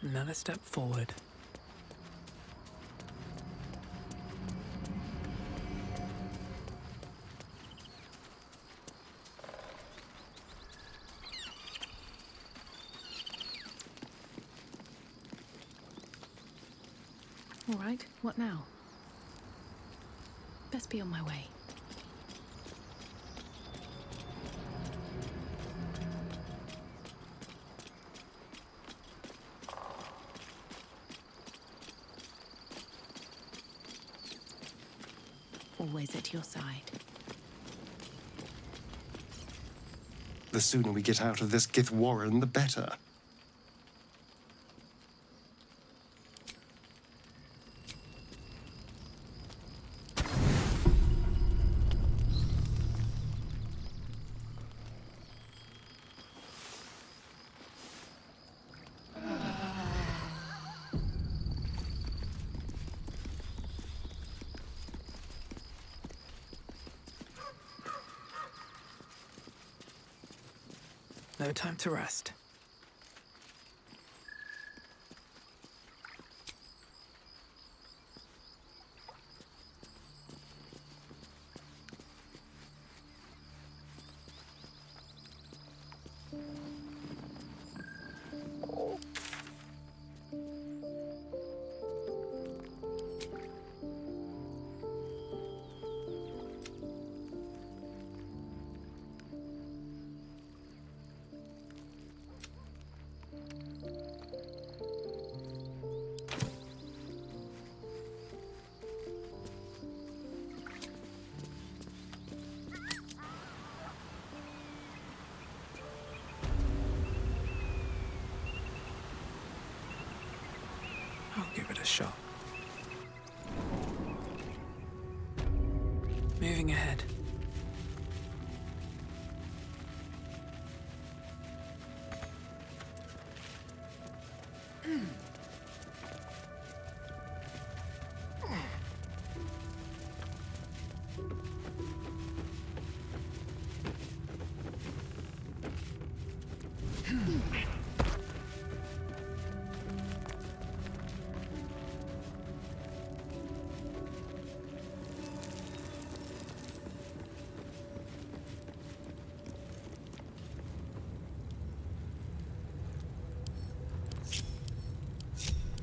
Another step forward. All right, what now? Best be on my way. Always at your side. The sooner we get out of this Gith Warren, the better. No time to rest. I'll give it a shot. Moving ahead.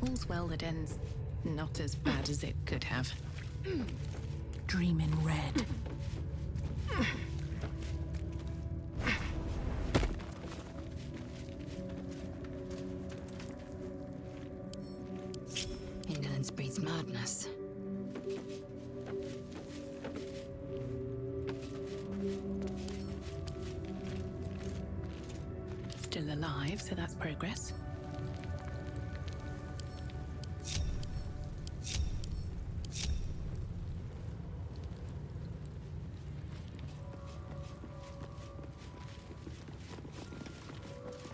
All's well that ends not as bad as it could have. Dream in red. Indolence breeds madness. Still alive, so that's progress.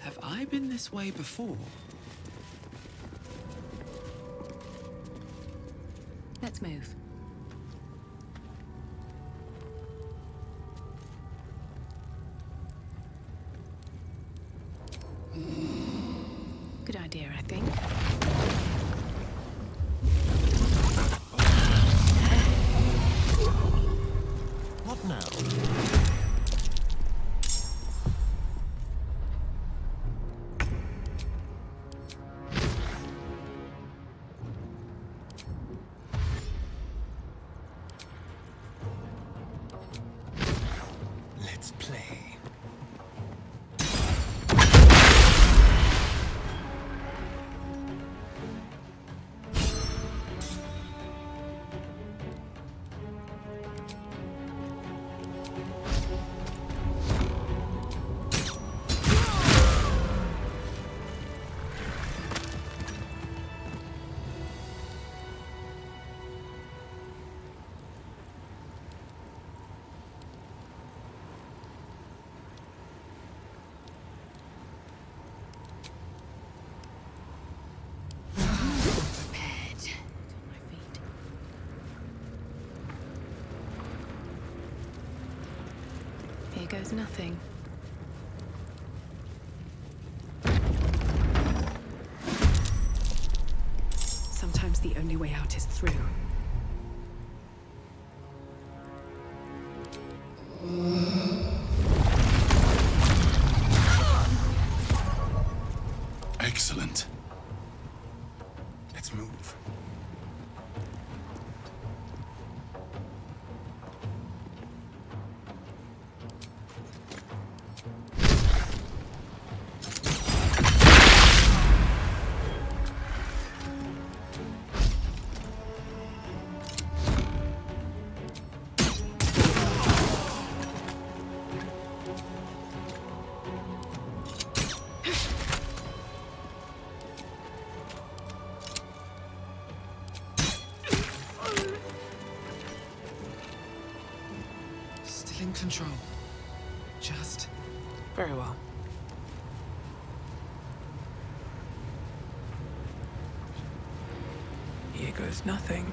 Have I been this way before? Let's move. Good idea, I think. What now? Let's play. Here goes nothing. the only way out is through. Excellent. Let's move. Still in control. Just... Very well. Here goes nothing.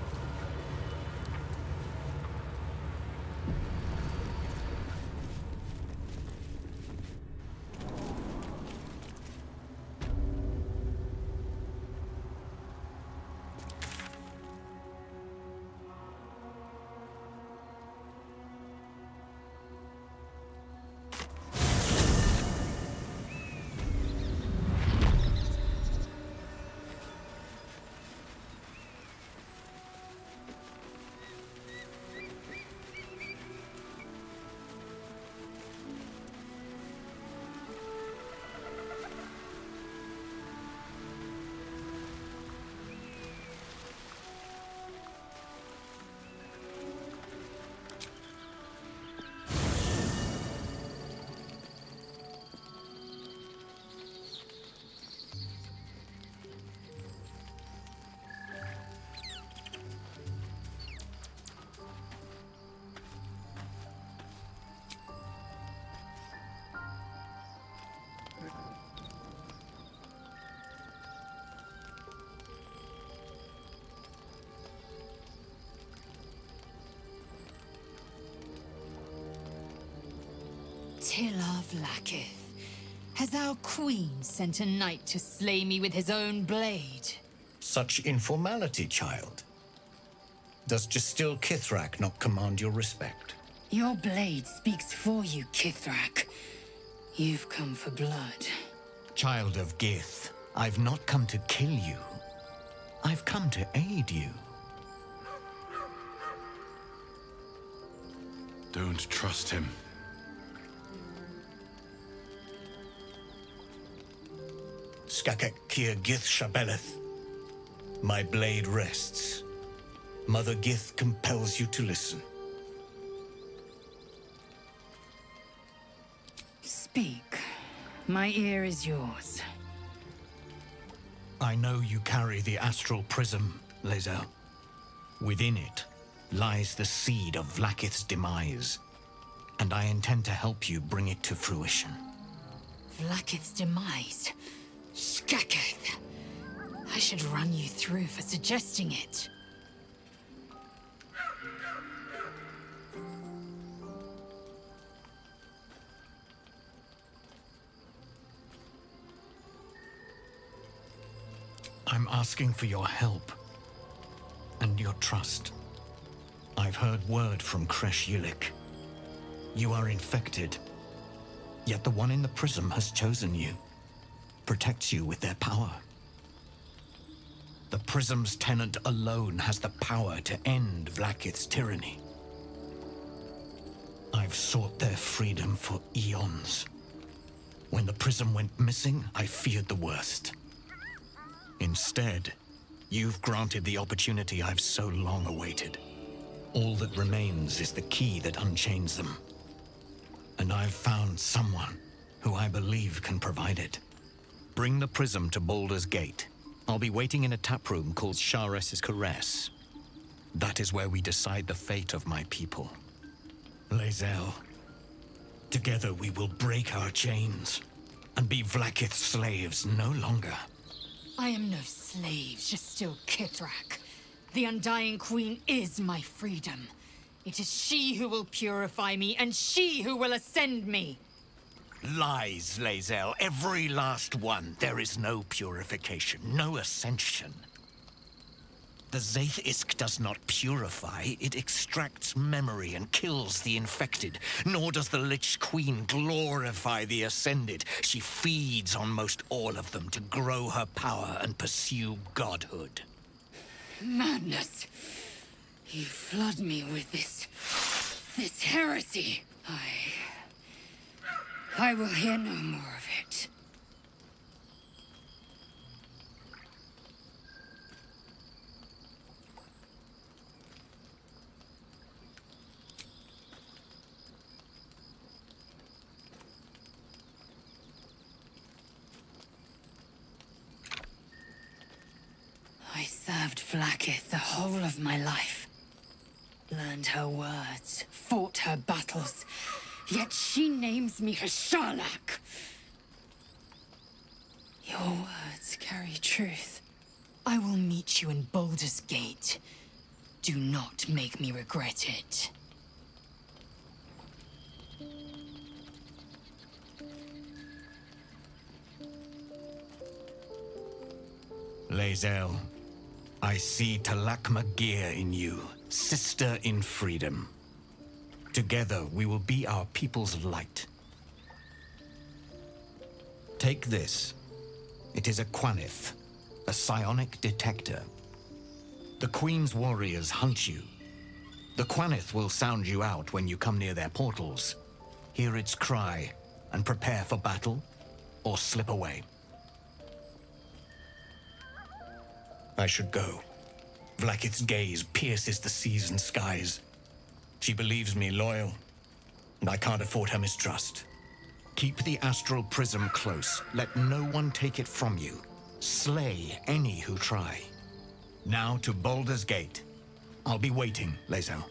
Tila Vlaakith, has our queen sent a knight to slay me with his own blade? Such informality, child. Does Justil Kithrak not command your respect? Your blade speaks for you, Kithrak. You've come for blood. Child of Gith, I've not come to kill you. I've come to aid you. Don't trust him. Skakek Kier Gith Shabeleth. My blade rests. Mother Gith compels you to listen. Speak. My ear is yours. I know you carry the astral prism, Lae'zel. Within it lies the seed of Vlaakith's demise, and I intend to help you bring it to fruition. Vlaakith's demise? Skaketh! I should run you through for suggesting it. I'm asking for your help and your trust. I've heard word from Creche Yulik. You are infected, yet the one in the prism has chosen you, protects you with their power. The prism's tenant alone has the power to end Vlaakith's tyranny. I've sought their freedom for eons. When the prism went missing, I feared the worst. Instead, you've granted the opportunity I've so long awaited. All that remains is the key that unchains them. And I've found someone who I believe can provide it. Bring the prism to Baldur's Gate. I'll be waiting in a taproom called Shares's Caress. That is where we decide the fate of my people. Lae'zel, together we will break our chains and be Vlaakith's slaves no longer. I am no slave, Justil Kithrak. The Undying Queen is my freedom. It is she who will purify me, and she who will ascend me. Lies, Lae'zel. Every last one. There is no purification, no ascension. The Zaith-Isk does not purify, it extracts memory and kills the infected. Nor does the Lich Queen glorify the Ascended. She feeds on most all of them to grow her power and pursue godhood. Madness! You flood me with this heresy. I will hear no more of it. I served Vlaakith the whole of my life. Learned her words, fought her battles, yet she names me her Sharlak. Your words carry truth. I will meet you in Baldur's Gate. Do not make me regret it. Lae'zel, I see Talakma Gear in you, sister in freedom. Together, we will be our people's light. Take this. It is a Quanith, a psionic detector. The Queen's warriors hunt you. The Quanith will sound you out when you come near their portals. Hear its cry, and prepare for battle, or slip away. I should go. Vlaakith's gaze pierces the seas and skies. She believes me loyal, and I can't afford her mistrust. Keep the astral prism close. Let no one take it from you. Slay any who try. Now to Baldur's Gate. I'll be waiting, Lae'zel.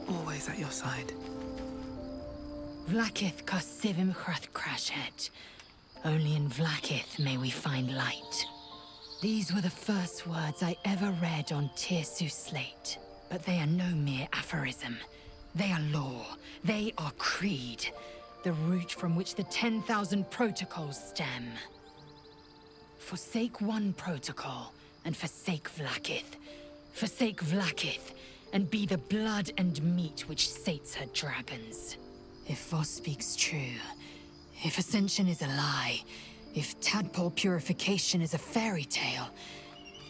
Always at your side. Vlaakith Kosivim Chrath Crashet. Only in Vlaakith may we find light. These were the first words I ever read on Tirsu's slate. But they are no mere aphorism. They are law. They are creed. The root from which the 10,000 protocols stem. Forsake one protocol, and forsake Vlaakith. Forsake Vlaakith, and be the blood and meat which sates her dragons. If Voss speaks true, if Ascension is a lie, if tadpole purification is a fairy tale,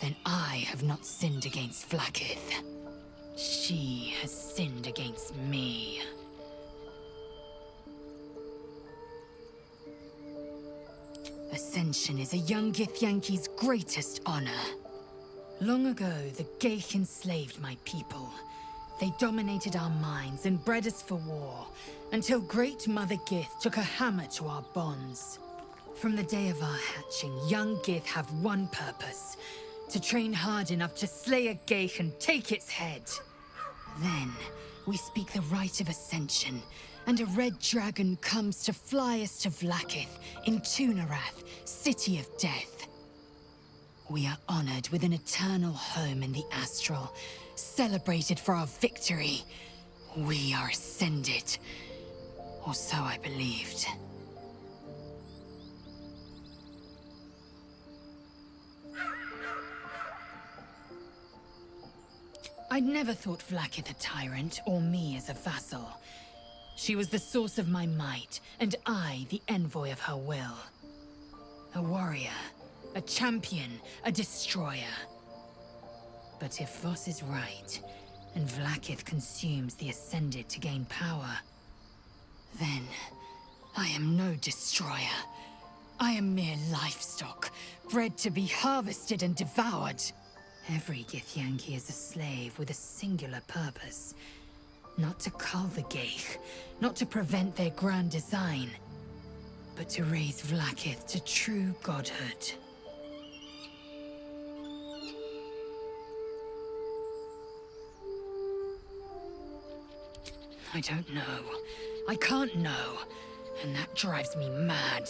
then I have not sinned against Vlaakith. She has sinned against me. Ascension is a young Githyanki's greatest honor. Long ago, the Geich enslaved my people. They dominated our minds and bred us for war, until Great Mother Gith took a hammer to our bonds. From the day of our hatching, young Gith have one purpose: to train hard enough to slay a Geich and take its head. Then, we speak the rite of Ascension, and a red dragon comes to fly us to Vlaakith in Tunarath, City of Death. We are honored with an eternal home in the Astral, celebrated for our victory. We are ascended. Or so I believed. I'd never thought Vlaakith a tyrant, or me as a vassal. She was the source of my might, and I the envoy of her will. A warrior. A champion, a destroyer. But if Voss is right, and Vlaakith consumes the Ascended to gain power, then I am no destroyer. I am mere livestock, bred to be harvested and devoured. Every Githyanki is a slave with a singular purpose. Not to cull the Geich, not to prevent their grand design, but to raise Vlaakith to true godhood. I don't know. I can't know. And that drives me mad.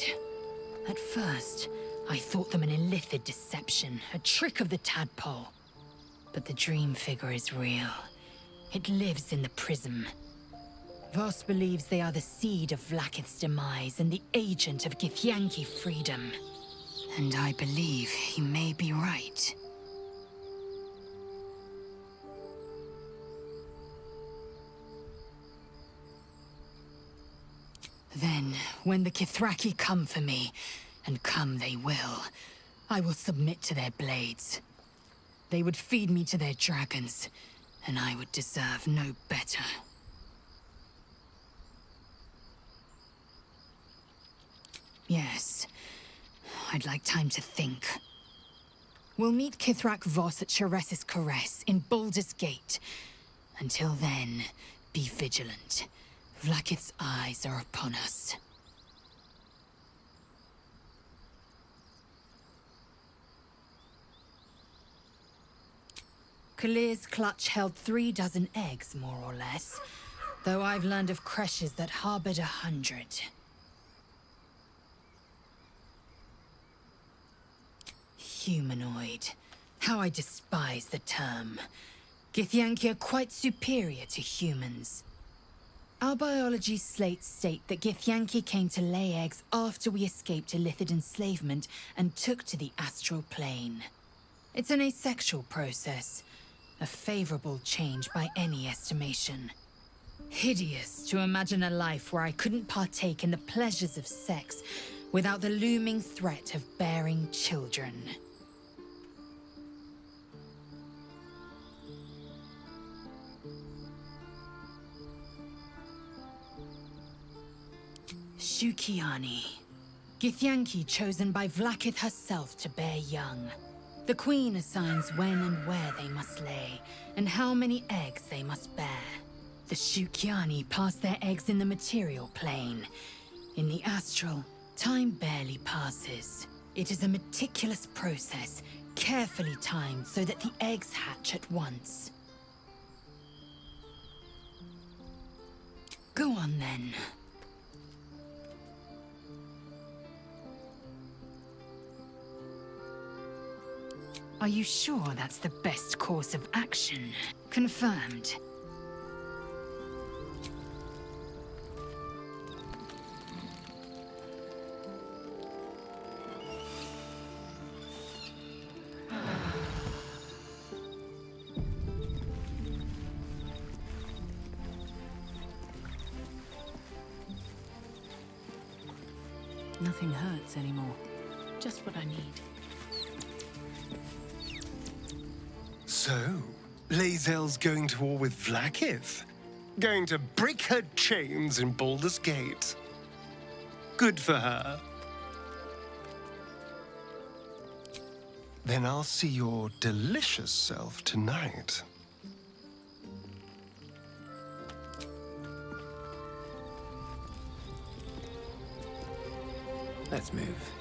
At first, I thought them an illithid deception, a trick of the tadpole. But the dream figure is real. It lives in the prism. Voss believes they are the seed of Vlaakith's demise and the agent of Githyanki freedom. And I believe he may be right. Then, when the Kithraki come for me, and come they will, I will submit to their blades. They would feed me to their dragons, and I would deserve no better. Yes, I'd like time to think. We'll meet Kithrak Voss at Cheres's Caress in Baldur's Gate. Until then, be vigilant. Vlaakith's eyes are upon us. Kalir's clutch held 36 eggs, more or less. Though I've learned of creches that harbored 100. Humanoid. How I despise the term. Githyanki are quite superior to humans. Our biology slates state that Githyanki came to lay eggs after we escaped illithid enslavement and took to the astral plane. It's an asexual process, a favorable change by any estimation. Hideous to imagine a life where I couldn't partake in the pleasures of sex without the looming threat of bearing children. Shukiani. Githyanki chosen by Vlaakith herself to bear young. The Queen assigns when and where they must lay, and how many eggs they must bear. The Shukiani pass their eggs in the material plane. In the astral, time barely passes. It is a meticulous process, carefully timed so that the eggs hatch at once. Go on then. Are you sure that's the best course of action? Confirmed. Nothing hurts anymore. Just what I need. So, Lae'zel's going to war with Vlaakith? Going to break her chains in Baldur's Gate? Good for her. Then I'll see your delicious self tonight. Let's move.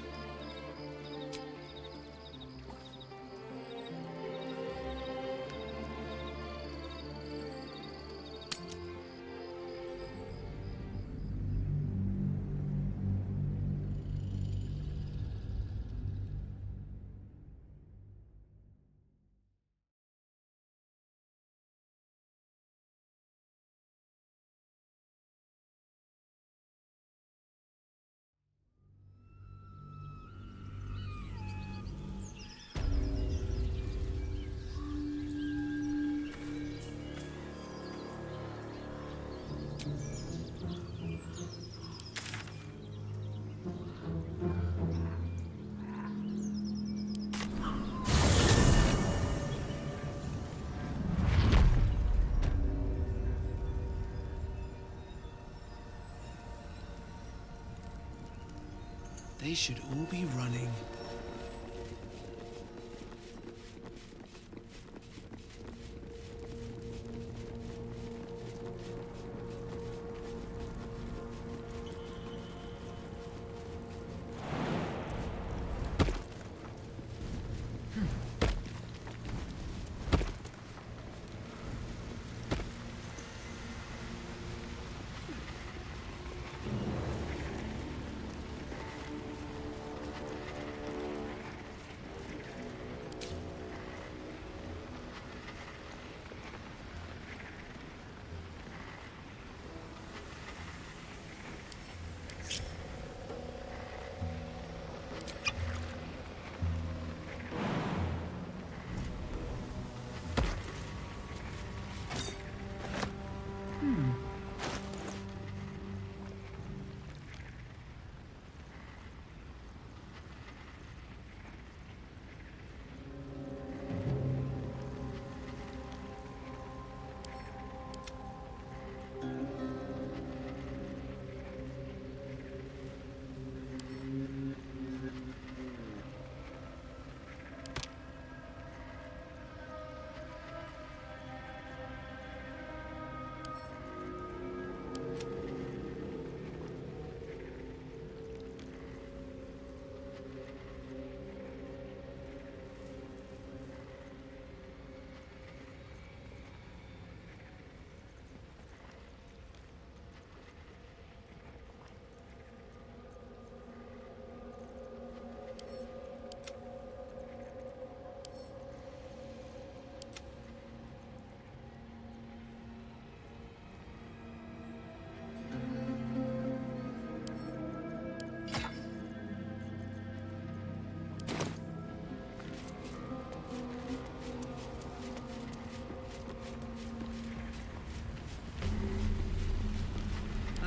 They should all be running.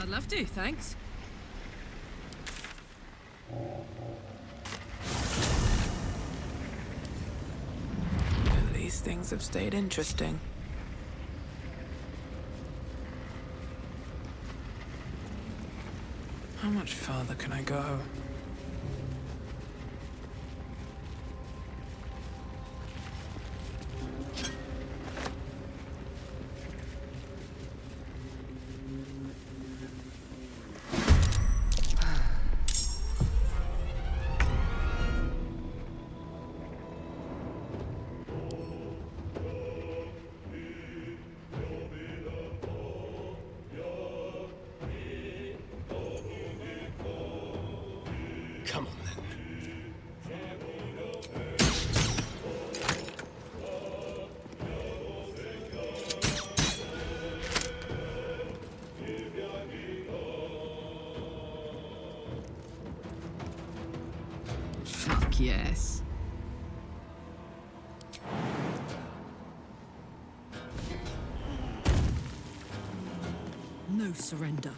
I'd love to, thanks. At least things have stayed interesting. How much further can I go? Come on, then. Fuck yes. No surrender.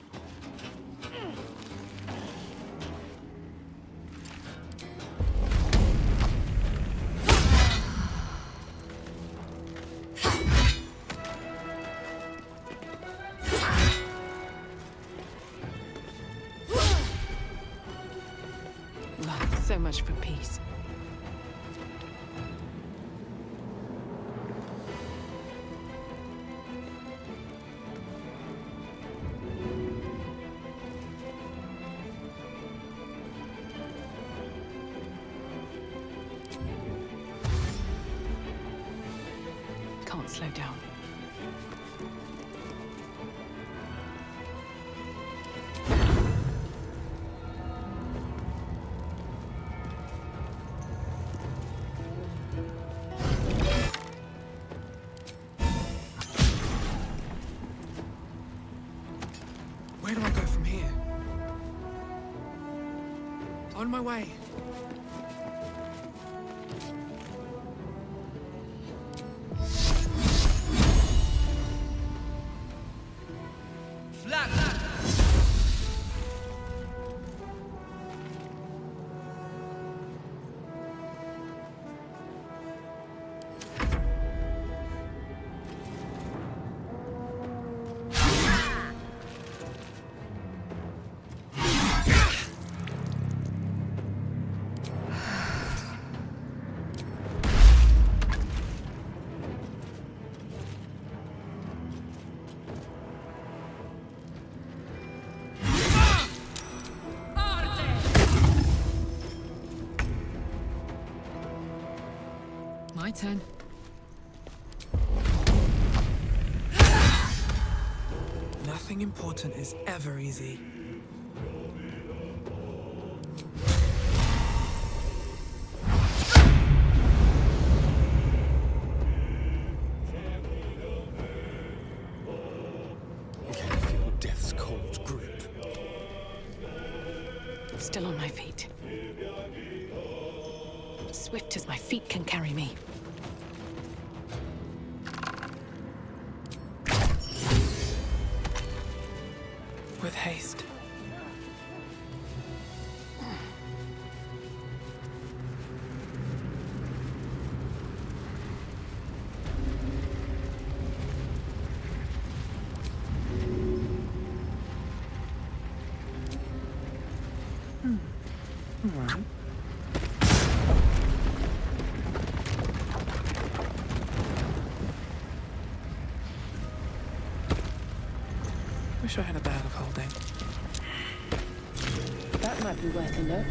So much for peace. Can't slow down. Where do I go from here? On my way. My turn. Nothing important is ever easy. I can feel death's cold grip. Still on my feet. Swift as my feet can carry me. With haste. All right. Wish I had a bag of holding. That might be worth a look.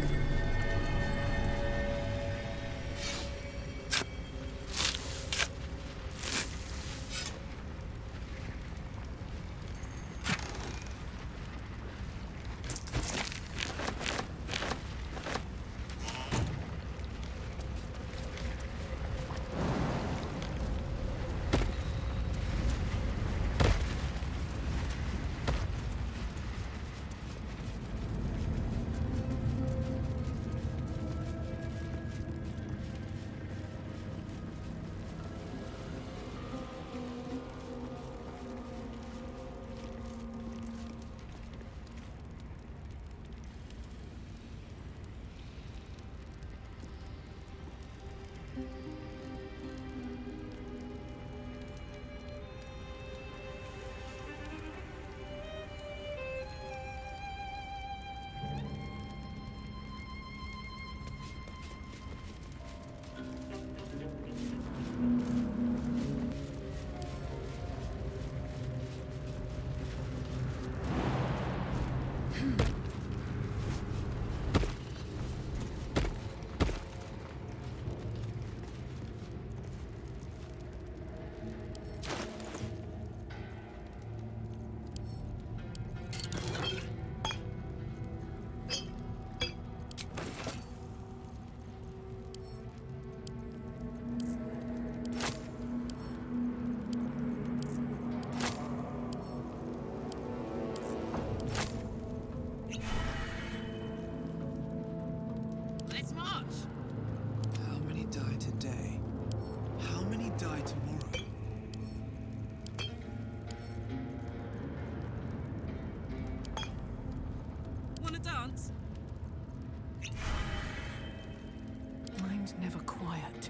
never quiet.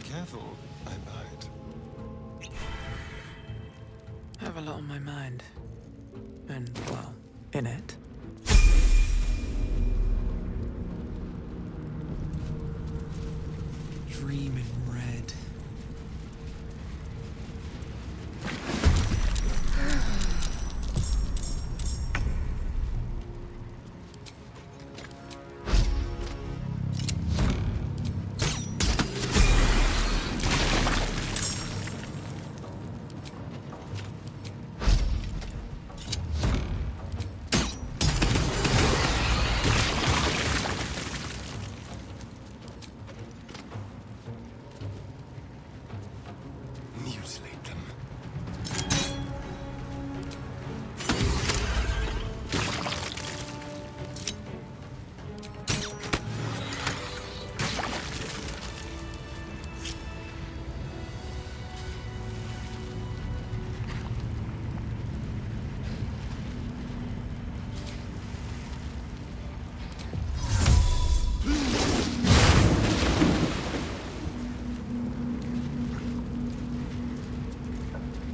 Careful, I might. I have a lot on my mind. And, well, in it. Dream in red. Mutilate them.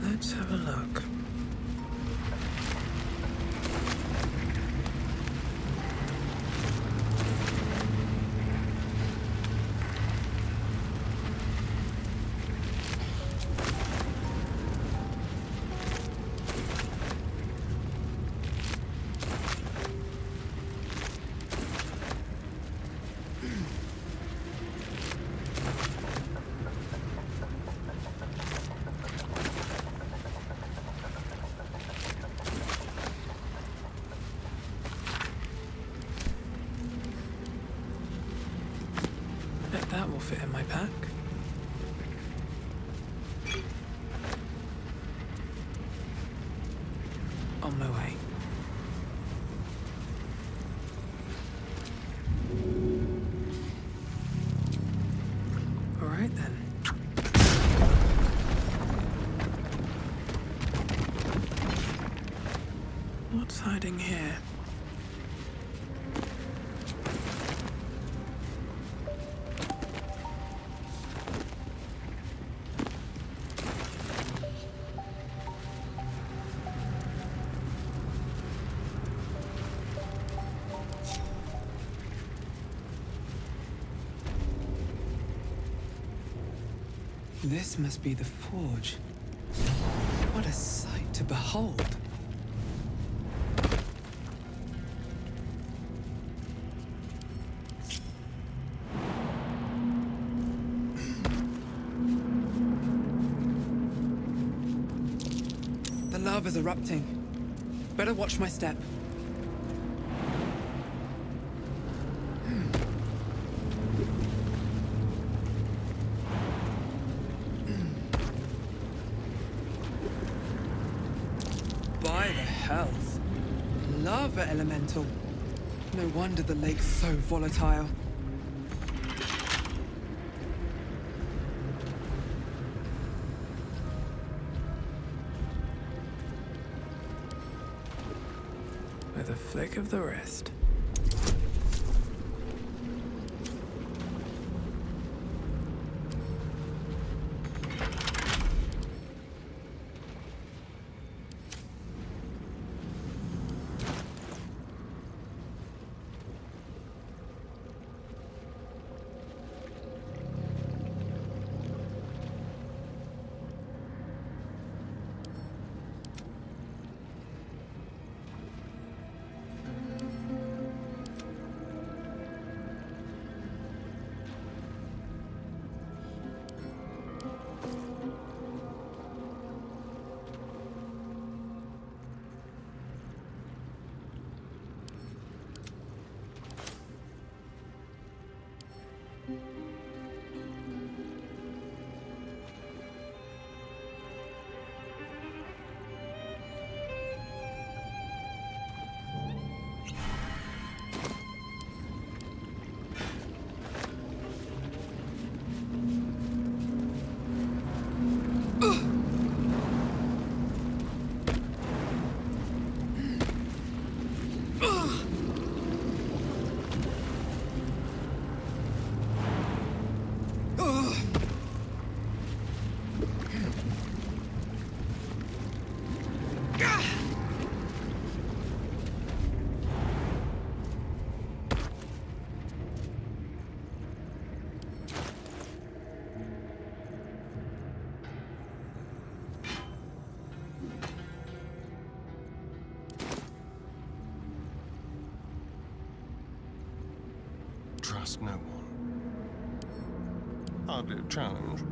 Let's have a look. Bet that will fit in my pack. On my way. All right then. What's hiding here? This must be the forge. What a sight to behold. The lava's erupting. Better watch my step. By the hells. Lava elemental. No wonder the lake's so volatile. With a flick of the wrist. trust no one. Hardly a challenge.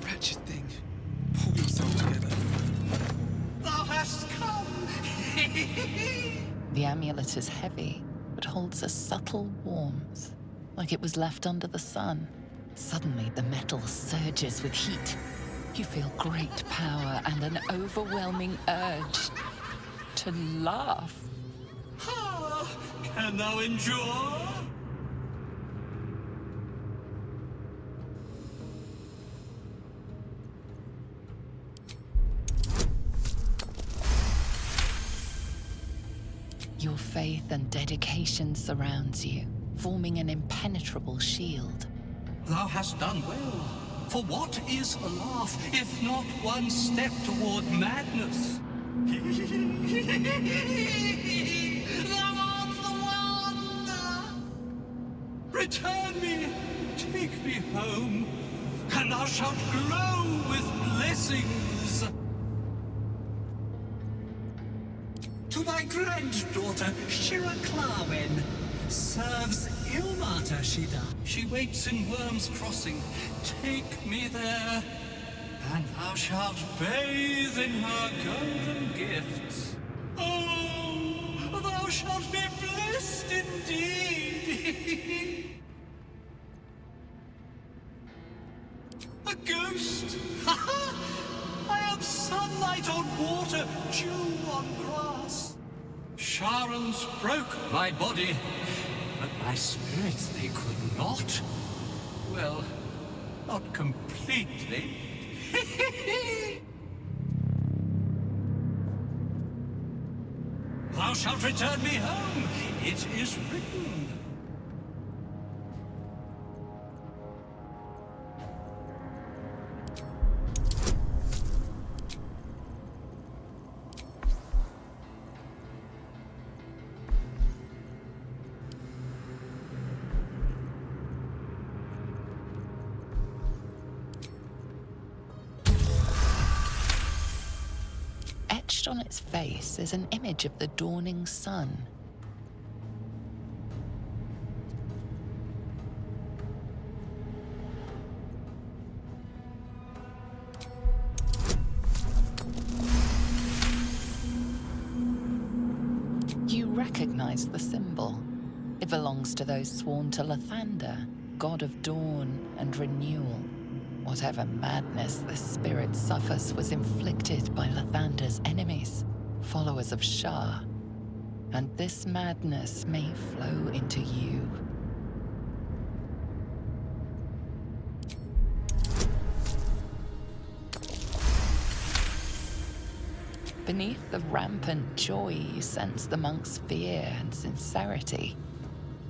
Wretched thing. Pull yourself together. Thou hast come! The amulet is heavy, but holds a subtle warmth, like it was left under the sun. Suddenly, the metal surges with heat. You feel great power and an overwhelming urge to laugh. Ah, can thou endure? Your faith and dedication surrounds you, forming an impenetrable shield. Thou hast done well. For what is a laugh, if not one step toward madness? Thou art the one! Return me, take me home, and thou shalt glow with blessings. To thy granddaughter, Shira Clawen, serves Ilmata Shida. She waits in Worm's Crossing. Take me there, and thou shalt bathe in her golden gifts. Oh, thou shalt be blessed indeed. A ghost? Ha ha! I am sunlight on water, dew on grass. Sharons broke my body, but my spirit they could not. Well, not completely. Thou shalt return me home. It is written. Etched on its face is an image of the dawning sun. You recognize the symbol. It belongs to those sworn to Lathander, god of dawn and renewal. Whatever madness this spirit suffers was inflicted by Lathander's enemies, followers of Shah. And this madness may flow into you. Beneath the rampant joy, you sense the monk's fear and sincerity.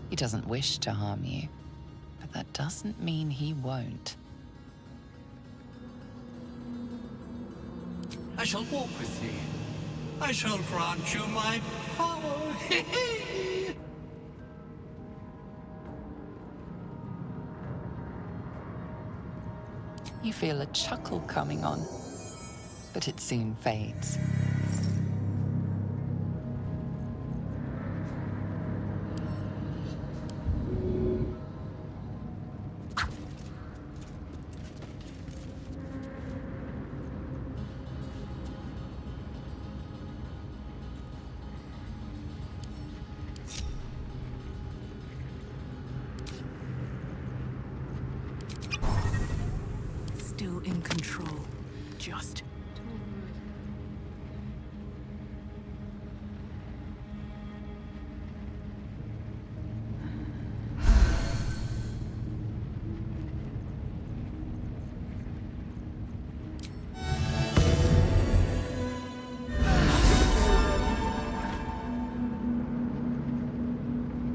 He doesn't wish to harm you, but that doesn't mean he won't. I shall walk with thee. I shall grant you my power. You feel a chuckle coming on, but it soon fades. Still in control. Just.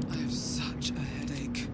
I have such a headache.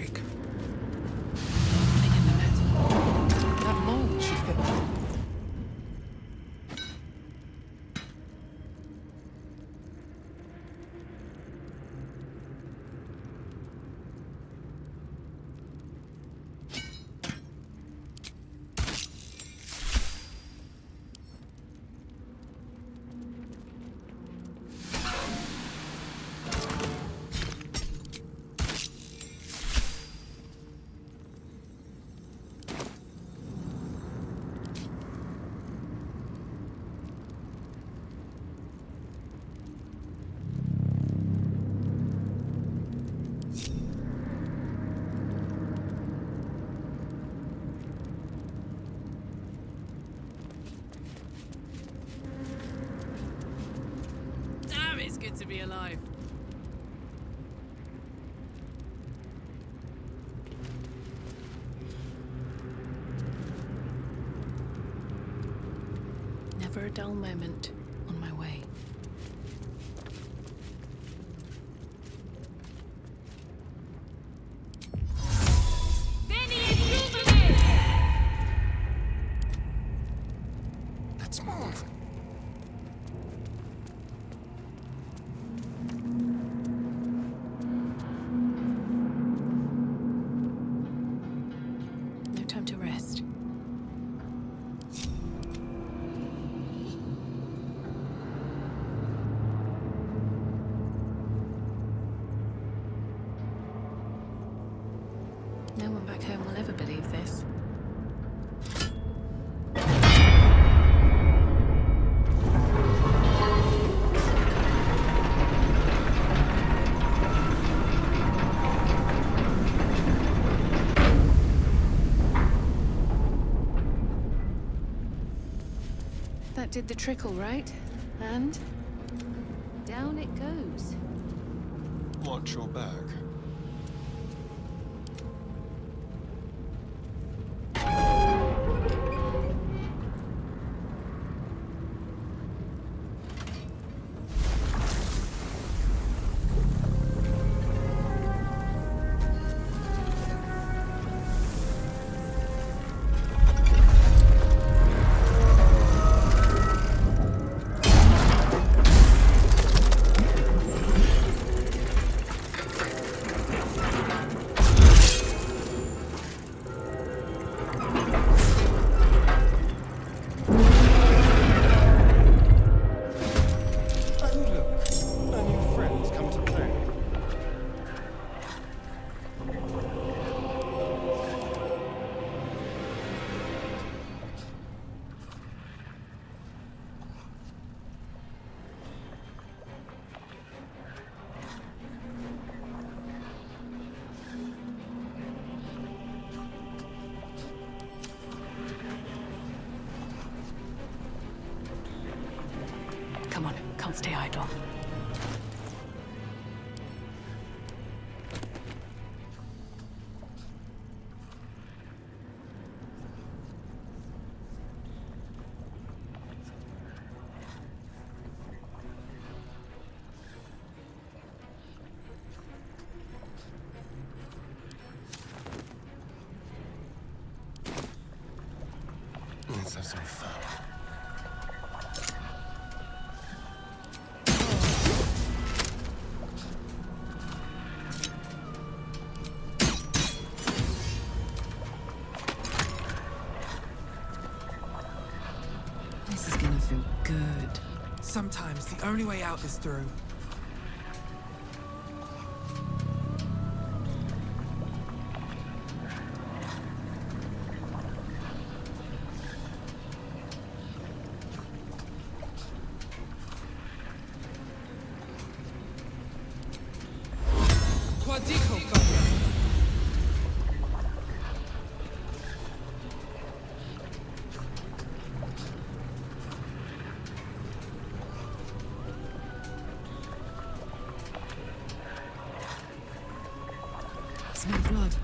break. Opening in the metal. That mold should fit through. It's good to be alive. Never a dull moment on my way. Let's move. No time to rest. No one back home will ever believe this. That did the trick all right. And down it goes. Watch your back. Come on, can't stay idle. Let's have some fun. This is gonna feel good. Sometimes the only way out is through. Quadico fire. Smell blood.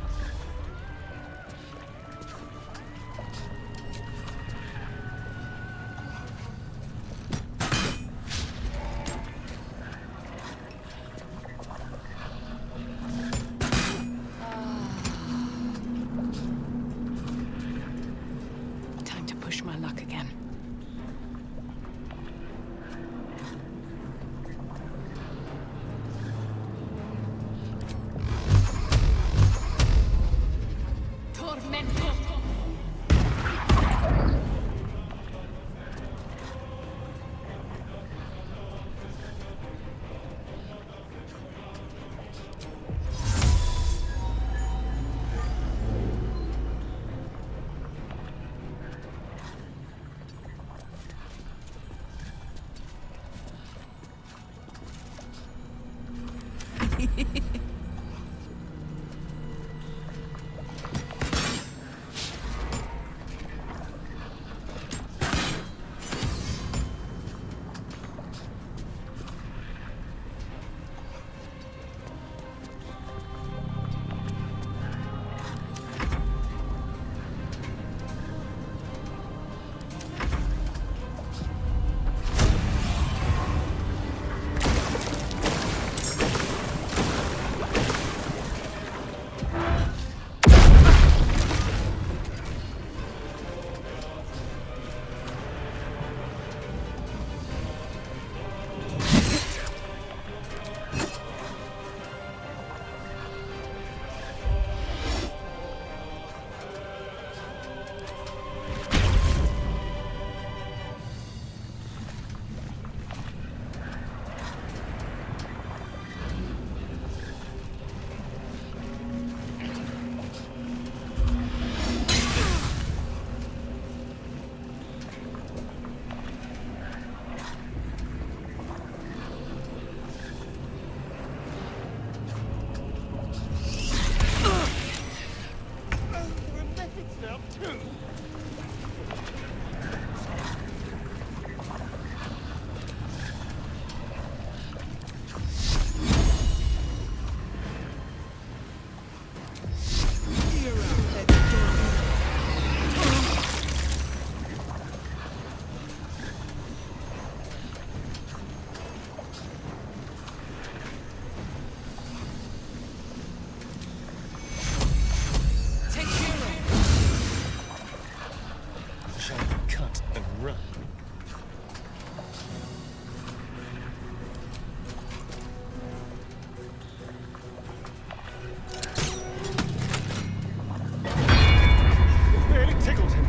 run. It tickled him.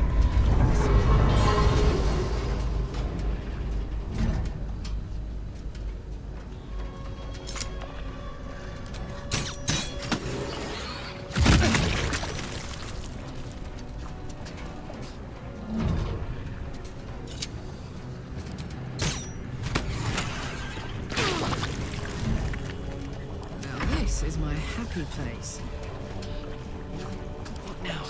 Now this is my happy place. What now?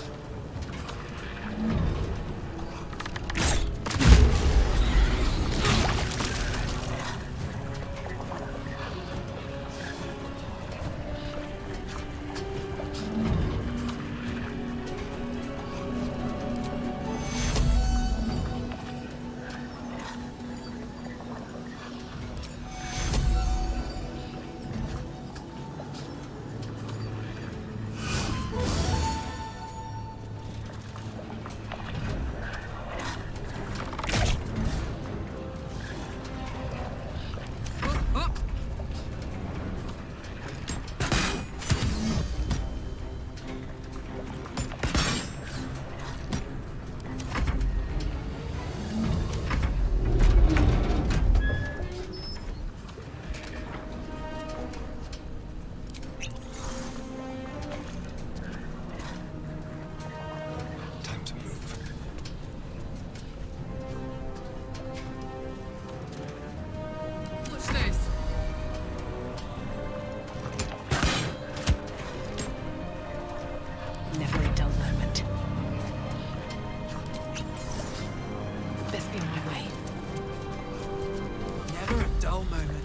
Time to move. Watch this. Never a dull moment. Best be on my way. Never a dull moment.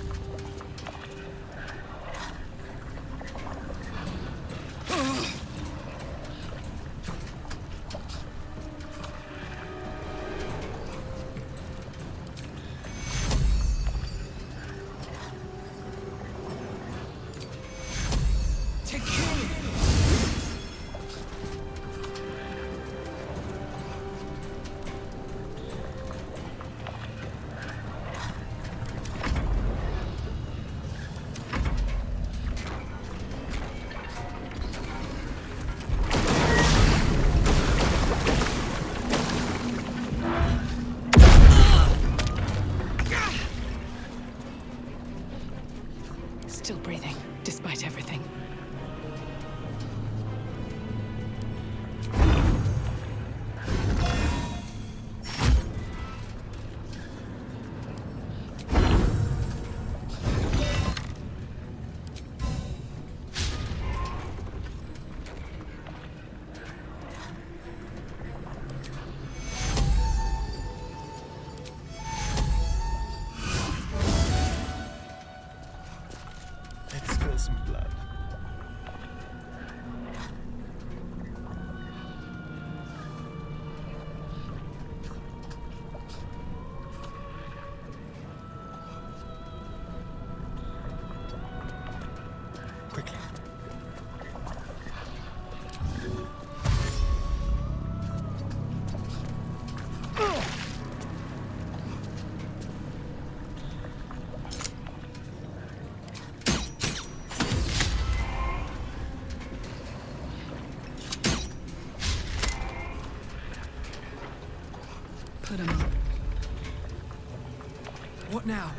Still breathing, despite everything. Let's spill some blood. Quickly. Put him up. What now?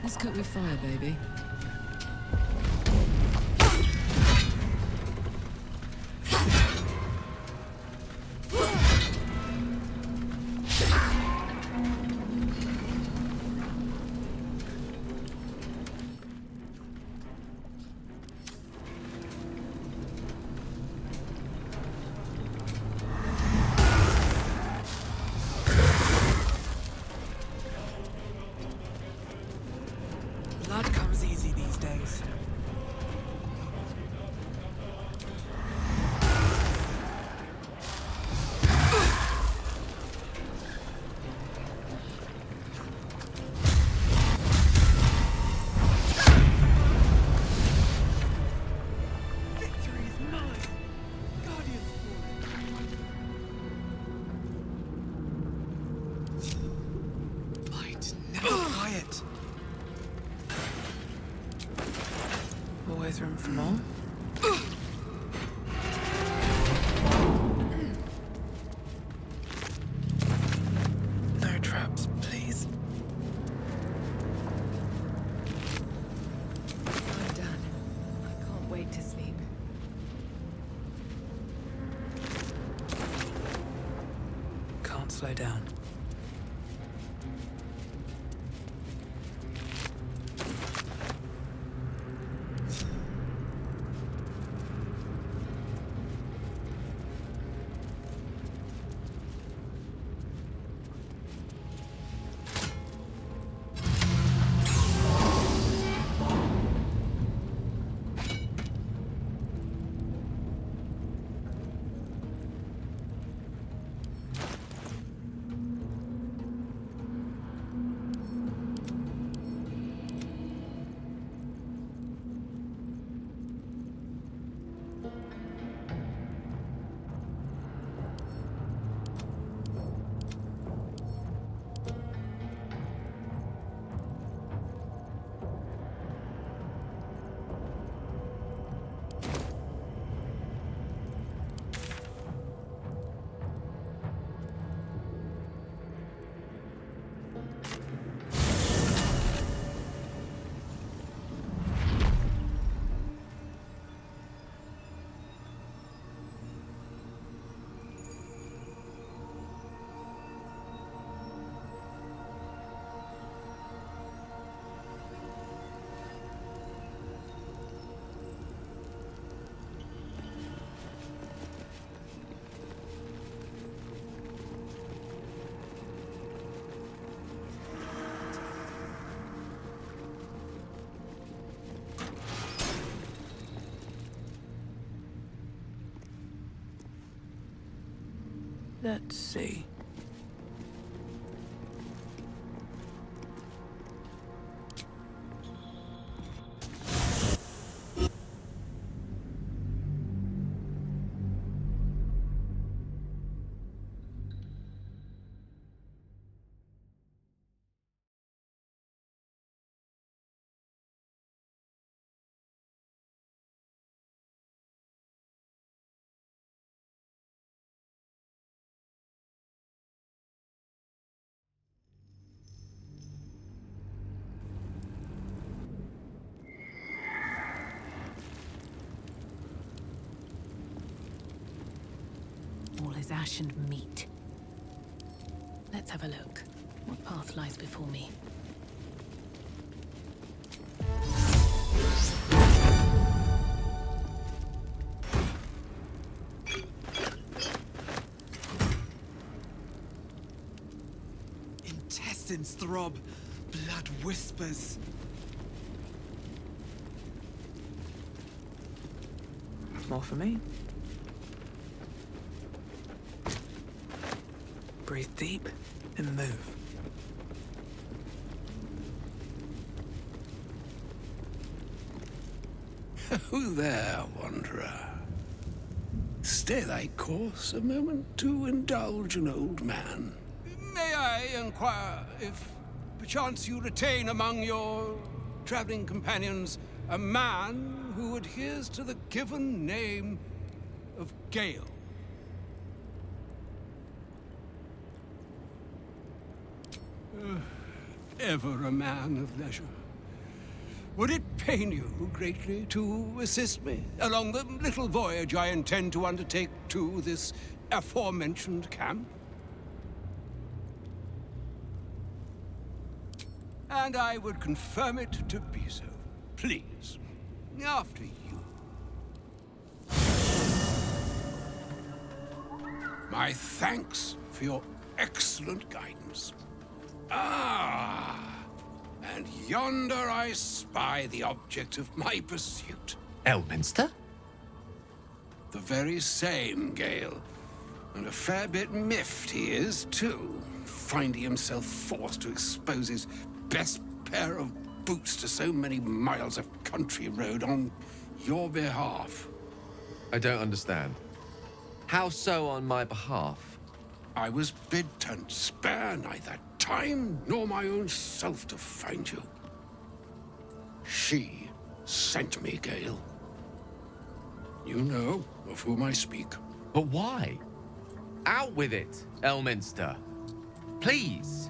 Let's cook with fire, baby. Blood comes easy. always room for more. No traps, please. I'm done. I can't wait to sleep. Can't slow down. Let's see. All is ash and meat. Let's have a look. What path lies before me? Intestines throb, blood whispers. More for me. Breathe deep and move. Who there, wanderer? Stay thy course a moment to indulge an old man. May I inquire if perchance you retain among your traveling companions a man who adheres to the given name of Gale? Ever a man of leisure. Would it pain you greatly to assist me along the little voyage I intend to undertake to this aforementioned camp? And I would confirm it to be so. Please, after you. My thanks for your excellent guidance. Ah, and yonder I spy the object of my pursuit. Elminster? The very same, Gale. And a fair bit miffed he is, too, finding himself forced to expose his best pair of boots to so many miles of country road on your behalf. I don't understand. How so on my behalf? I was bid to spare neither time nor my own self to find you. She sent me, Gale. You know of whom I speak. But why? Out with it, Elminster. Please.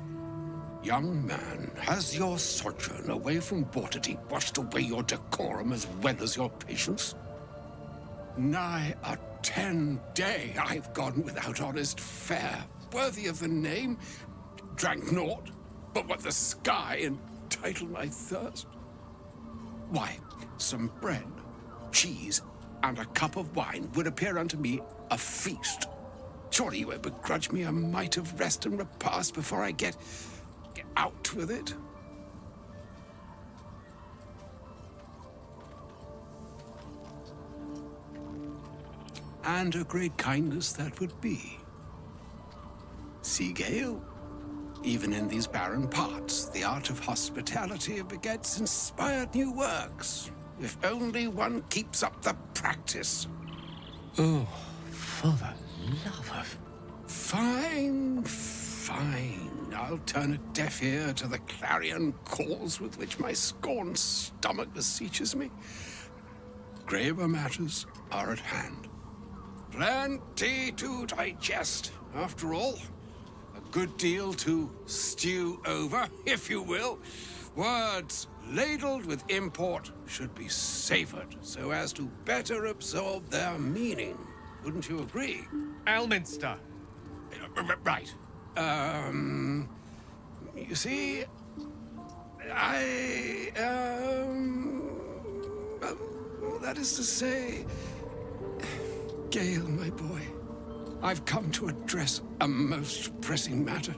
Young man, has your sojourn away from Waterdeep washed away your decorum as well as your patience? Nigh a 10-day I've gone without honest fare, worthy of the name. Drank naught but what the sky entitled my thirst. Why, some bread, cheese, and a cup of wine would appear unto me a feast. Surely you would begrudge me a mite of rest and repast before I get out with it? And a great kindness that would be. See, Gale, even in these barren parts, the art of hospitality begets inspired new works, if only one keeps up the practice. Oh, for the love of... Fine, fine. I'll turn a deaf ear to the clarion calls with which my scorned stomach beseeches me. Graver matters are at hand. Plenty to digest, after all. A good deal to stew over, if you will. Words ladled with import should be savored so as to better absorb their meaning. Wouldn't you agree? Elminster. Right. You see, that is to say, Gale, my boy, I've come to address a most pressing matter.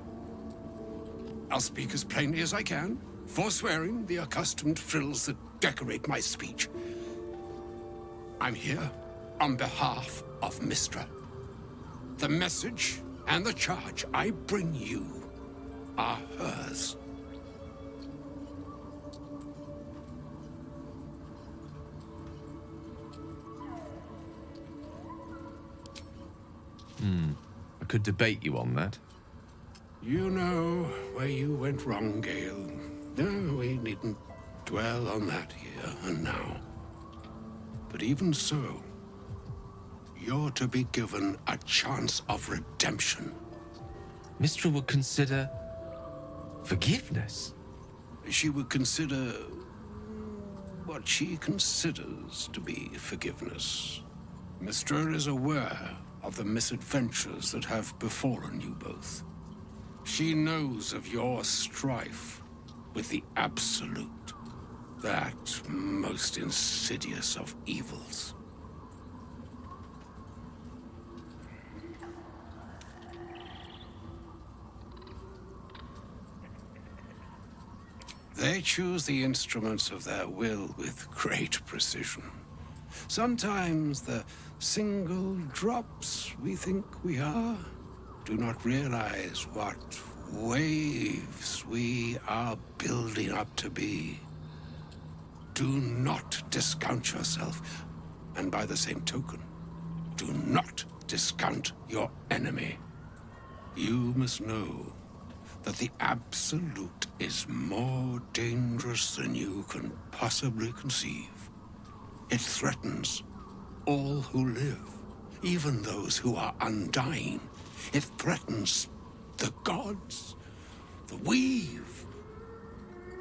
I'll speak as plainly as I can, forswearing the accustomed frills that decorate my speech. I'm here on behalf of Mystra. The message and the charge I bring you are hers. I could debate you on that. You know where you went wrong, Gale. No, we needn't dwell on that here and now. But even so, you're to be given a chance of redemption. Mystra would consider... forgiveness? She would consider... what she considers to be forgiveness. Mystra is aware of the misadventures that have befallen you both. She knows of your strife with the Absolute, that most insidious of evils. They choose the instruments of their will with great precision. Sometimes the single drops we think we are do not realize what waves we are building up to be. Do not discount yourself, and by the same token, do not discount your enemy. You must know that the Absolute is more dangerous than you can possibly conceive. It threatens all who live, even those who are undying. It threatens the gods, the weave,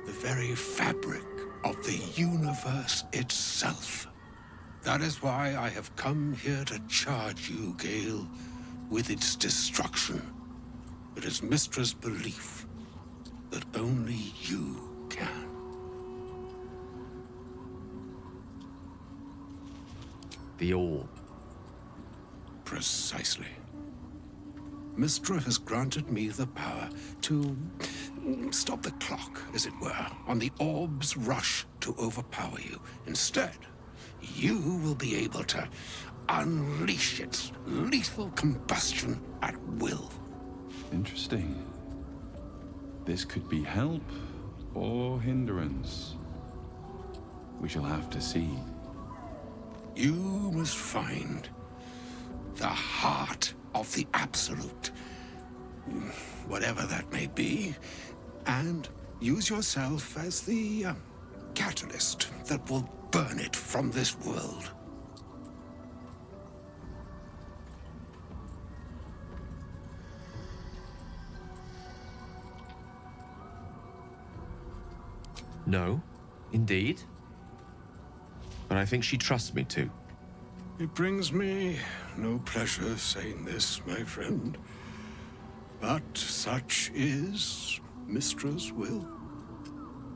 the very fabric of the universe itself. That is why I have come here to charge you, Gale, with its destruction. It is Mystra's belief that only you can. The orb. Precisely. Mystra has granted me the power to stop the clock, as it were, on the orb's rush to overpower you. Instead, you will be able to unleash its lethal combustion at will. Interesting. This could be help or hindrance. We shall have to see. You must find the heart of the Absolute, whatever that may be, and use yourself as the catalyst that will burn it from this world. No, indeed. But I think she trusts me too. It brings me no pleasure saying this, my friend. But such is Mystra's will.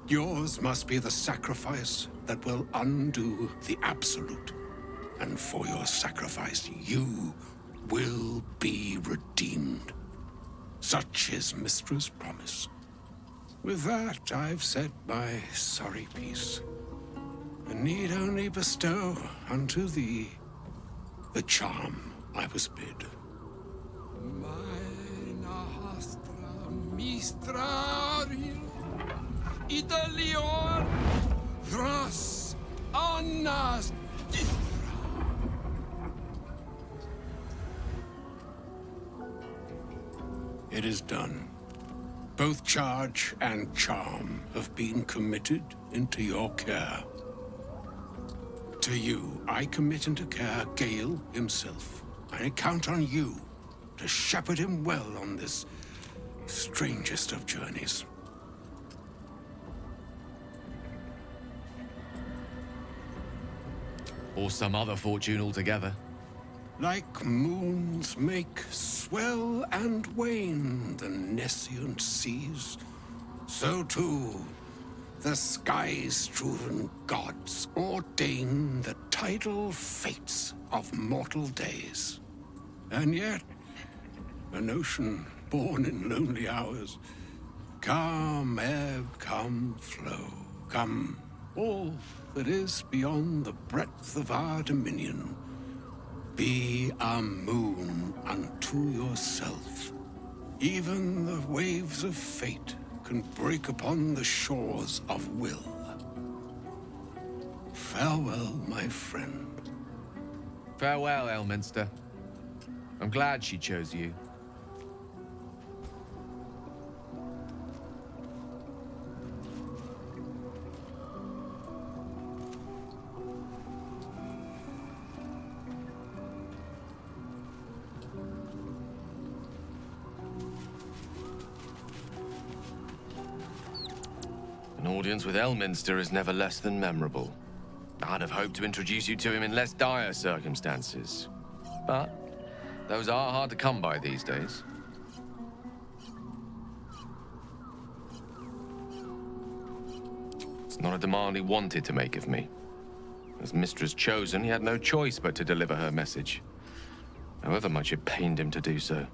Yours must be the sacrifice that will undo the Absolute. And for your sacrifice, you will be redeemed. Such is Mystra's promise. With that, I've said my sorry piece, and need only bestow unto thee the charm I was bid. Mistraril Idalion Thras Annas. It is done. Both charge and charm have been committed into your care. To you, I commit into care Gale himself. I count on you to shepherd him well on this strangest of journeys. Or some other fortune altogether. Like moons make swell and wane the nescient seas, so too the sky-strewn gods ordain the tidal fates of mortal days. And yet, an ocean born in lonely hours, come ebb, come flow, come all that is beyond the breadth of our dominion. Be a moon unto yourself. Even the waves of fate can break upon the shores of will. Farewell, my friend. Farewell, Elminster. I'm glad she chose you. An audience with Elminster is never less than memorable. I'd have hoped to introduce you to him in less dire circumstances. But those are hard to come by these days. It's not a demand he wanted to make of me. As Mistress chosen, he had no choice but to deliver her message, however much it pained him to do so.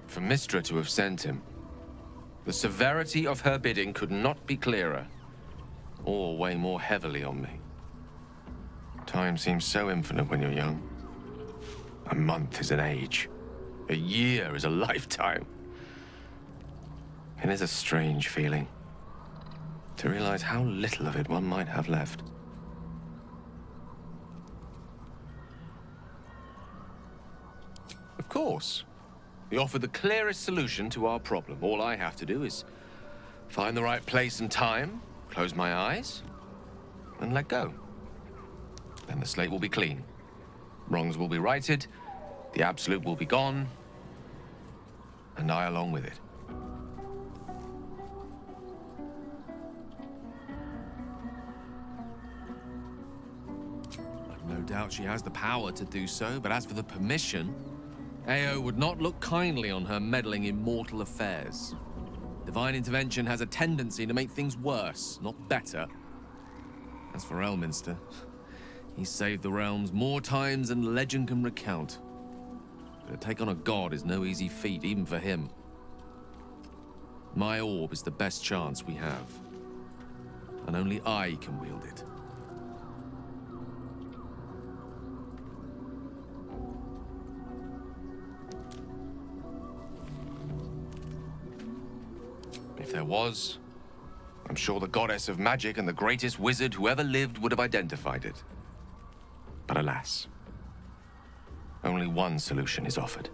For Mystra to have sent him, the severity of her bidding could not be clearer, or weigh more heavily on me. Time seems so infinite when you're young. A month is an age. A year is a lifetime. It is a strange feeling to realize how little of it one might have left. Of course, we offer the clearest solution to our problem. All I have to do is find the right place and time, close my eyes, and let go. Then the slate will be clean. Wrongs will be righted, the Absolute will be gone, and I along with it. I've no doubt she has the power to do so, but as for the permission, Ao would not look kindly on her meddling in mortal affairs. Divine intervention has a tendency to make things worse, not better. As for Elminster, he's saved the realms more times than legend can recount. But to take on a god is no easy feat, even for him. My orb is the best chance we have, and only I can wield it. If there was, I'm sure the goddess of magic and the greatest wizard who ever lived would have identified it. But alas, only one solution is offered.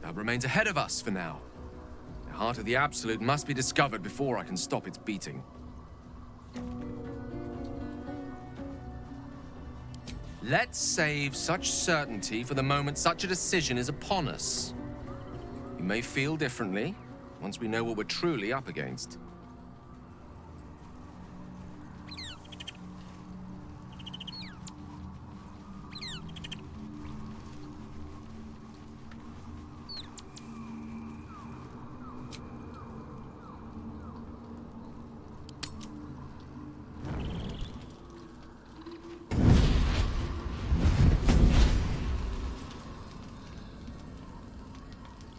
That remains ahead of us for now. The heart of the Absolute must be discovered before I can stop its beating. Let's save such certainty for the moment such a decision is upon us. We may feel differently once we know what we're truly up against.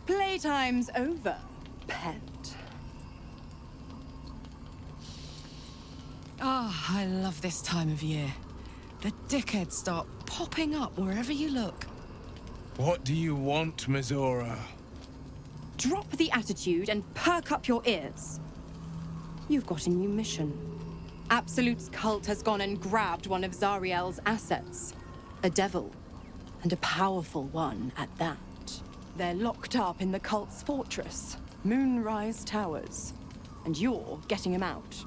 Playtime's over, pet. Ah, I love this time of year. The dickheads start popping up wherever you look. What do you want, Mizora? Drop the attitude and perk up your ears. You've got a new mission. Absolute's cult has gone and grabbed one of Zariel's assets. A devil. And a powerful one at that. They're locked up in the cult's fortress, Moonrise Towers. And you're getting him out.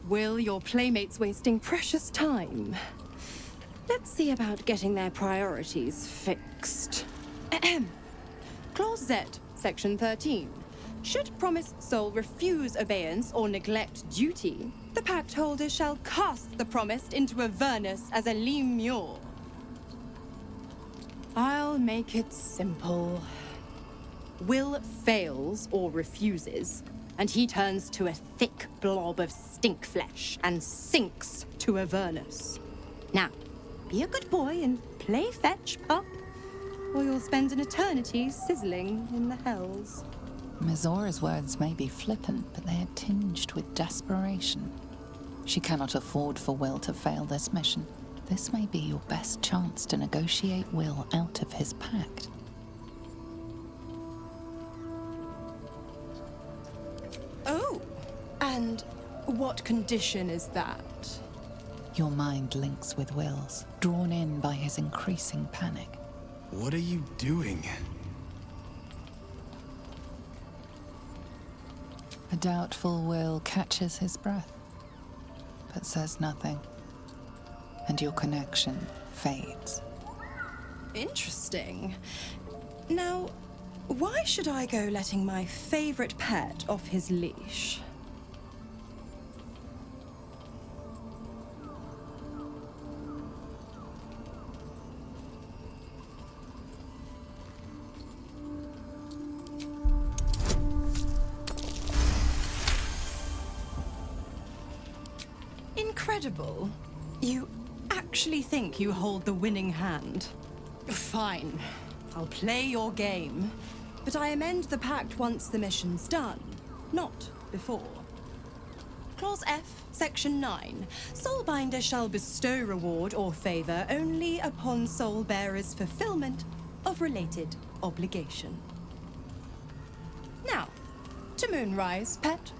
Will, your playmate's wasting precious time. Let's see about getting their priorities fixed. Clause Z, Section 13. Should promised soul refuse obeyance or neglect duty, the pact holder shall cast the promised into Avernus as a lemure. I'll make it simple. Will fails or refuses, and he turns to a thick blob of stink flesh and sinks to Avernus. Now, be a good boy and play fetch, pup, or you'll spend an eternity sizzling in the hells. Mizora's words may be flippant, but they are tinged with desperation. She cannot afford for Will to fail this mission. This may be your best chance to negotiate Will out of his pact. Oh, and what condition is that? Your mind links with Will's, drawn in by his increasing panic. What are you doing? A doubtful Will catches his breath, but says nothing, and your connection fades. Interesting. Now, why should I go letting my favorite pet off his leash? Incredible. You actually think you hold the winning hand? Fine. I'll play your game. But I amend the pact once the mission's done, not before. Clause F, Section 9. Soulbinder shall bestow reward or favor only upon soul bearer's fulfillment of related obligation. Now, to Moonrise, pet.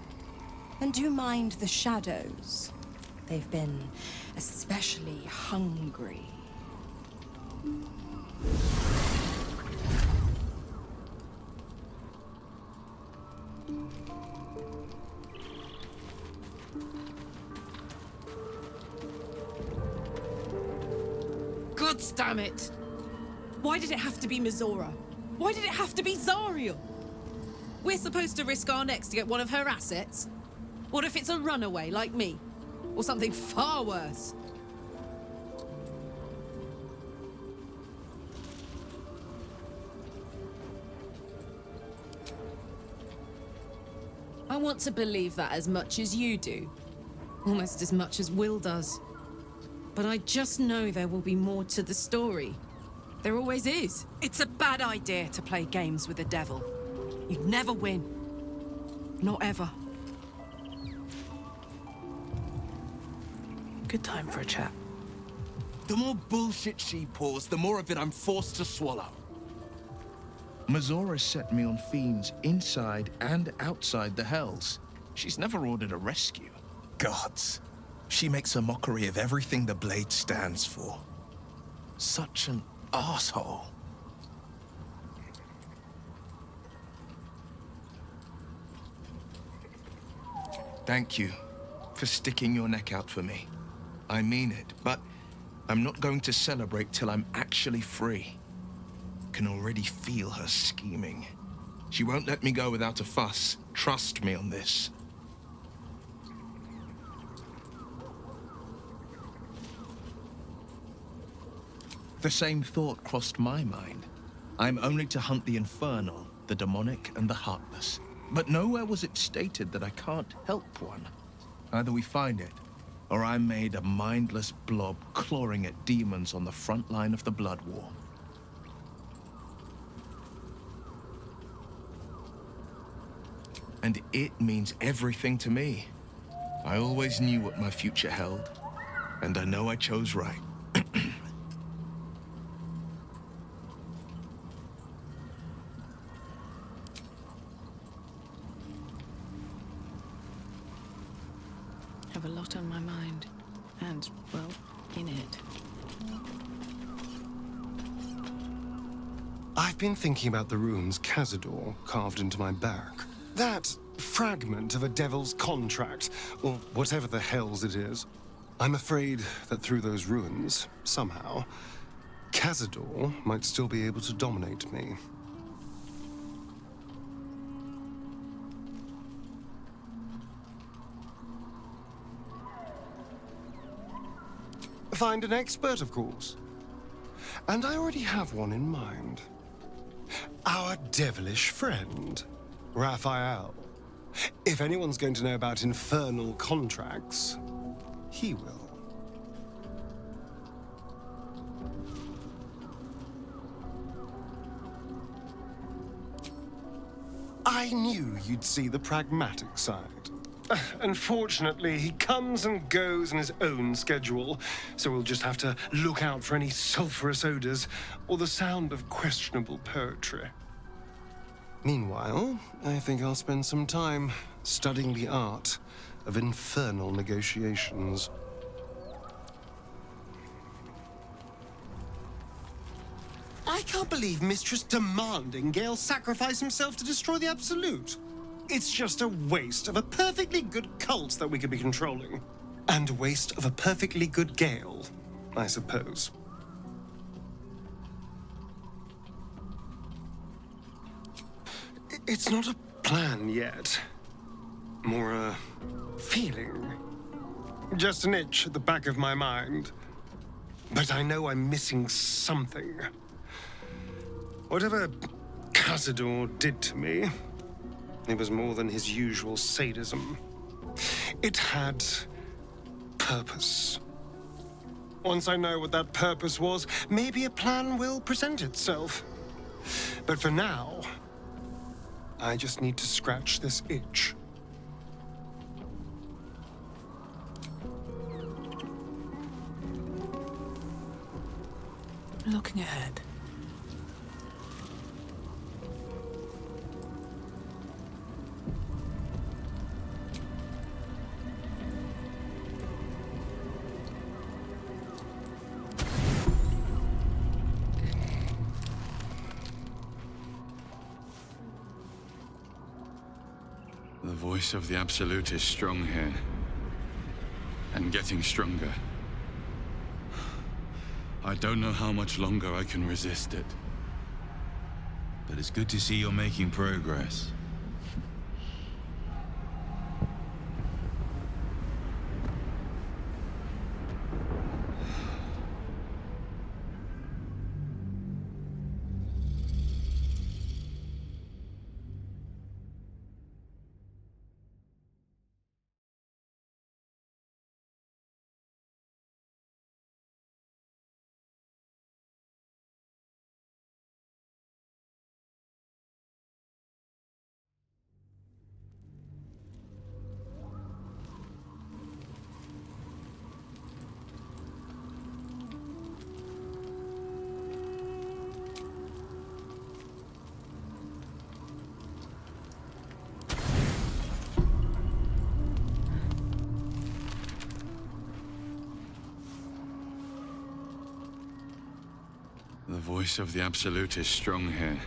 And do mind the shadows. They've been especially hungry. God damn it! Why did it have to be Mizora? Why did it have to be Zariel? We're supposed to risk our necks to get one of her assets? What if it's a runaway like me? Or something far worse? I want to believe that as much as you do. Almost as much as Will does. But I just know there will be more to the story. There always is. It's a bad idea to play games with the devil. You'd never win. Not ever. Good time for a chat. The more bullshit she pours, the more of it I'm forced to swallow. Mizora set me on fiends inside and outside the Hells. She's never ordered a rescue. Gods. She makes a mockery of everything the Blade stands for. Such an asshole. Thank you for sticking your neck out for me. I mean it, but I'm not going to celebrate till I'm actually free. Can already feel her scheming. She won't let me go without a fuss. Trust me on this. The same thought crossed my mind. I'm only to hunt the infernal, the demonic, and the heartless. But nowhere was it stated that I can't help one. Either we find it, or I'm made a mindless blob clawing at demons on the front line of the blood war. And it means everything to me. I always knew what my future held, and I know I chose right. Have a lot on my mind, and, well, in it. I've been thinking about the runes Cazador carved into my back. That fragment of a devil's contract, or whatever the hells it is. I'm afraid that through those runes, somehow, Cazador might still be able to dominate me. Find an expert, of course. And I already have one in mind. Our devilish friend, Raphael. If anyone's going to know about infernal contracts, he will. I knew you'd see the pragmatic side. Unfortunately, he comes and goes on his own schedule, so we'll just have to look out for any sulphurous odors or the sound of questionable poetry. Meanwhile, I think I'll spend some time studying the art of infernal negotiations. I can't believe Mistress demanding Gale sacrifice himself to destroy the Absolute. It's just a waste of a perfectly good cult that we could be controlling. And a waste of a perfectly good Gale, I suppose. It's not a plan yet. More a feeling. Just an itch at the back of my mind. But I know I'm missing something. Whatever Cazador did to me, it was more than his usual sadism. It had purpose. Once I know what that purpose was, maybe a plan will present itself. But for now, I just need to scratch this itch. Looking ahead. The voice of the Absolute is strong here. And getting stronger. I don't know how much longer I can resist it. But it's good to see you're making progress. The voice of the Absolute is strong here.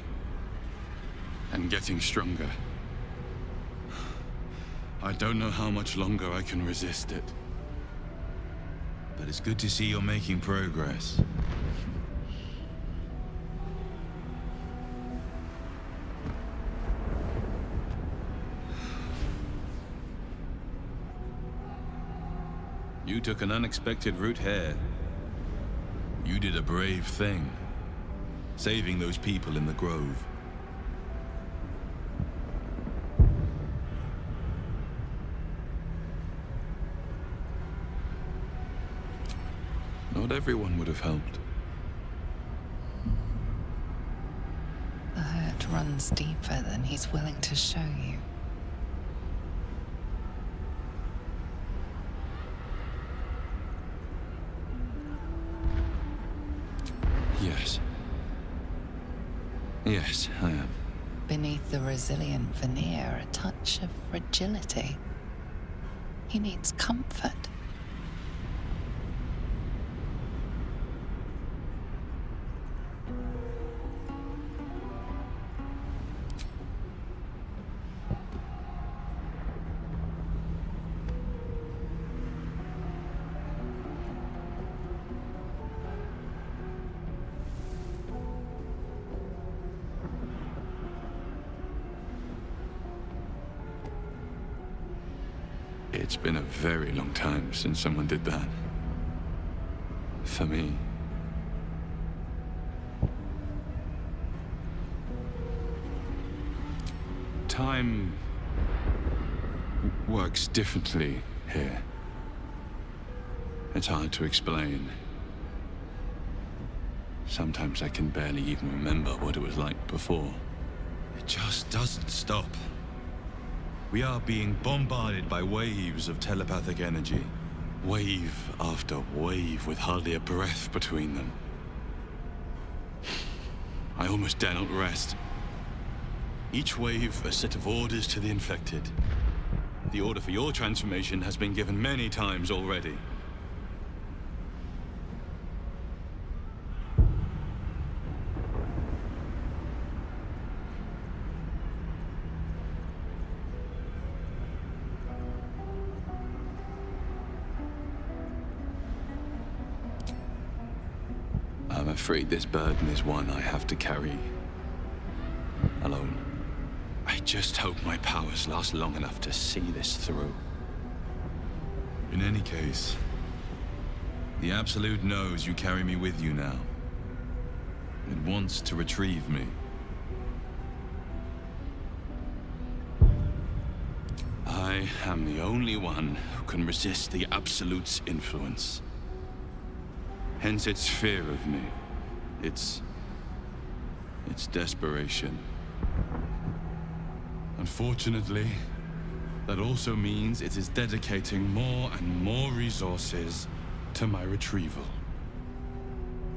And getting stronger. I don't know how much longer I can resist it. But it's good to see you're making progress. You took an unexpected route here. You did a brave thing, saving those people in the grove. Not everyone would have helped. The hurt runs deeper than he's willing to show you. Yes. Yes, I am. Beneath the resilient veneer, a touch of fragility. He needs comfort. It's been a very long time since someone did that. For me. Time works differently here. It's hard to explain. Sometimes I can barely even remember what it was like before. It just doesn't stop. We are being bombarded by waves of telepathic energy. Wave after wave with hardly a breath between them. I almost dare not rest. Each wave a set of orders to the infected. The order for your transformation has been given many times already. I'm afraid this burden is one I have to carry alone. I just hope my powers last long enough to see this through. In any case, the Absolute knows you carry me with you now. It wants to retrieve me. I am the only one who can resist the Absolute's influence. Hence its fear of me. Its desperation. Unfortunately, that also means it is dedicating more and more resources to my retrieval.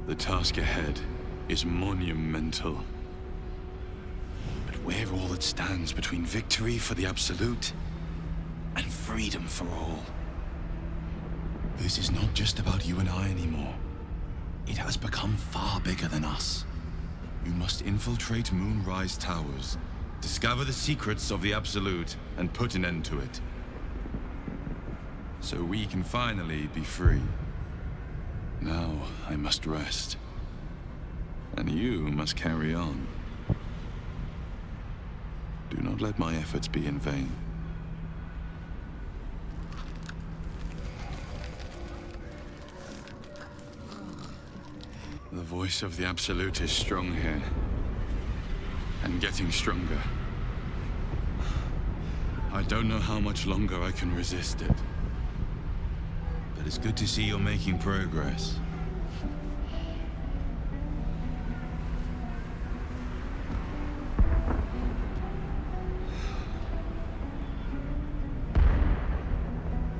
The task ahead is monumental. But we're all that stands between victory for the Absolute and freedom for all. This is not just about you and I anymore. It has become far bigger than us. You must infiltrate Moonrise Towers, discover the secrets of the Absolute, and put an end to it. So we can finally be free. Now I must rest. And you must carry on. Do not let my efforts be in vain. The voice of the Absolute is strong here. And getting stronger. I don't know how much longer I can resist it. But it's good to see you're making progress.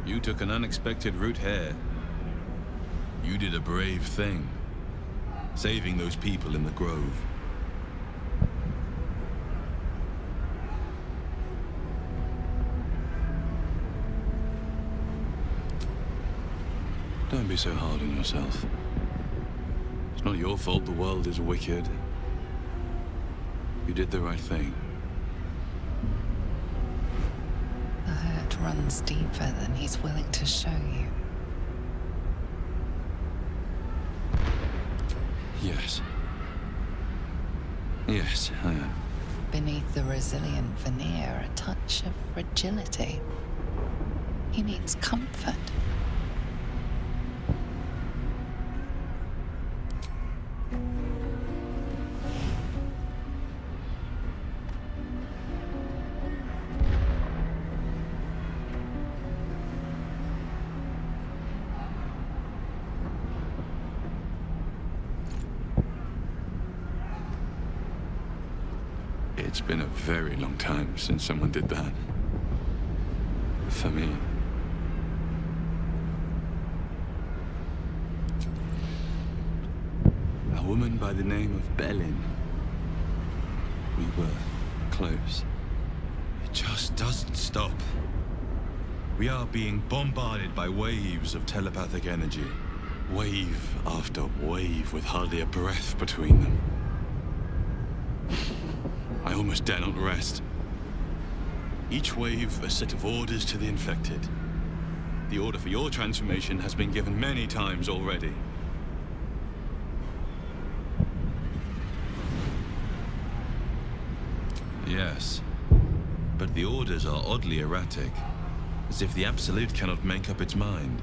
You took an unexpected route here. You did a brave thing. Saving those people in the grove. Don't be so hard on yourself. It's not your fault the world is wicked. You did the right thing. The hurt runs deeper than he's willing to show you. Yes. Yes, I am. Beneath the resilient veneer, a touch of fragility. He needs comfort. It's been a very long time since someone did that. For me. A woman by the name of Belin. We were close. It just doesn't stop. We are being bombarded by waves of telepathic energy. Wave after wave with hardly a breath between them. I almost dare not rest. Each wave a set of orders to the infected. The order for your transformation has been given many times already. Yes, but the orders are oddly erratic, as if the Absolute cannot make up its mind.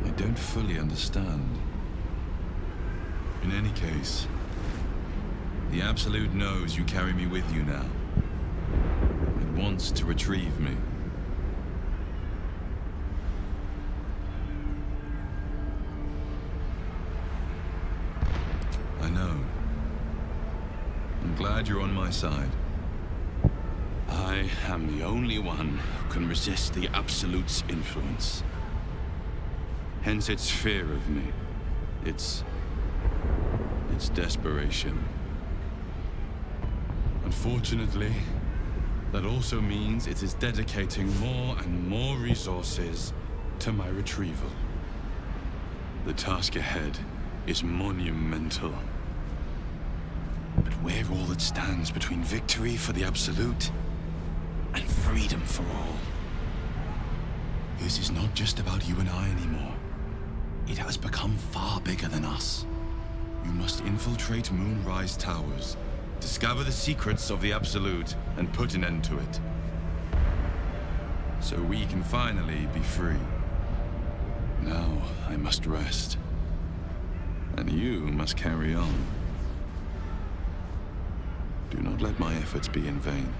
I don't fully understand. In any case, the Absolute knows you carry me with you now. It wants to retrieve me. I know. I'm glad you're on my side. I am the only one who can resist the Absolute's influence. Hence its fear of me. Its desperation. Unfortunately, that also means it is dedicating more and more resources to my retrieval. The task ahead is monumental. But we're all that stands between victory for the Absolute and freedom for all. This is not just about you and I anymore. It has become far bigger than us. You must infiltrate Moonrise Towers, discover the secrets of the Absolute, and put an end to it. So we can finally be free. Now I must rest. And you must carry on. Do not let my efforts be in vain.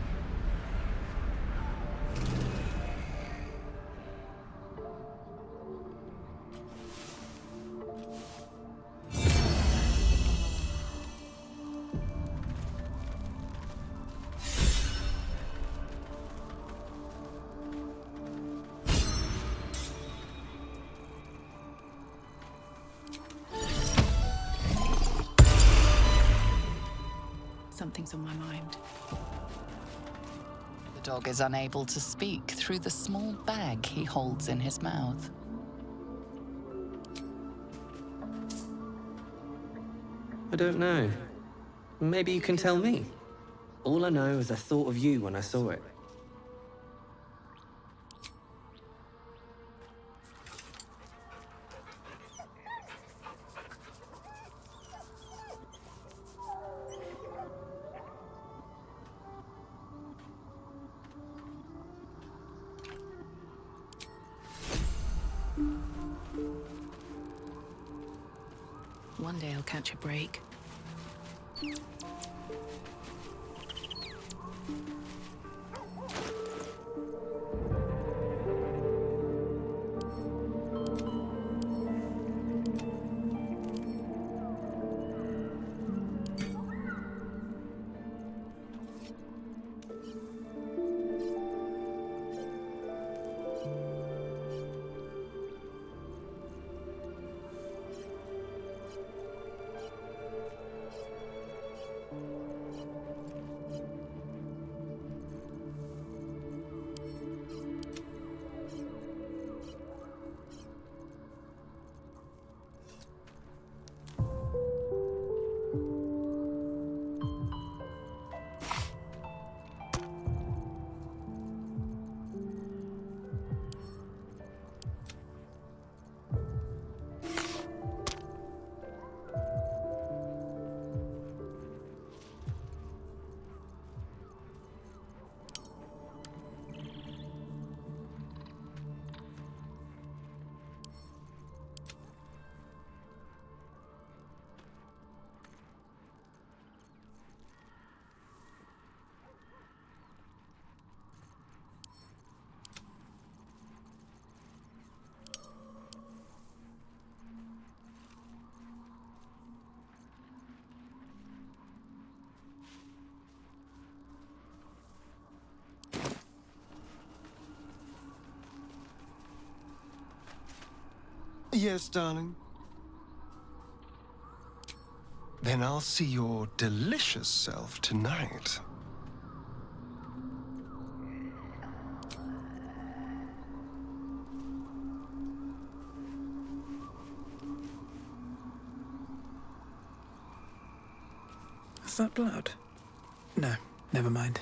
Something's on my mind. The dog is unable to speak through the small bag he holds in his mouth. I don't know. Maybe you can tell me. All I know is I thought of you when I saw it. One day I'll catch a break. Yes, darling. Then I'll see your delicious self tonight. Is that blood? No, never mind.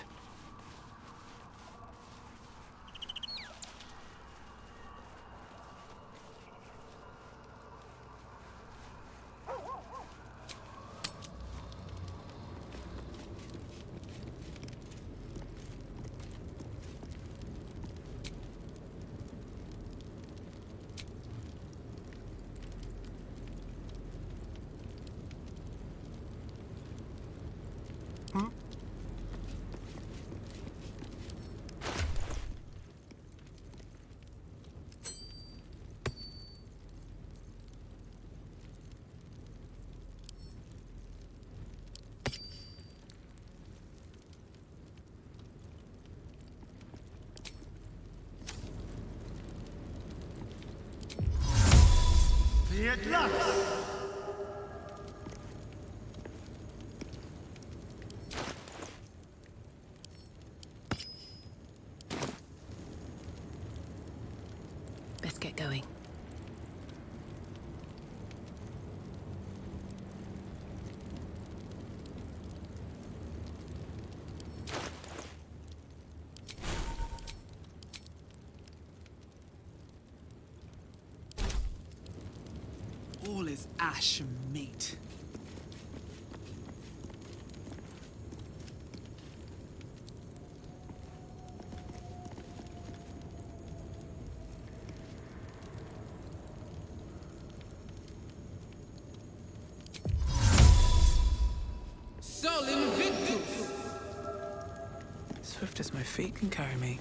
Viet Lux! Best get going. All is ash and meat. Sol Invictus! Swift as my feet can carry me.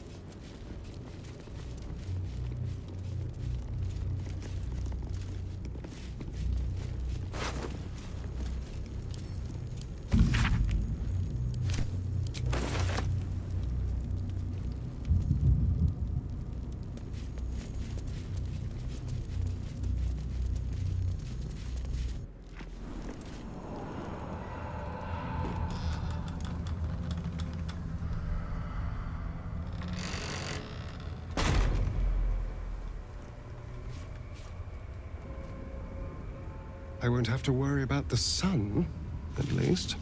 I won't have to worry about the sun, at least.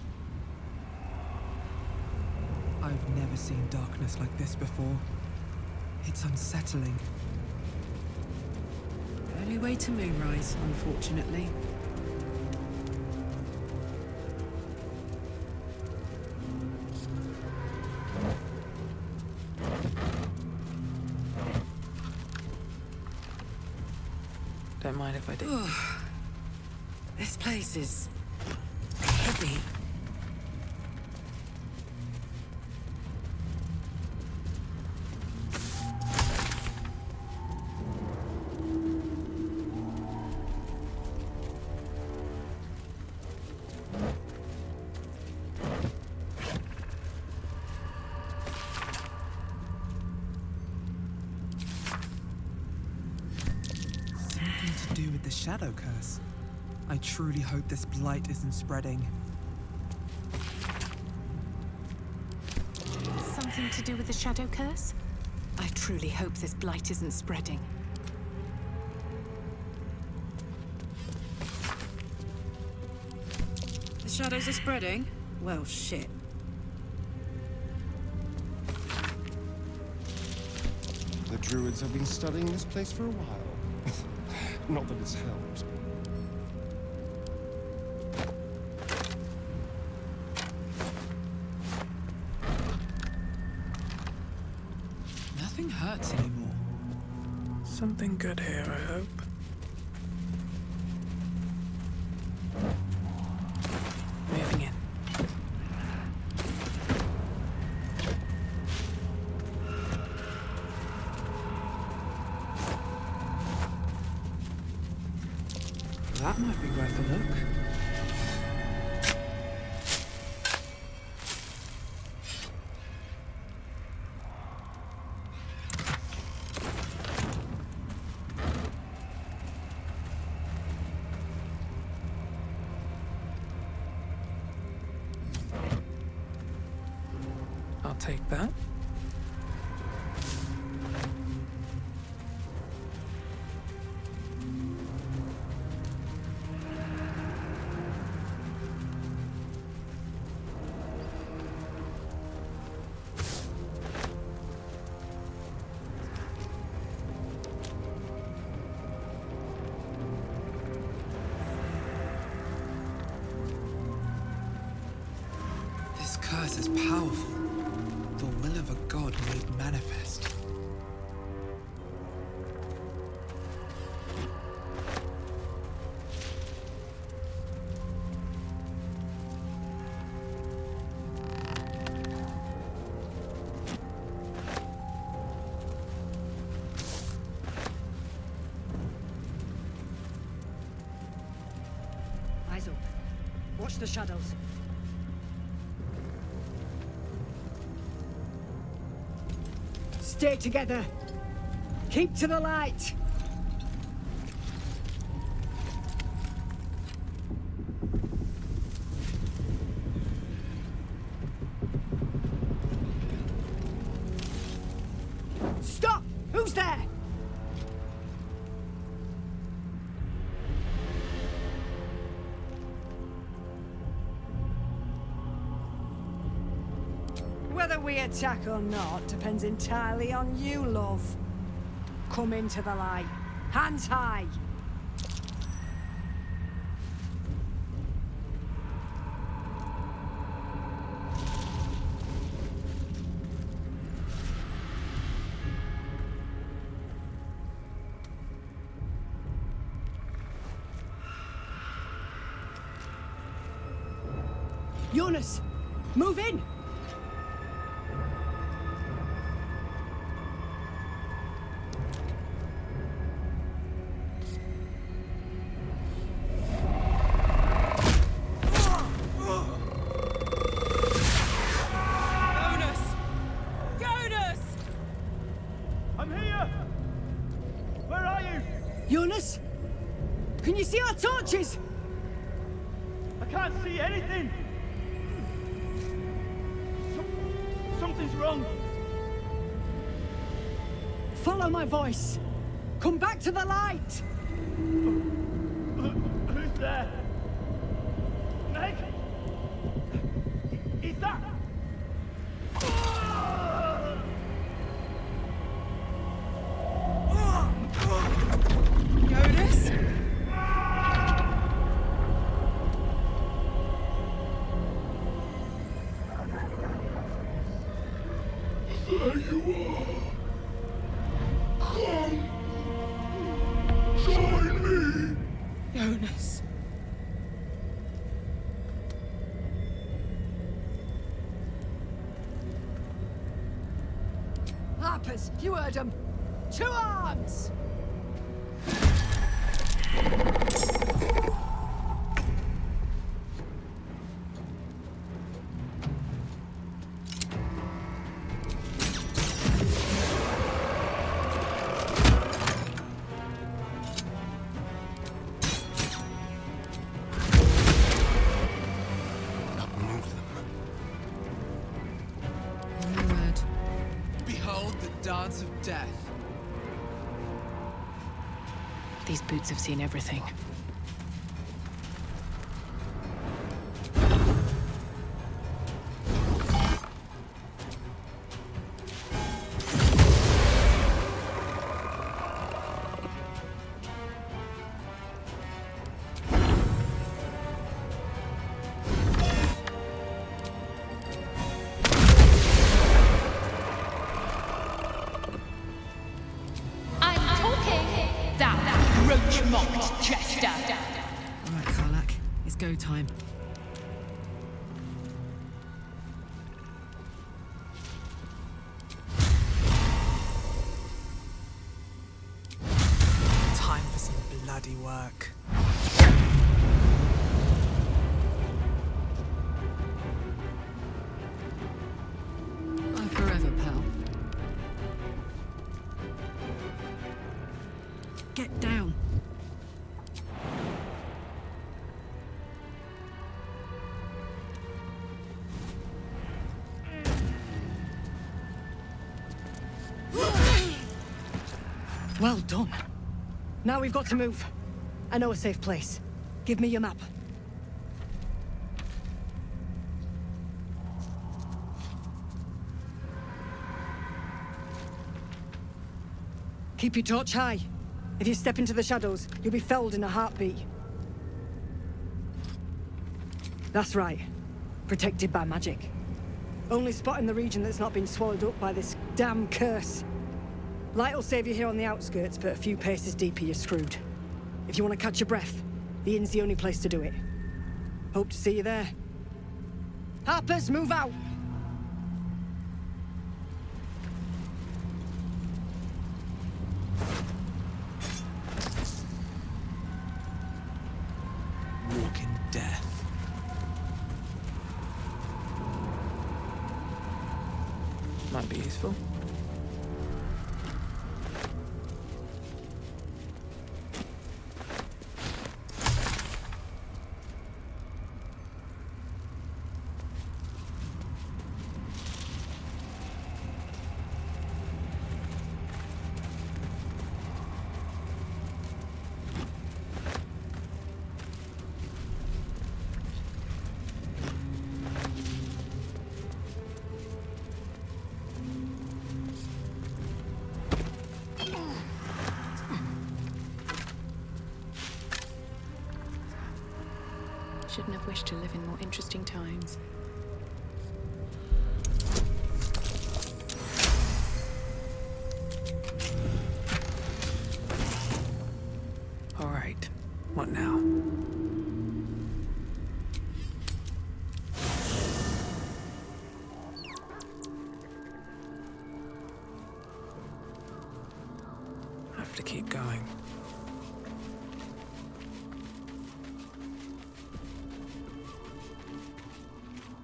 I've never seen darkness like this before. It's unsettling. Only way to moonrise, unfortunately. Don't mind if I do. This place is heavy. Something to do with the shadow curse. I truly hope this blight isn't spreading. Something to do with the shadow curse? I truly hope this blight isn't spreading. The shadows are spreading? Well, shit. The druids have been studying this place for a while. Not that it's helped. Nothing hurts anymore. Something good here, I hope. Moving in. That might be worth a look. I'll take that. This curse is powerful. The will of a god made manifest. Eyes up. Watch the shadows. Stay together. Keep to the light. Stop! Who's there? Whether we attack or not depends entirely on you, love. Come into the light. Hands high. Jonas, move in! Jonas? Can you see our torches? I can't see anything! Something's wrong! Follow my voice! Come back to the light! Who's there? Meg? Is that... Jonas? There you are. Come. Join me. Jonas. Harpers, you heard them! To arms! Lured. Behold the dance of death. These boots have seen everything. Roach-mocked jester! All right, Karlak. It's go time. Time for some bloody work. Bye forever, pal. Get down. Well done. Now we've got to move. I know a safe place. Give me your map. Keep your torch high. If you step into the shadows, you'll be felled in a heartbeat. That's right. Protected by magic. Only spot in the region that's not been swallowed up by this damn curse. Light will save you here on the outskirts, but a few paces deeper you're screwed. If you want to catch your breath, the inn's the only place to do it. Hope to see you there. Harpers, move out! Walking death. Might be useful. Shouldn't have wished to live in more interesting times. All right. What now? Have to keep going.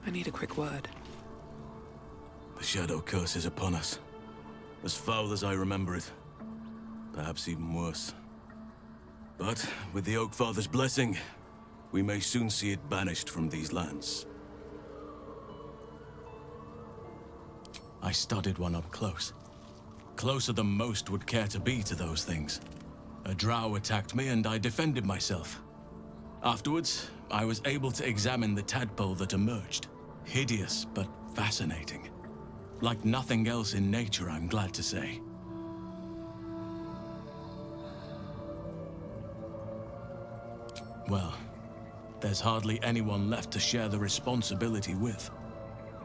I need a quick word. The Shadow Curse is upon us. As foul as I remember it. Perhaps even worse. But with the Oak Father's blessing, we may soon see it banished from these lands. I studied one up close. Closer than most would care to be to those things. A drow attacked me and I defended myself. Afterwards, I was able to examine the tadpole that emerged. Hideous, but fascinating. Like nothing else in nature, I'm glad to say. Well, there's hardly anyone left to share the responsibility with.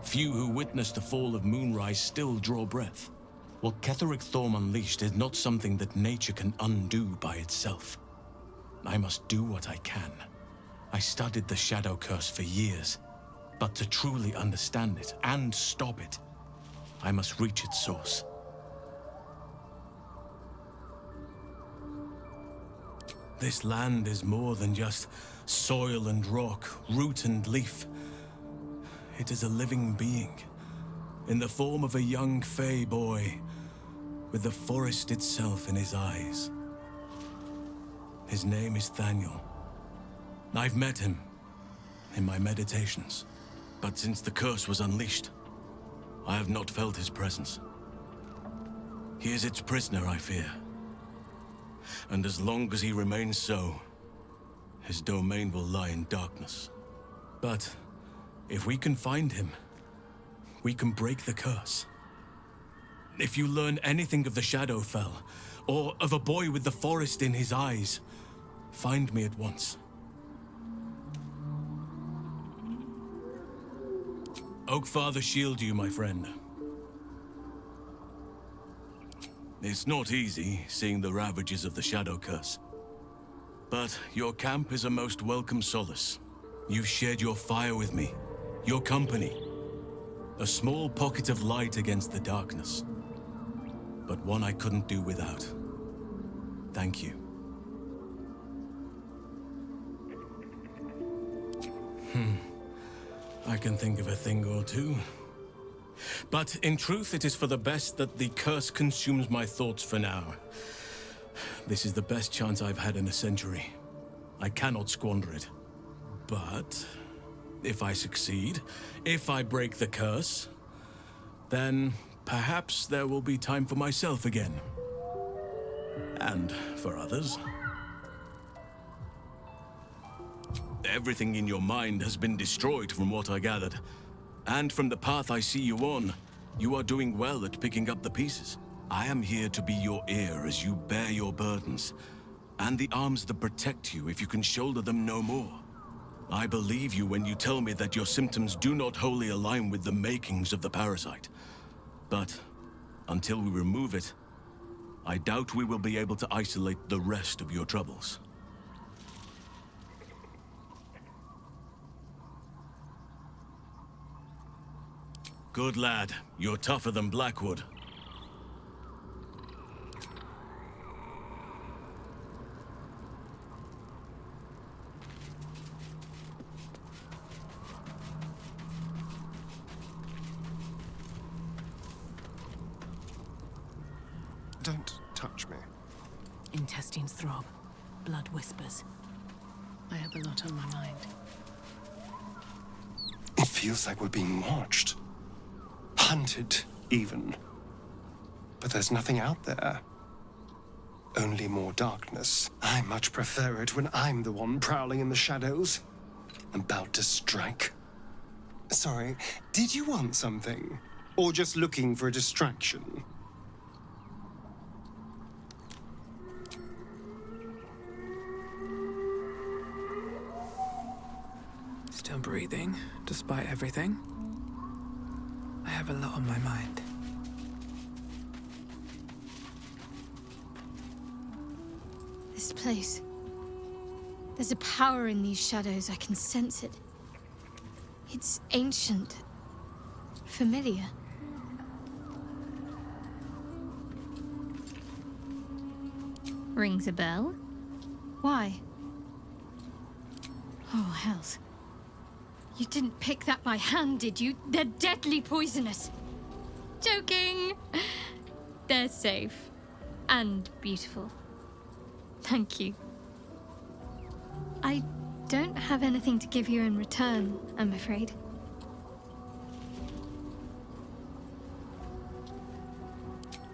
Few who witnessed the fall of Moonrise still draw breath. What Ketheric Thorm unleashed is not something that nature can undo by itself. I must do what I can. I studied the Shadow Curse for years, but to truly understand it and stop it, I must reach its source. This land is more than just soil and rock, root and leaf. It is a living being, in the form of a young Fey boy, with the forest itself in his eyes. His name is Thaniel. I've met him in my meditations, but since the curse was unleashed, I have not felt his presence. He is its prisoner, I fear. And as long as he remains so, his domain will lie in darkness. But if we can find him, we can break the curse. If you learn anything of the Shadowfell, or of a boy with the forest in his eyes, find me at once. Oakfather shield you, my friend. It's not easy, seeing the ravages of the Shadow Curse. But your camp is a most welcome solace. You've shared your fire with me, your company. A small pocket of light against the darkness. But one I couldn't do without. Thank you. I can think of a thing or two. But in truth, it is for the best that the curse consumes my thoughts for now. This is the best chance I've had in a century. I cannot squander it. But if I succeed, if I break the curse, then perhaps there will be time for myself again. And for others. Everything in your mind has been destroyed from what I gathered. And from the path I see you on, you are doing well at picking up the pieces. I am here to be your ear as you bear your burdens, and the arms that protect you if you can shoulder them no more. I believe you when you tell me that your symptoms do not wholly align with the makings of the parasite. But until we remove it, I doubt we will be able to isolate the rest of your troubles. Good lad. You're tougher than Blackwood. Don't touch me. Intestines throb. Blood whispers. I have a lot on my mind. It feels like we're being watched. Hunted, even. But there's nothing out there. Only more darkness. I much prefer it when I'm the one prowling in the shadows. About to strike. Sorry, did you want something? Or just looking for a distraction? Still breathing, despite everything. I have a lot on my mind. This place. There's a power in these shadows. I can sense it. It's ancient. Familiar. Rings a bell? Why? Oh, hells. You didn't pick that by hand, did you? They're deadly poisonous. Joking. They're safe. And beautiful. Thank you. I don't have anything to give you in return, I'm afraid.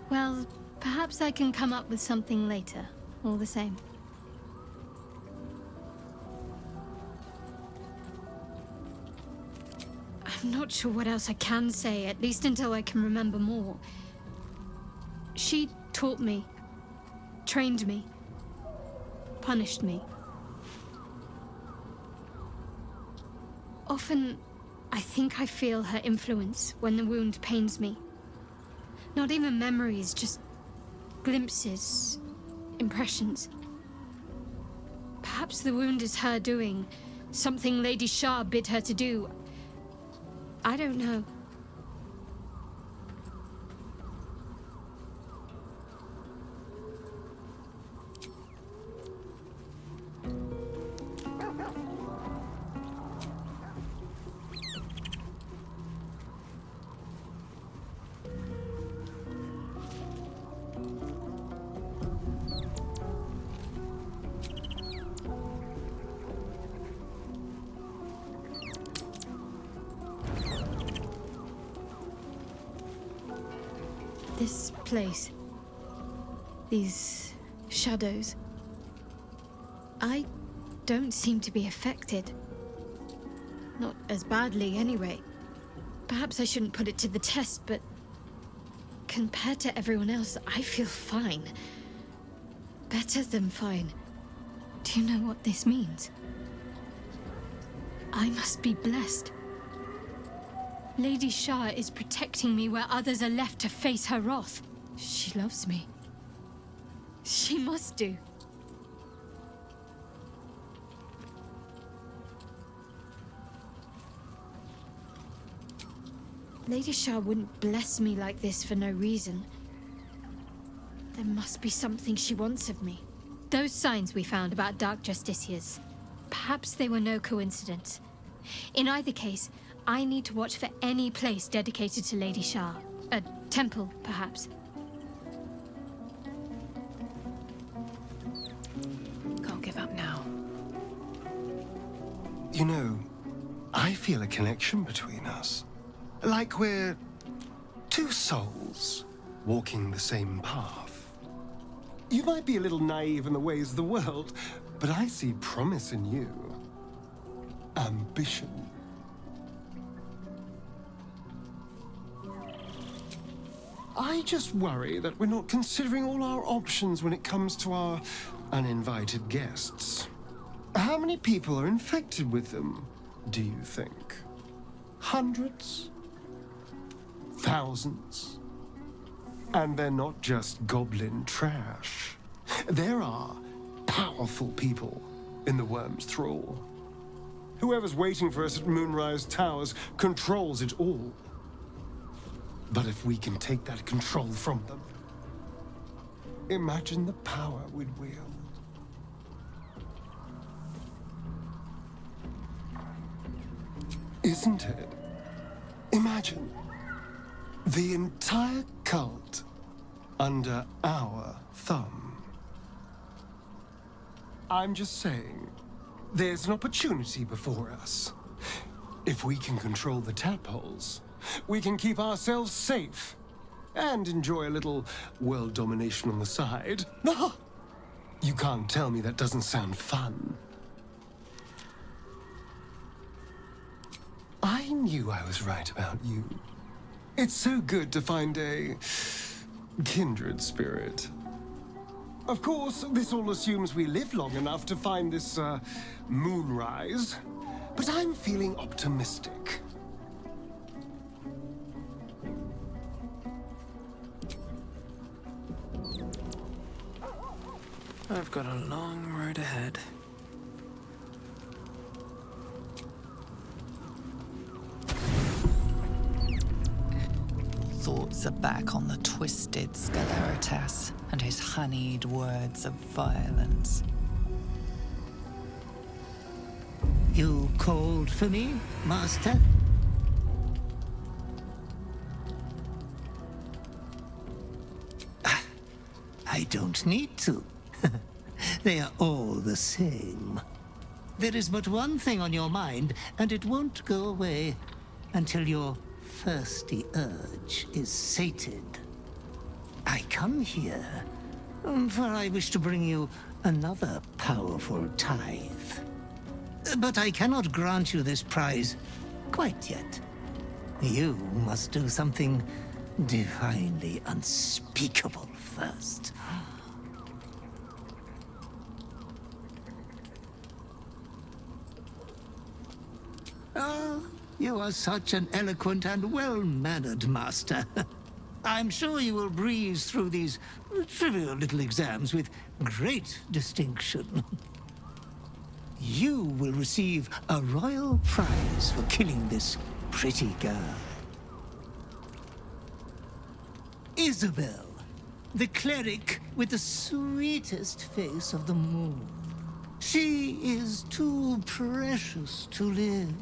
Well, perhaps I can come up with something later, all the same. I'm not sure what else I can say, at least until I can remember more. She taught me, trained me, punished me. Often, I think I feel her influence when the wound pains me. Not even memories, just glimpses, impressions. Perhaps the wound is her doing, something Lady Shah bid her to do. I don't know. This place, these shadows, I don't seem to be affected. Not as badly, anyway. Perhaps I shouldn't put it to the test, but compared to everyone else, I feel fine. Better than fine. Do you know what this means? I must be blessed. Lady Shah is protecting me where others are left to face her wrath. She loves me. She must do. Lady Shah wouldn't bless me like this for no reason. There must be something she wants of me. Those signs we found about Dark Justiciars, perhaps they were no coincidence. In either case, I need to watch for any place dedicated to Lady Shah. A temple, perhaps. Can't give up now. You know, I feel a connection between us. Like we're two souls walking the same path. You might be a little naive in the ways of the world, but I see promise in you. Ambition. I just worry that we're not considering all our options when it comes to our uninvited guests. How many people are infected with them, do you think? Hundreds? Thousands? And they're not just goblin trash. There are powerful people in the Worm's thrall. Whoever's waiting for us at Moonrise Towers controls it all. But if we can take that control from them, imagine the power we'd wield. Isn't it? Imagine the entire cult under our thumb. I'm just saying, there's an opportunity before us. If we can control the tap holes, we can keep ourselves safe and enjoy a little world domination on the side. You can't tell me that doesn't sound fun. I knew I was right about you. It's so good to find a kindred spirit. Of course, this all assumes we live long enough to find this, moonrise. But I'm feeling optimistic. I've got a long road ahead. Thoughts are back on the twisted Sceleritas and his honeyed words of violence. You called for me, Master? I don't need to. They are all the same. There is but one thing on your mind, and it won't go away until your thirsty urge is sated. I come here, for I wish to bring you another powerful tithe. But I cannot grant you this prize quite yet. You must do something divinely unspeakable first. Ah, you are such an eloquent and well-mannered master. I'm sure you will breeze through these trivial little exams with great distinction. You will receive a royal prize for killing this pretty girl. Isabel, the cleric with the sweetest face of them all. She is too precious to live.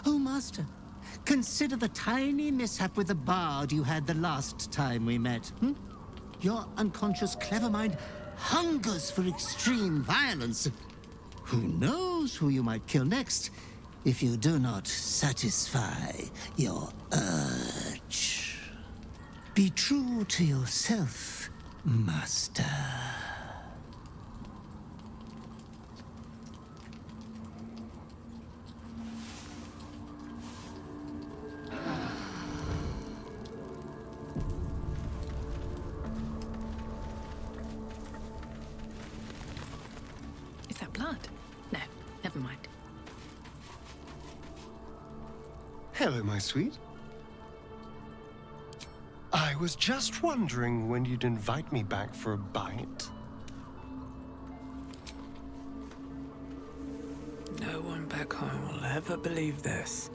Oh, Master, consider the tiny mishap with the bard you had the last time we met. Your unconscious clever mind hungers for extreme violence. Who knows who you might kill next if you do not satisfy your urge. Be true to yourself, Master. Is that blood? No, never mind. Hello, my sweet. I was just wondering when you'd invite me back for a bite. No one back home will ever believe this.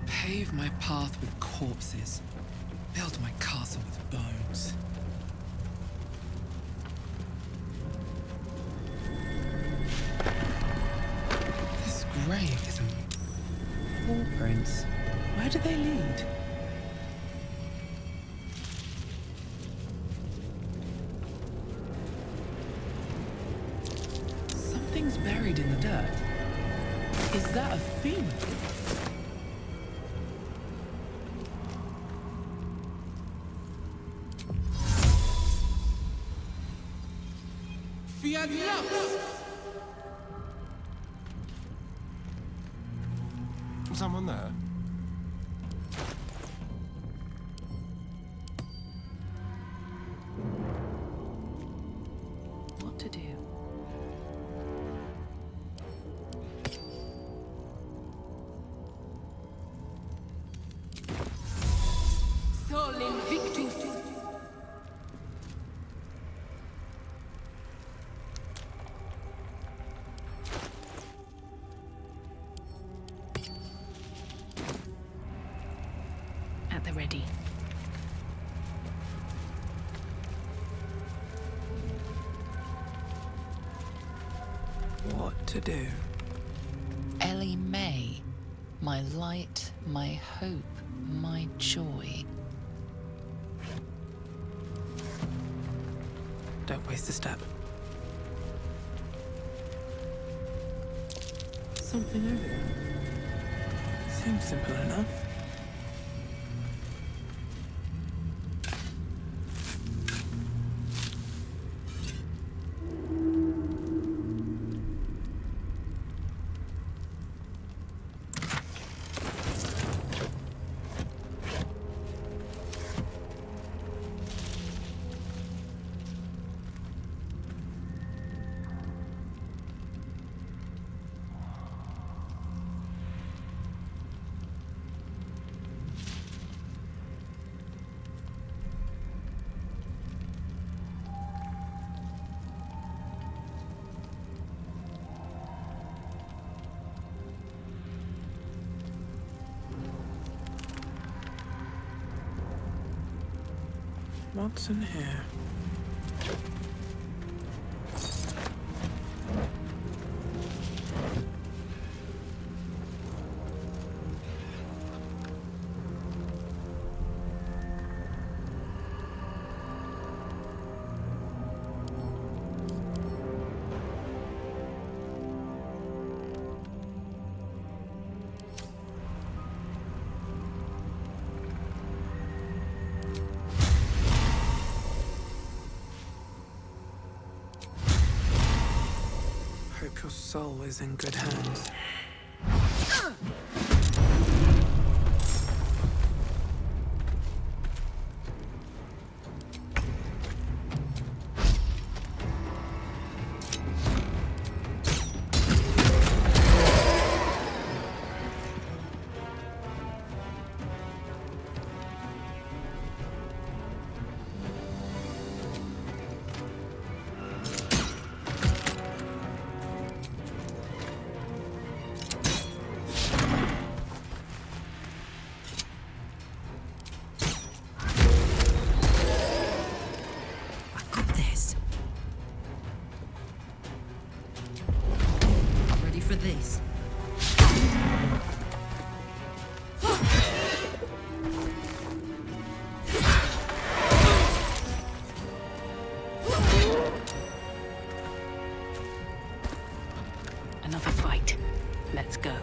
Pave my path with corpses. Build my castle with bones. This grave is a paw prints. Where do they lead? Fear not! Someone there? What to do? Sol Invictus. At the ready. What to do? Ellie May, my light, my hope, my joy. Don't waste a step. Something over there. Seems simple enough. What's in here? Hope your soul is in good hands. For this. Another fight. Let's go.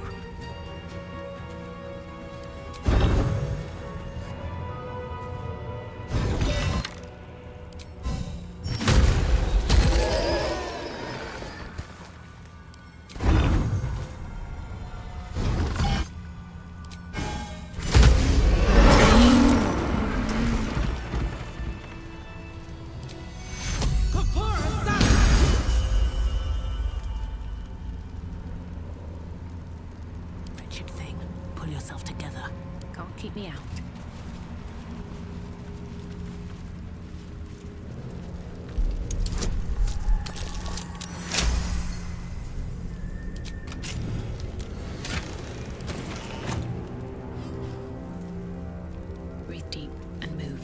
Yourself together. Can't keep me out. Breathe deep and move.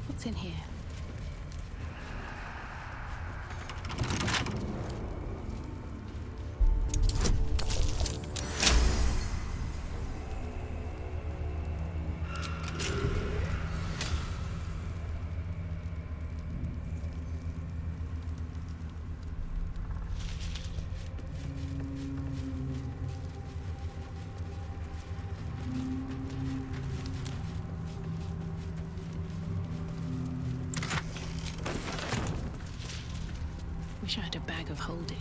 What's in here? Wish I had a bag of holding.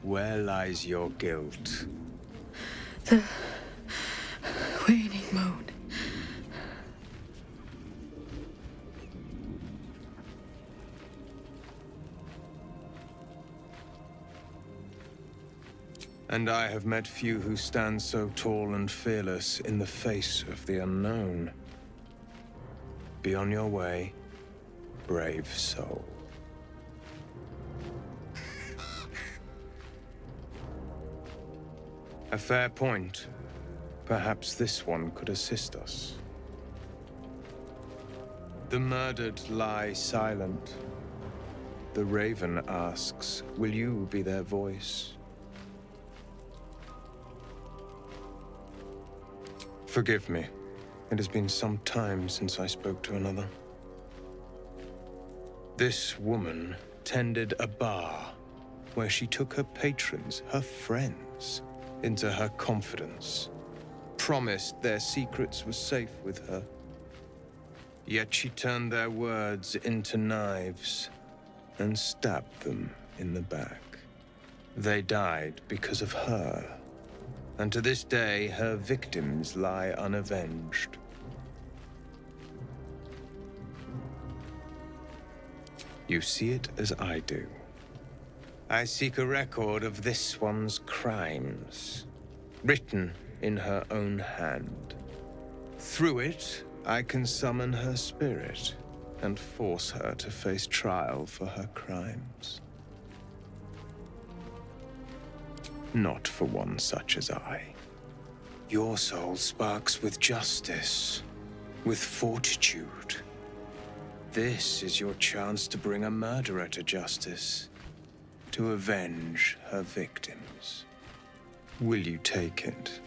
Where lies your guilt? The waning moon. And I have met few who stand so tall and fearless in the face of the unknown. Be on your way, brave soul. A fair point. Perhaps this one could assist us. The murdered lie silent. The raven asks, will you be their voice? Forgive me. It has been some time since I spoke to another. This woman tended a bar where she took her patrons, her friends, into her confidence, promised their secrets were safe with her. Yet she turned their words into knives and stabbed them in the back. They died because of her, and to this day her victims lie unavenged. You see it as I do. I seek a record of this one's crimes, written in her own hand. Through it, I can summon her spirit and force her to face trial for her crimes. Not for one such as I. Your soul sparks with justice, with fortitude. This is your chance to bring a murderer to justice, to avenge her victims. Will you take it?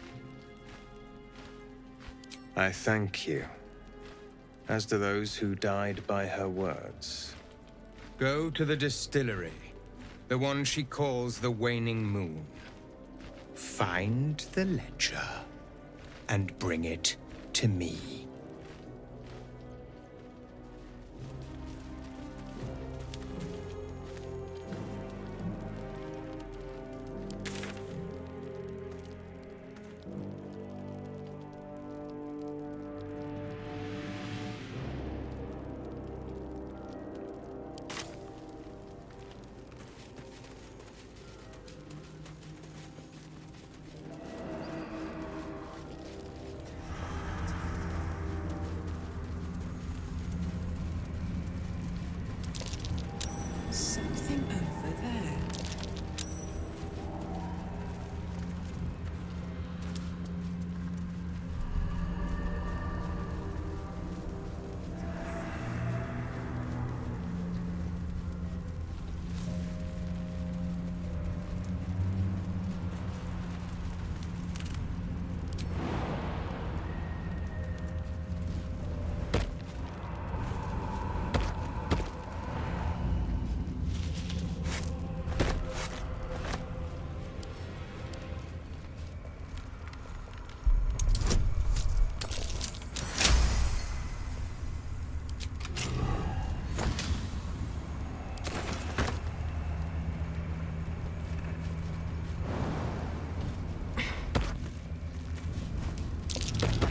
I thank you, as do those who died by her words. Go to the distillery, the one she calls the Waning Moon. Find the ledger, and bring it to me. Something over there.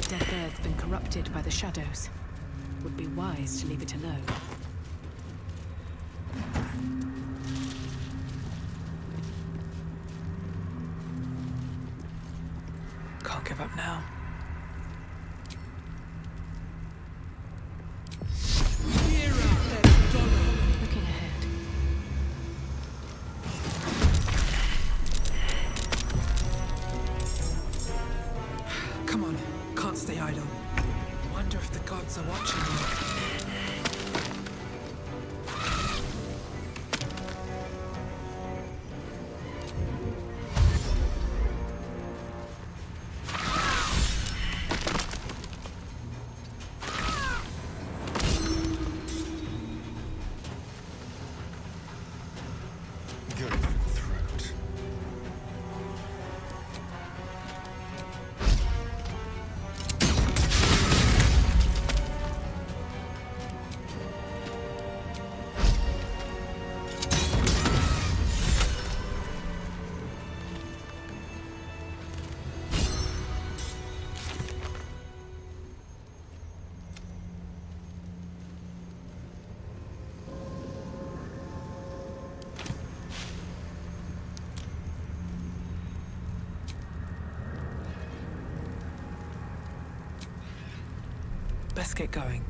Death Earth's been corrupted by the shadows. Would be wise to leave it alone. Can't give up now. Come on, can't stay idle. Wonder if the gods are watching me. Let's get going.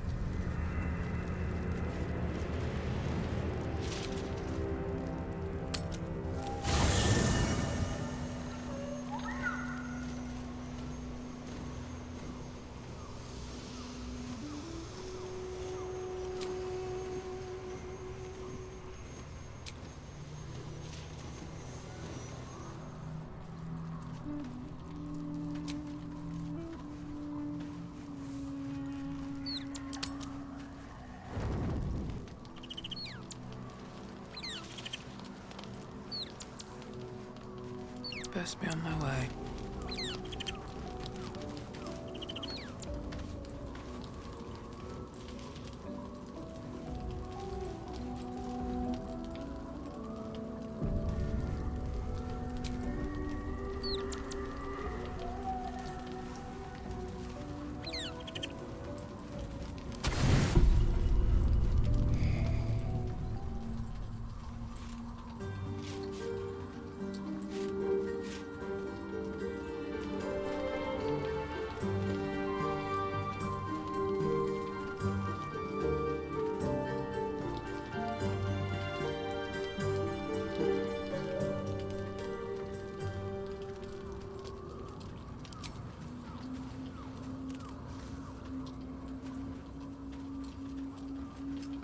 Best be on my way.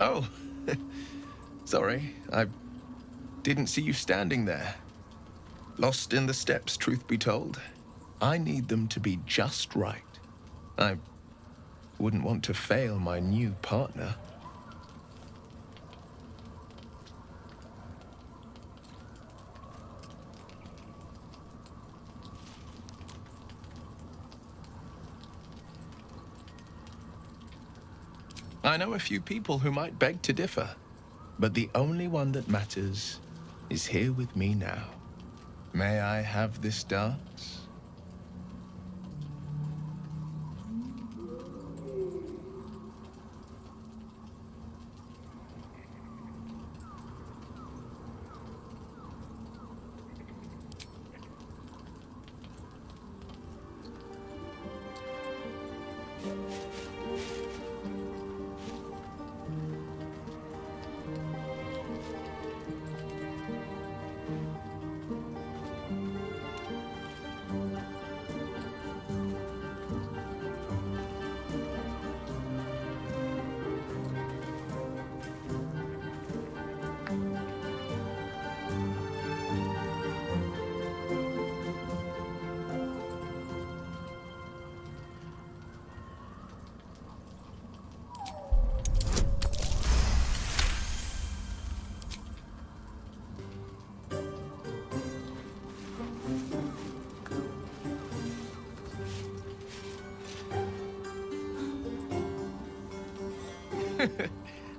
Oh, sorry. I didn't see you standing there. Lost in the steps, truth be told. I need them to be just right. I wouldn't want to fail my new partner. I know a few people who might beg to differ, but the only one that matters is here with me now. May I have this dance?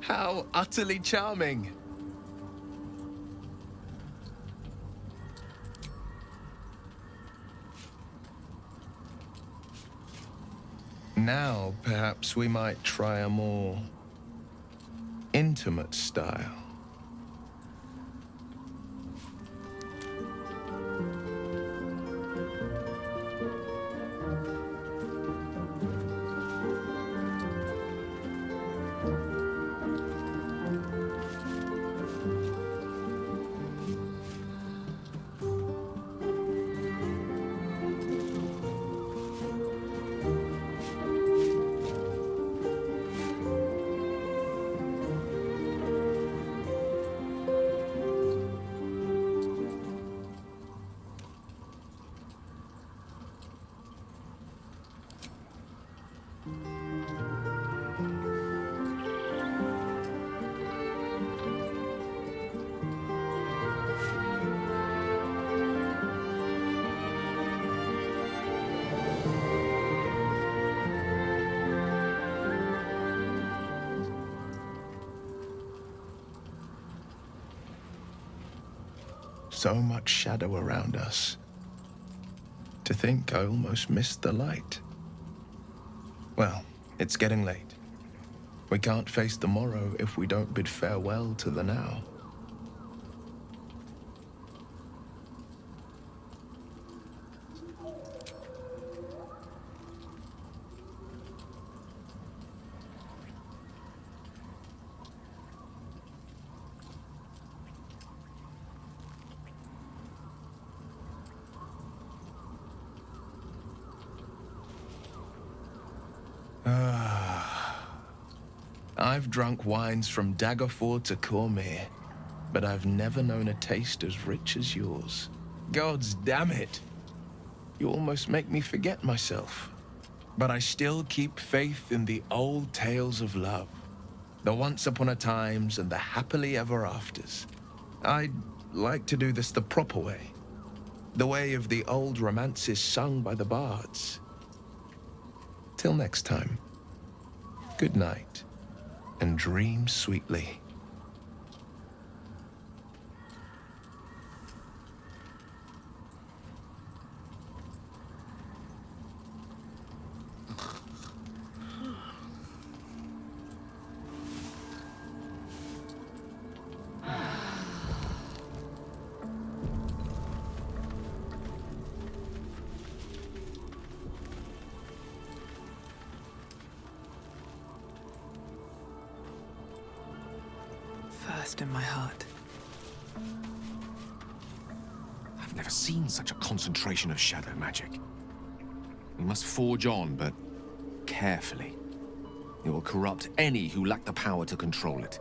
How utterly charming. Now, perhaps we might try a more intimate style. So much shadow around us. To think I almost missed the light. Well, it's getting late. We can't face the morrow if we don't bid farewell to the now. I've drunk wines from Daggerford to Cormyr, but I've never known a taste as rich as yours. Gods damn it! You almost make me forget myself. But I still keep faith in the old tales of love. The once upon a times and the happily ever afters. I'd like to do this the proper way. The way of the old romances sung by the bards. Till next time, good night, and dream sweetly. First in my heart. I've never seen such a concentration of shadow magic. We must forge on, but carefully. It will corrupt any who lack the power to control it.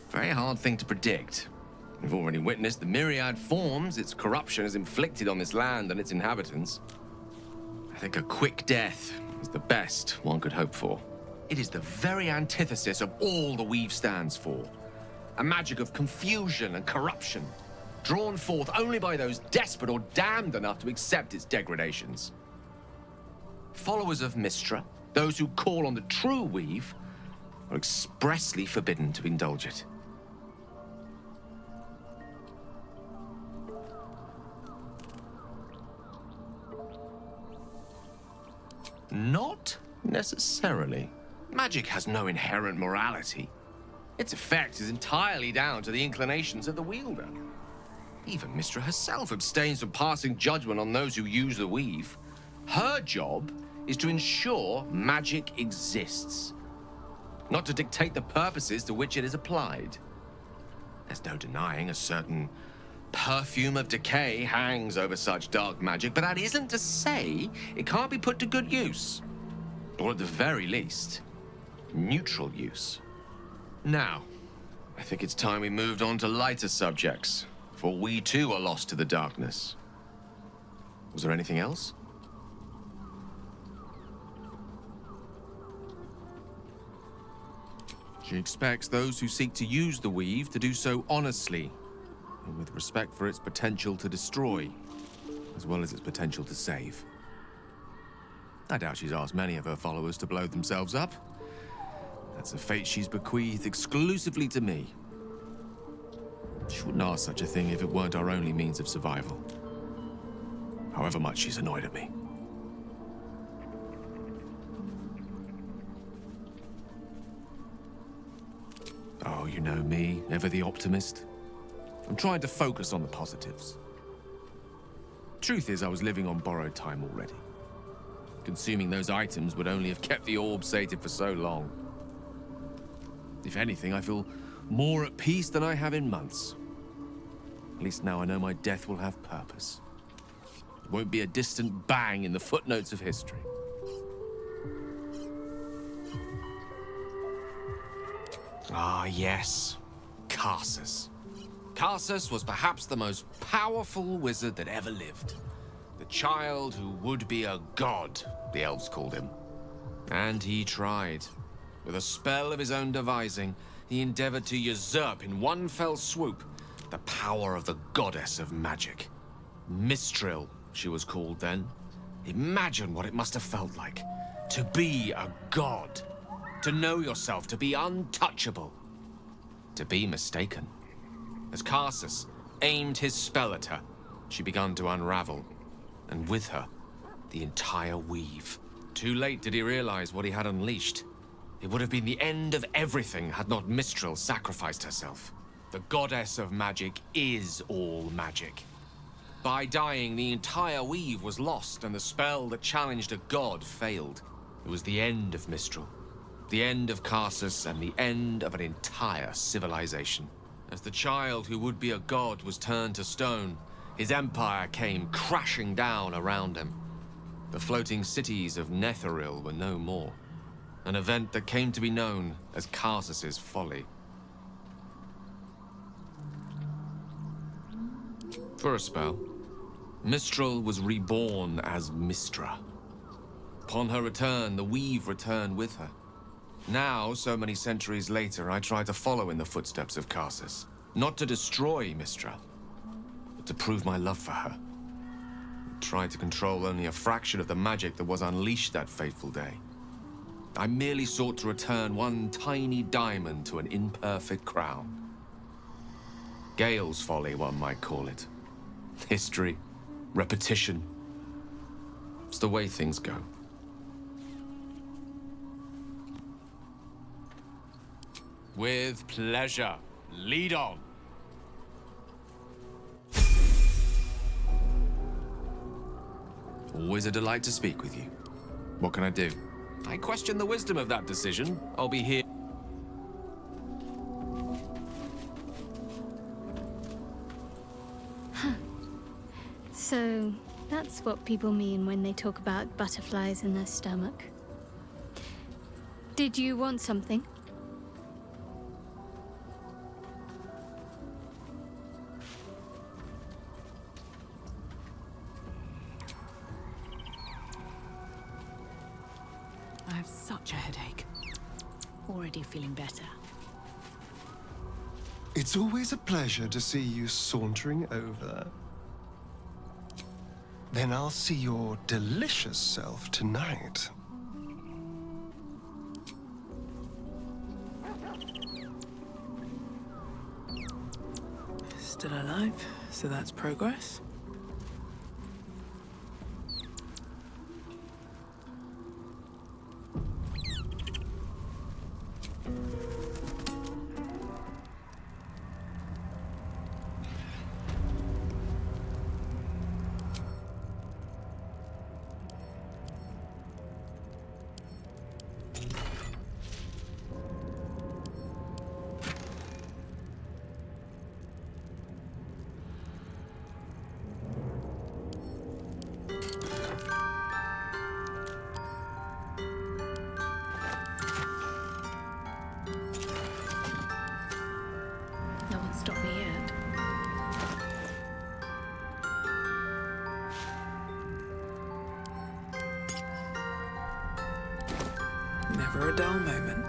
Very hard thing to predict. We've already witnessed the myriad forms its corruption has inflicted on this land and its inhabitants. I think a quick death is the best one could hope for. It is the very antithesis of all the Weave stands for. A magic of confusion and corruption, drawn forth only by those desperate or damned enough to accept its degradations. Followers of Mystra, those who call on the true Weave, are expressly forbidden to indulge it. Not necessarily. Magic has no inherent morality. Its effect is entirely down to the inclinations of the wielder. Even Mystra herself abstains from passing judgment on those who use the Weave. Her job is to ensure magic exists, not to dictate the purposes to which it is applied. There's no denying a certain perfume of decay hangs over such dark magic, but that isn't to say it can't be put to good use. Or at the very least, neutral use. Now, I think it's time we moved on to lighter subjects, for we too are lost to the darkness. Was there anything else? She expects those who seek to use the Weave to do so honestly, and with respect for its potential to destroy, as well as its potential to save. I doubt she's asked many of her followers to blow themselves up. That's a fate she's bequeathed exclusively to me. She wouldn't ask such a thing if it weren't our only means of survival. However much she's annoyed at me. Oh, you know me, ever the optimist. I'm trying to focus on the positives. Truth is, I was living on borrowed time already. Consuming those items would only have kept the orb sated for so long. If anything, I feel more at peace than I have in months. At least now I know my death will have purpose. It won't be a distant bang in the footnotes of history. Ah, yes. Karsus. Karsus was perhaps the most powerful wizard that ever lived. The child who would be a god, the elves called him. And he tried. With a spell of his own devising, he endeavored to usurp in one fell swoop the power of the goddess of magic. Mistril, she was called then. Imagine what it must have felt like. To be a god. To know yourself, to be untouchable. To be mistaken. As Karsus aimed his spell at her, she began to unravel, and with her, the entire weave. Too late did he realize what he had unleashed. It would have been the end of everything had not Mistral sacrificed herself. The goddess of magic is all magic. By dying, the entire weave was lost, and the spell that challenged a god failed. It was the end of Mistral, the end of Karsus, and the end of an entire civilization. As the child who would be a god was turned to stone, his empire came crashing down around him. The floating cities of Netheril were no more. An event that came to be known as Karsus's folly. For a spell, Mistral was reborn as Mistra. Upon her return, the weave returned with her. Now, so many centuries later, I try to follow in the footsteps of Karsus. Not to destroy Mistra, but to prove my love for her. I tried to control only a fraction of the magic that was unleashed that fateful day. I merely sought to return one tiny diamond to an imperfect crown. Gale's folly, one might call it. History, repetition. It's the way things go. With pleasure. Lead on. Always a delight to speak with you. What can I do? I question the wisdom of that decision. I'll be here. So, that's what people mean when they talk about butterflies in their stomach. Did you want something? I have such a headache. Already feeling better. It's always a pleasure to see you sauntering over. Then I'll see your delicious self tonight. Still alive, so that's progress. No one stopped me yet. Never a dull moment.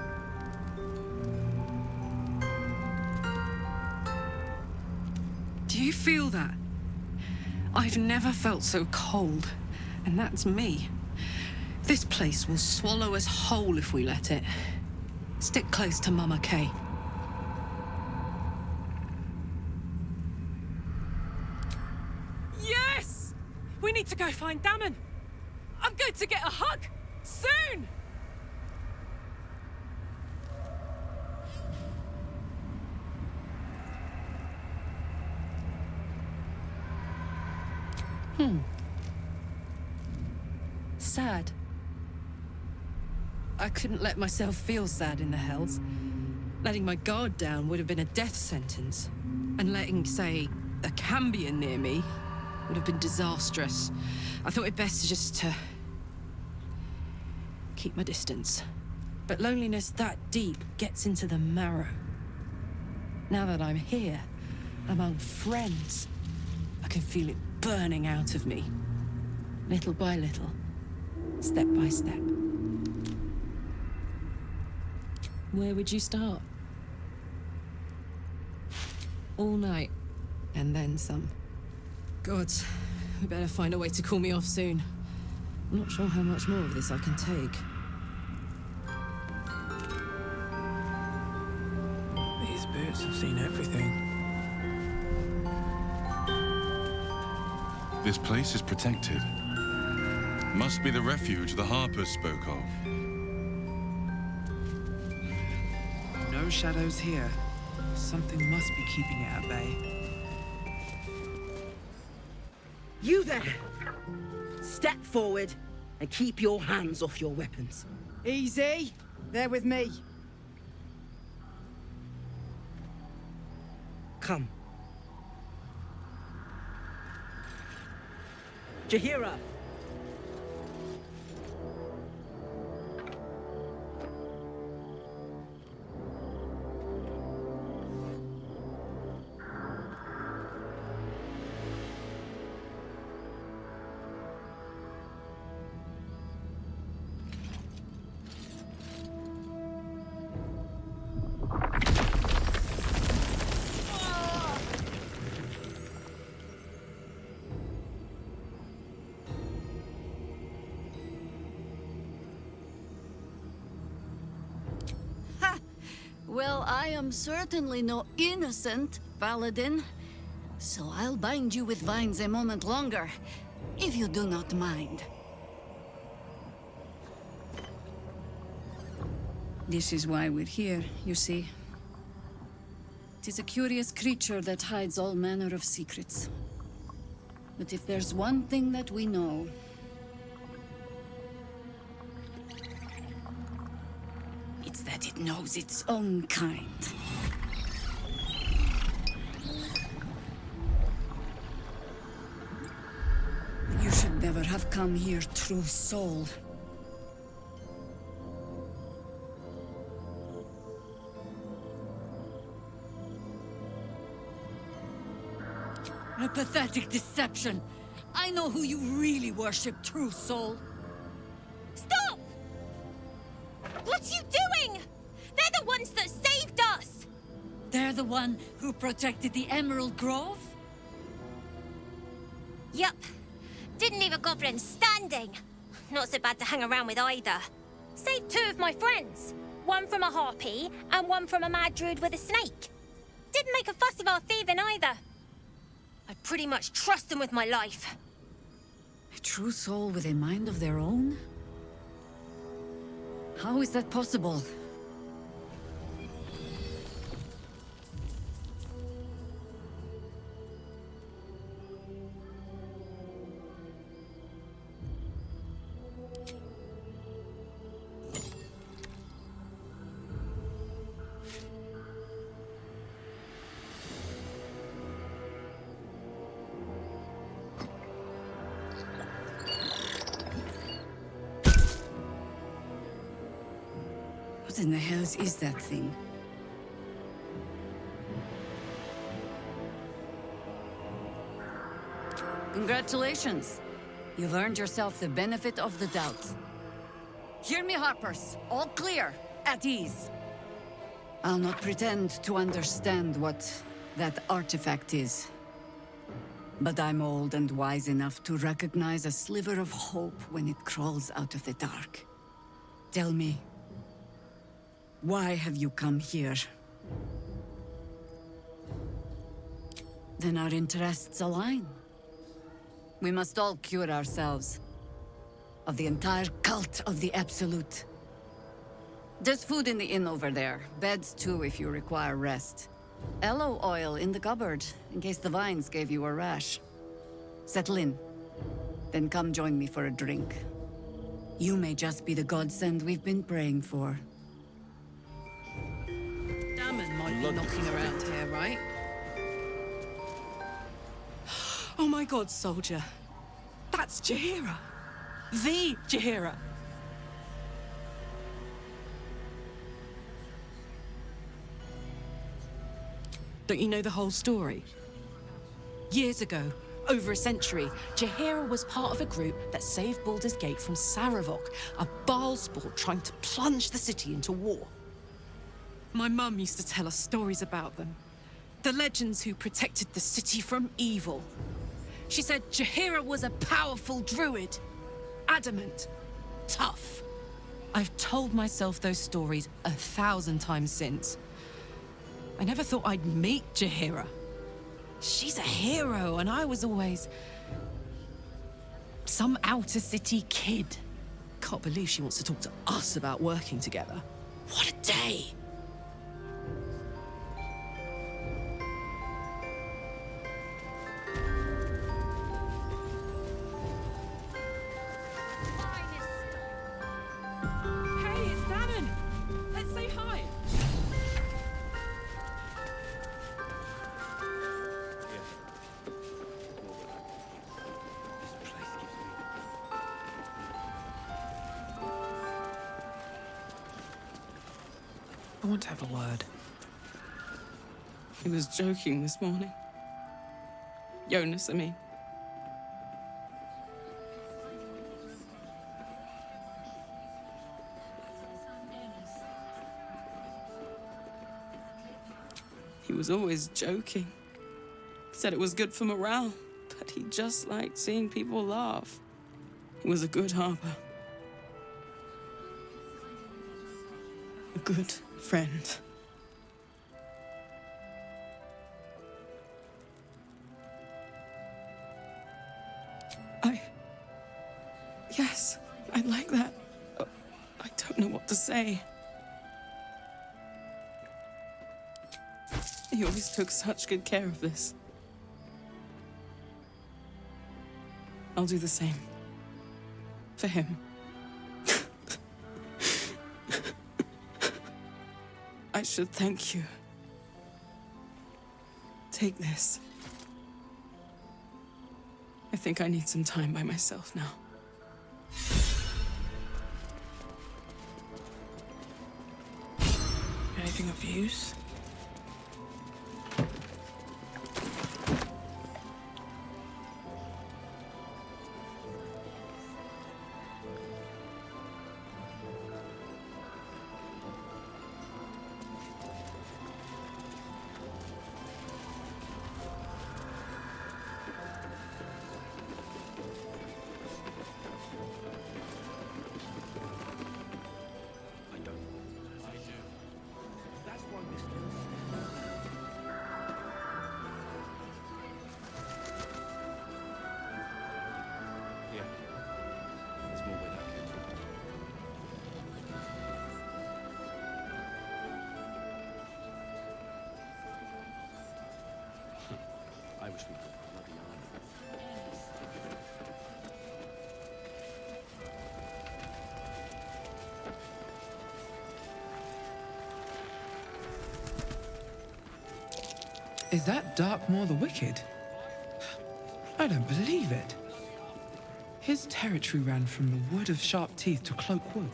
Do you feel that? I've never felt so cold, and that's me. This place will swallow us whole if we let it. Stick close to Mama Kay. Yes! We need to go find Damon. I'm going to get a hug soon! Sad. I couldn't let myself feel sad in the Hells. Letting my guard down would have been a death sentence. And letting, say, a Cambion near me would have been disastrous. I thought it best to keep my distance. But loneliness that deep gets into the marrow. Now that I'm here, among friends, I can feel it burning out of me. Little by little, step by step. Where would you start? All night, and then some. Gods, we better find a way to cool me off soon. Not sure how much more of this I can take. These boots have seen everything. This place is protected. Must be the refuge the Harpers spoke of. No shadows here. Something must be keeping it at bay. You there! Step forward and keep your hands off your weapons. Easy. They're with me. Come. Jaheira! Well, I am certainly no innocent, Paladin. So I'll bind you with vines a moment longer, if you do not mind. This is why we're here, you see. It is a curious creature that hides all manner of secrets. But if there's one thing that we know, it's that it knows its own kind. You should never have come here, true soul. A pathetic deception. I know who you really worship, true soul. Stop! What are you doing? They're the ones that saved us! They're the one who protected the Emerald Grove? Yup. Didn't leave a goblin standing. Not so bad to hang around with either. Saved two of my friends. One from a harpy, and one from a mad druid with a snake. Didn't make a fuss of our thieving either. I pretty much trust them with my life. A true soul with a mind of their own? How is that possible? What in the hells is that thing? Congratulations. You've earned yourself the benefit of the doubt. Hear me, Harpers. All clear. At ease. I'll not pretend to understand what that artifact is. But I'm old and wise enough to recognize a sliver of hope when it crawls out of the dark. Tell me, why have you come here? Then our interests align. We must all cure ourselves of the entire cult of the Absolute. There's food in the inn over there. Beds too if you require rest. Aloe oil in the cupboard, in case the vines gave you a rash. Settle in. Then come join me for a drink. You may just be the godsend we've been praying for. Damon might be knocking around here, right? Oh my god, soldier. That's Jaheira. The Jaheira. Don't you know the whole story? Years ago, over a century, Jaheira was part of a group that saved Baldur's Gate from Saravok, a Baalsport trying to plunge the city into war. My mum used to tell us stories about them. The legends who protected the city from evil. She said Jaheira was a powerful druid. adamant, tough. I've told myself those stories 1,000 times since. I never thought I'd meet Jaheira. She's a hero, and I was always some outer city kid. Can't believe she wants to talk to us about working together. What a day! Hey, it's Dannon! Let's say hi! I want to have a word. He was joking this morning. Jonas, I mean. He was always joking. Said it was good for morale, but he just liked seeing people laugh. He was a good harper. A good friend. Yes, I'd like that. I don't know what to say. He always took such good care of this. I'll do the same. For him. I should thank you. Take this. I think I need some time by myself now. Anything of use? I wish we could bloody Is that Darkmoor the Wicked? I don't believe it. His territory ran from the Wood of Sharp Teeth to Cloak Wood.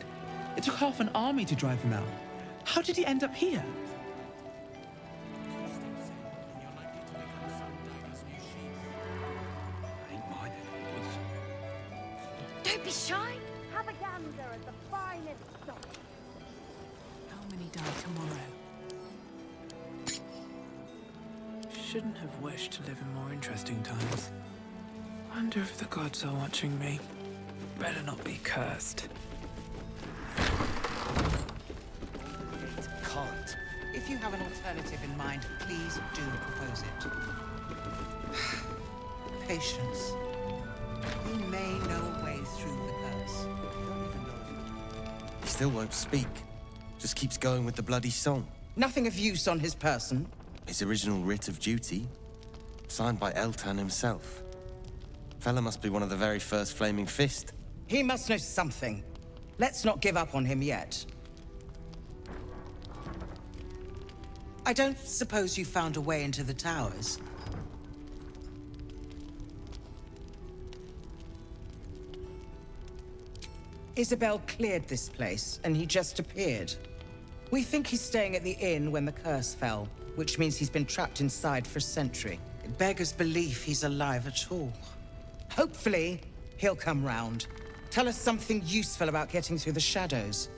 It took half an army to drive him out. How did he end up here? Don't be shy. Have a gander at the finest stock. How many die tomorrow? Shouldn't have wished to live in more interesting times. Wonder if the gods are watching me. Better not be cursed. Can't. If you have an alternative in mind, please do propose it. Patience. We may know a way through the curse. He still won't speak. Just keeps going with the bloody song. Nothing of use on his person. His original writ of duty, signed by Eltan himself. Fella must be one of the very first Flaming Fist. He must know something. Let's not give up on him yet. I don't suppose you found a way into the towers? Isabel cleared this place, and he just appeared. We think he's staying at the inn when the curse fell, which means he's been trapped inside for a century. It beggars belief he's alive at all. Hopefully, he'll come round. Tell us something useful about getting through the shadows.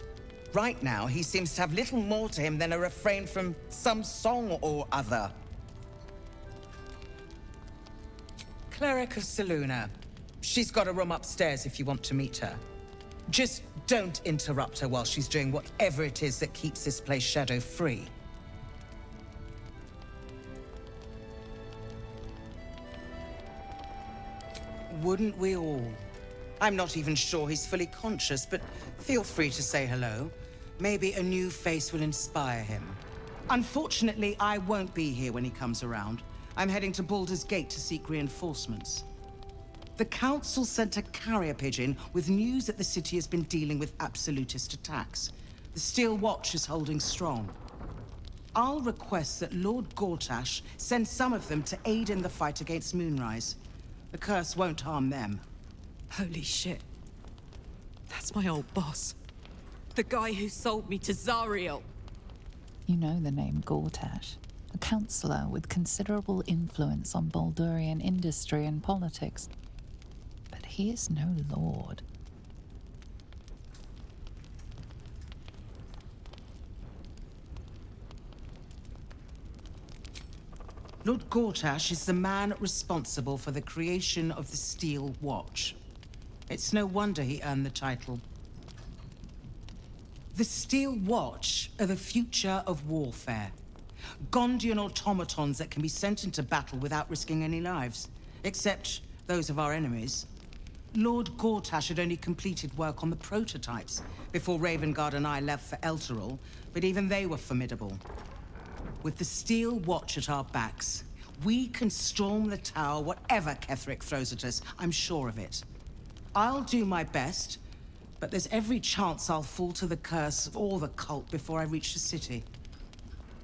Right now, he seems to have little more to him than a refrain from some song or other. Cleric of Selûne. She's got a room upstairs if you want to meet her. Just don't interrupt her while she's doing whatever it is that keeps this place shadow-free. Wouldn't we all? I'm not even sure he's fully conscious, but feel free to say hello. Maybe a new face will inspire him. Unfortunately, I won't be here when he comes around. I'm heading to Baldur's Gate to seek reinforcements. The Council sent a carrier pigeon with news that the city has been dealing with absolutist attacks. The Steel Watch is holding strong. I'll request that Lord Gortash send some of them to aid in the fight against Moonrise. The curse won't harm them. Holy shit. That's my old boss. The guy who sold me to Zariel. You know the name Gortash, a councillor with considerable influence on Baldurian industry and politics. But he is no lord. Lord Gortash is the man responsible for the creation of the Steel Watch. It's no wonder he earned the title. The Steel Watch are the future of warfare. Gondian automatons that can be sent into battle without risking any lives, except those of our enemies. Lord Gortash had only completed work on the prototypes before Ravengard and I left for Elturel, but even they were formidable. With the Steel Watch at our backs, we can storm the tower whatever Ketheric throws at us, I'm sure of it. I'll do my best, but there's every chance I'll fall to the curse or the cult before I reach the city.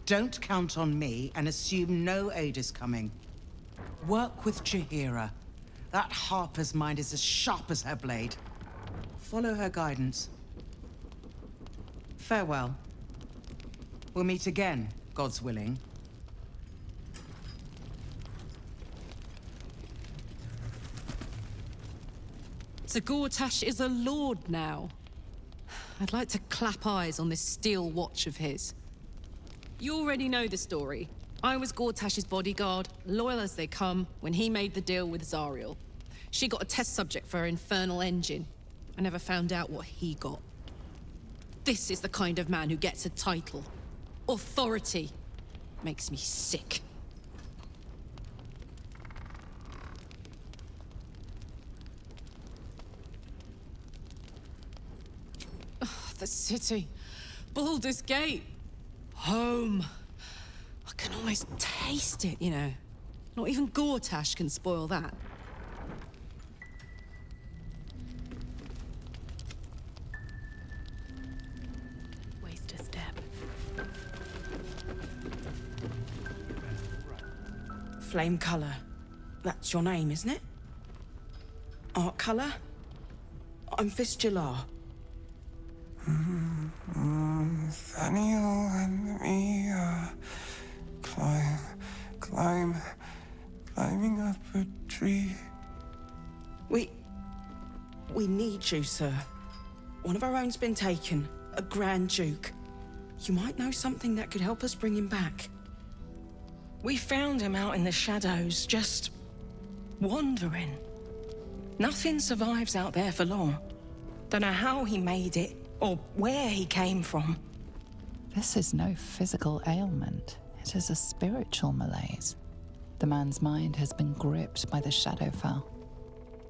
Don't count on me and assume no aid is coming. Work with Jaheira. That Harper's mind is as sharp as her blade. Follow her guidance. Farewell. We'll meet again, God's willing. So Gortash is a lord now. I'd like to clap eyes on this Steel Watch of his. You already know the story. I was Gortash's bodyguard, loyal as they come, when he made the deal with Zariel. She got a test subject for her infernal engine. I never found out what he got. This is the kind of man who gets a title. Authority. Makes me sick. The city. Baldur's Gate. Home. I can almost taste it, you know. Not even Gortash can spoil that. Waste a step. Flame color. That's your name, isn't it? Art color? I'm Fistula. Nathaniel and me are climbing up a tree. We need you, sir. One of our own's been taken, a Grand Duke. You might know something that could help us bring him back. We found him out in the shadows, just wandering. Nothing survives out there for long. Don't know how he made it, or where he came from. This is no physical ailment. It is a spiritual malaise. The man's mind has been gripped by the Shadowfell,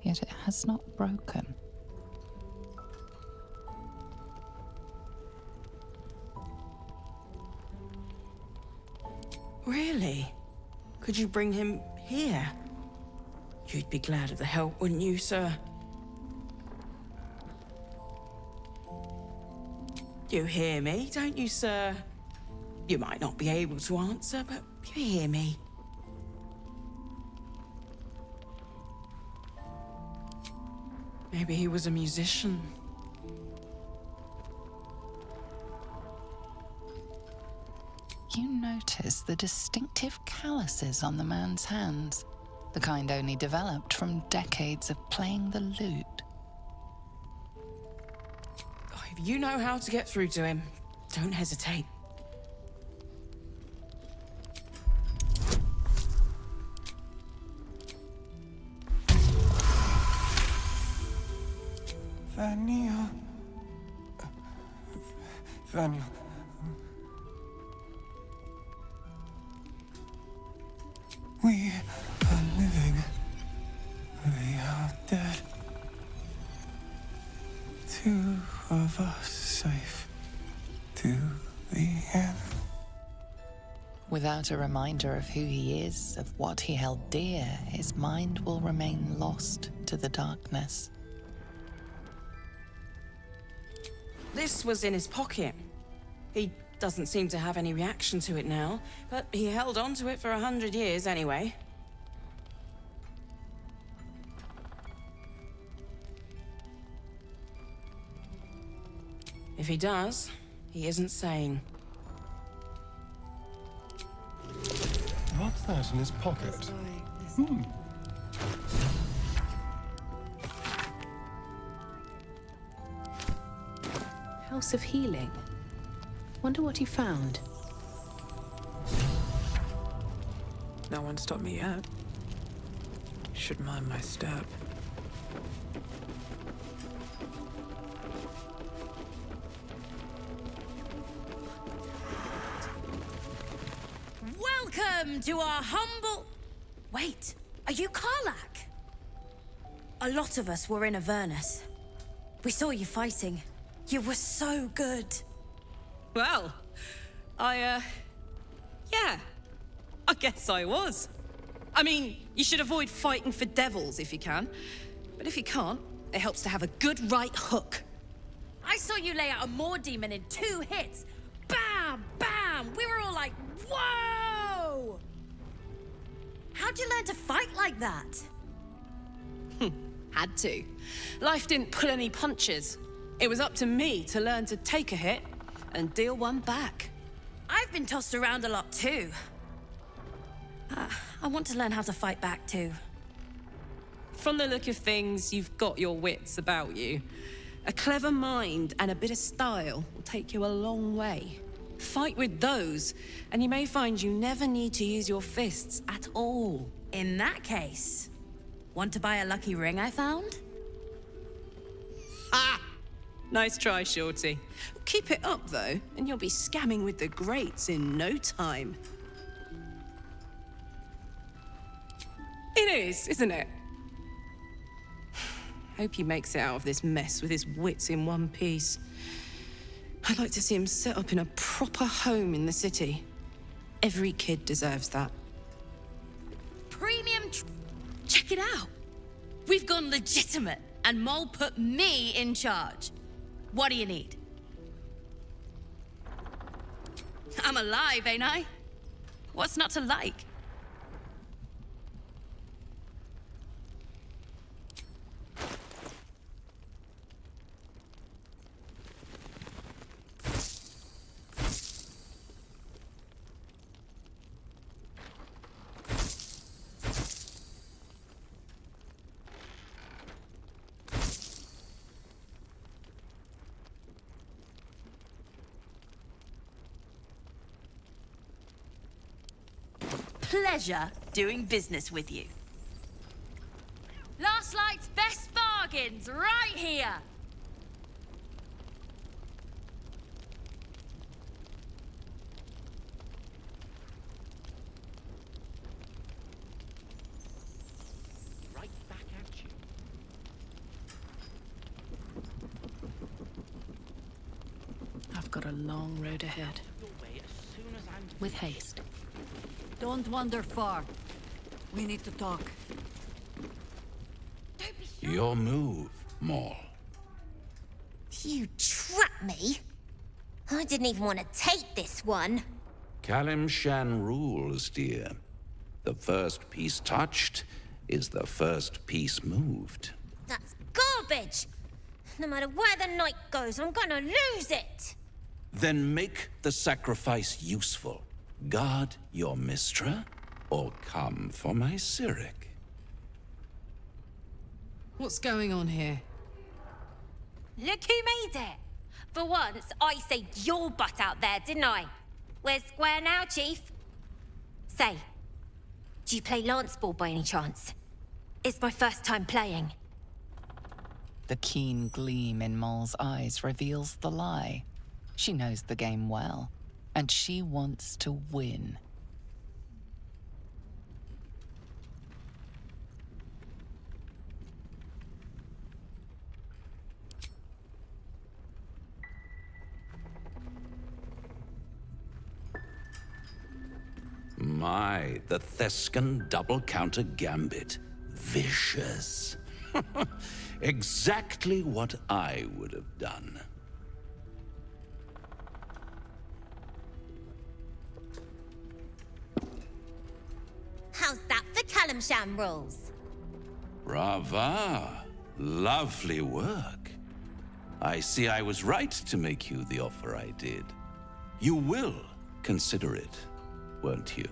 yet it has not broken. Really? Could you bring him here? You'd be glad of the help, wouldn't you, sir? You hear me, don't you, sir? You might not be able to answer, but you hear me. Maybe he was a musician. You notice the distinctive calluses on the man's hands, the kind only developed from decades of playing the lute. If you know how to get through to him, don't hesitate. Vaniel. Vaniel. We are living. They are dead. Two of us safe to the end. Without a reminder of who he is, of what he held dear, his mind will remain lost to the darkness. This was in his pocket. He doesn't seem to have any reaction to it now, but he held on to it for 100 years anyway. If he does, he isn't sane. What's that in his pocket? House of Healing. Wonder what he found. No one stopped me yet. Should mind my step. Welcome to our humble... Wait, are you Karlach? A lot of us were in Avernus. We saw you fighting. You were so good. Well, yeah, I guess I was. I mean, you should avoid fighting for devils if you can. But if you can't, it helps to have a good right hook. I saw you lay out a Moor demon in 2 hits. Bam, bam! We were all like, whoa! How'd you learn to fight like that? Had to. Life didn't pull any punches. It was up to me to learn to take a hit and deal one back. I've been tossed around a lot too. I want to learn how to fight back too. From the look of things, you've got your wits about you. A clever mind and a bit of style will take you a long way. Fight with those, and you may find you never need to use your fists at all. In that case, want to buy a lucky ring I found? Ah! Nice try, Shorty. Keep it up, though, and you'll be scamming with the greats in no time. It is, isn't it? Hope he makes it out of this mess with his wits in one piece. I'd like to see him set up in a proper home in the city. Every kid deserves that. Premium check it out. We've gone legitimate, and Mole put me in charge. What do you need? I'm alive, ain't I? What's not to like? Pleasure doing business with you. Last Light's best bargains right here. Right back at you. I've got a long road ahead. With haste. Don't wander far. We need to talk. Your move, Maul. You trapped me? I didn't even want to take this one. Kalim Shan rules, dear. The first piece touched is the first piece moved. That's garbage. No matter where the night goes, I'm gonna lose it. Then make the sacrifice useful. Guard your Mistra, or come for my Cyric. What's going on here? Look who made it. For once, I saved your butt out there, didn't I? We're square now, Chief. Say, do you play lance ball by any chance? It's my first time playing. The keen gleam in Moll's eyes reveals the lie. She knows the game well, and she wants to win. My, the Thescan double counter gambit. Vicious. Exactly what I would have done. How's that for Calamsham rules? Brava. Lovely work. I see I was right to make you the offer I did. You will consider it, won't you?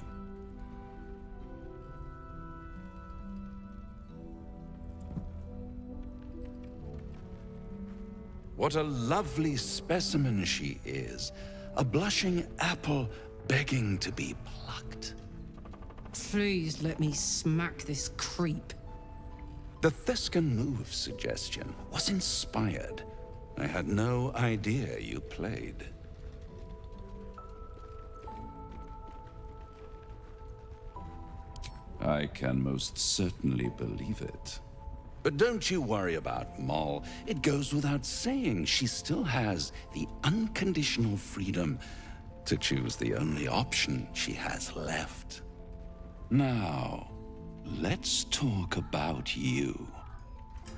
What a lovely specimen she is. A blushing apple begging to be plucked. Please let me smack this creep. The Thescan move suggestion was inspired. I had no idea you played. I can most certainly believe it. But don't you worry about Moll. It goes without saying she still has the unconditional freedom to choose the only option she has left. Now, let's talk about you.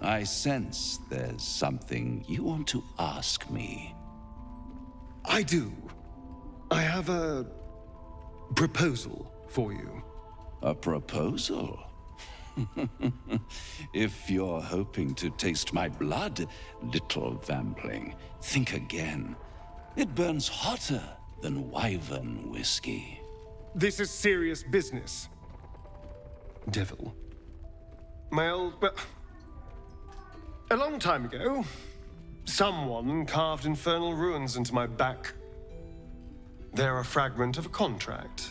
I sense there's something you want to ask me. I do. I have a proposal for you. A proposal? If you're hoping to taste my blood, little vampling, think again. It burns hotter than wyvern whiskey. This is serious business. Devil. Well, a long time ago, someone carved infernal runes into my back. They're a fragment of a contract.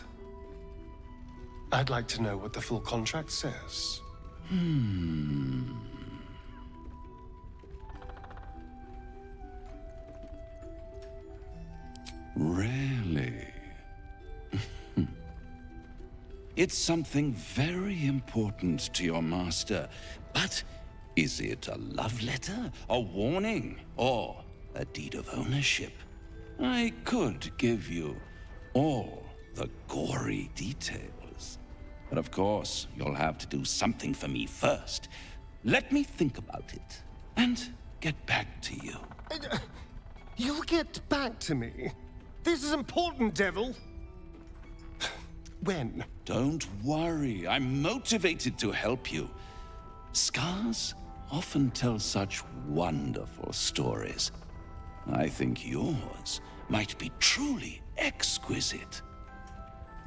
I'd like to know what the full contract says. Really? It's something very important to your master, but is it a love letter, a warning, or a deed of ownership? I could give you all the gory details. But of course, you'll have to do something for me first. Let me think about it, and get back to you. You'll get back to me? This is important, Devil. When? Don't worry, I'm motivated to help you. Scars often tell such wonderful stories. I think yours might be truly exquisite.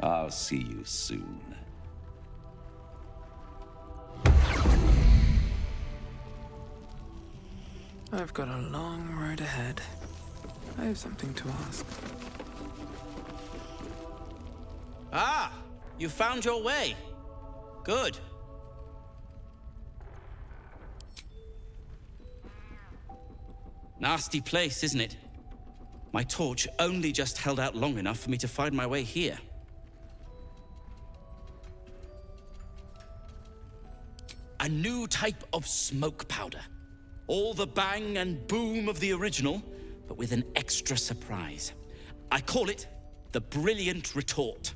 I'll see you soon. I've got a long road ahead. I have something to ask. Ah! You found your way. Good. Nasty place, isn't it? My torch only just held out long enough for me to find my way here. A new type of smoke powder. All the bang and boom of the original, but with an extra surprise. I call it the Brilliant Retort.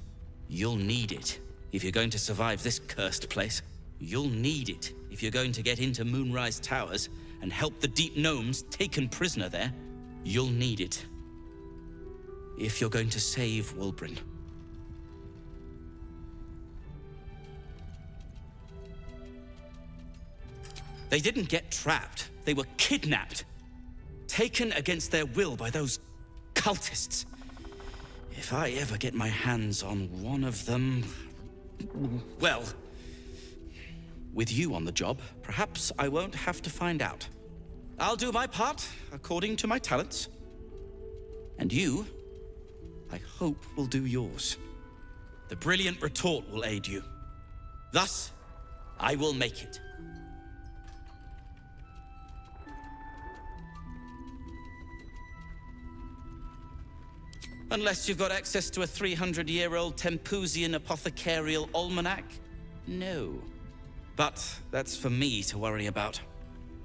You'll need it if you're going to survive this cursed place. You'll need it if you're going to get into Moonrise Towers and help the Deep Gnomes taken prisoner there. You'll need it if you're going to save Wulbren. They didn't get trapped. They were kidnapped. Taken against their will by those cultists. If I ever get my hands on one of them... well... with you on the job, perhaps I won't have to find out. I'll do my part, according to my talents. And you, I hope, will do yours. The Brilliant Retort will aid you. Thus, I will make it. Unless you've got access to a 300-year-old Tempusian apothecarial almanac? No. But that's for me to worry about.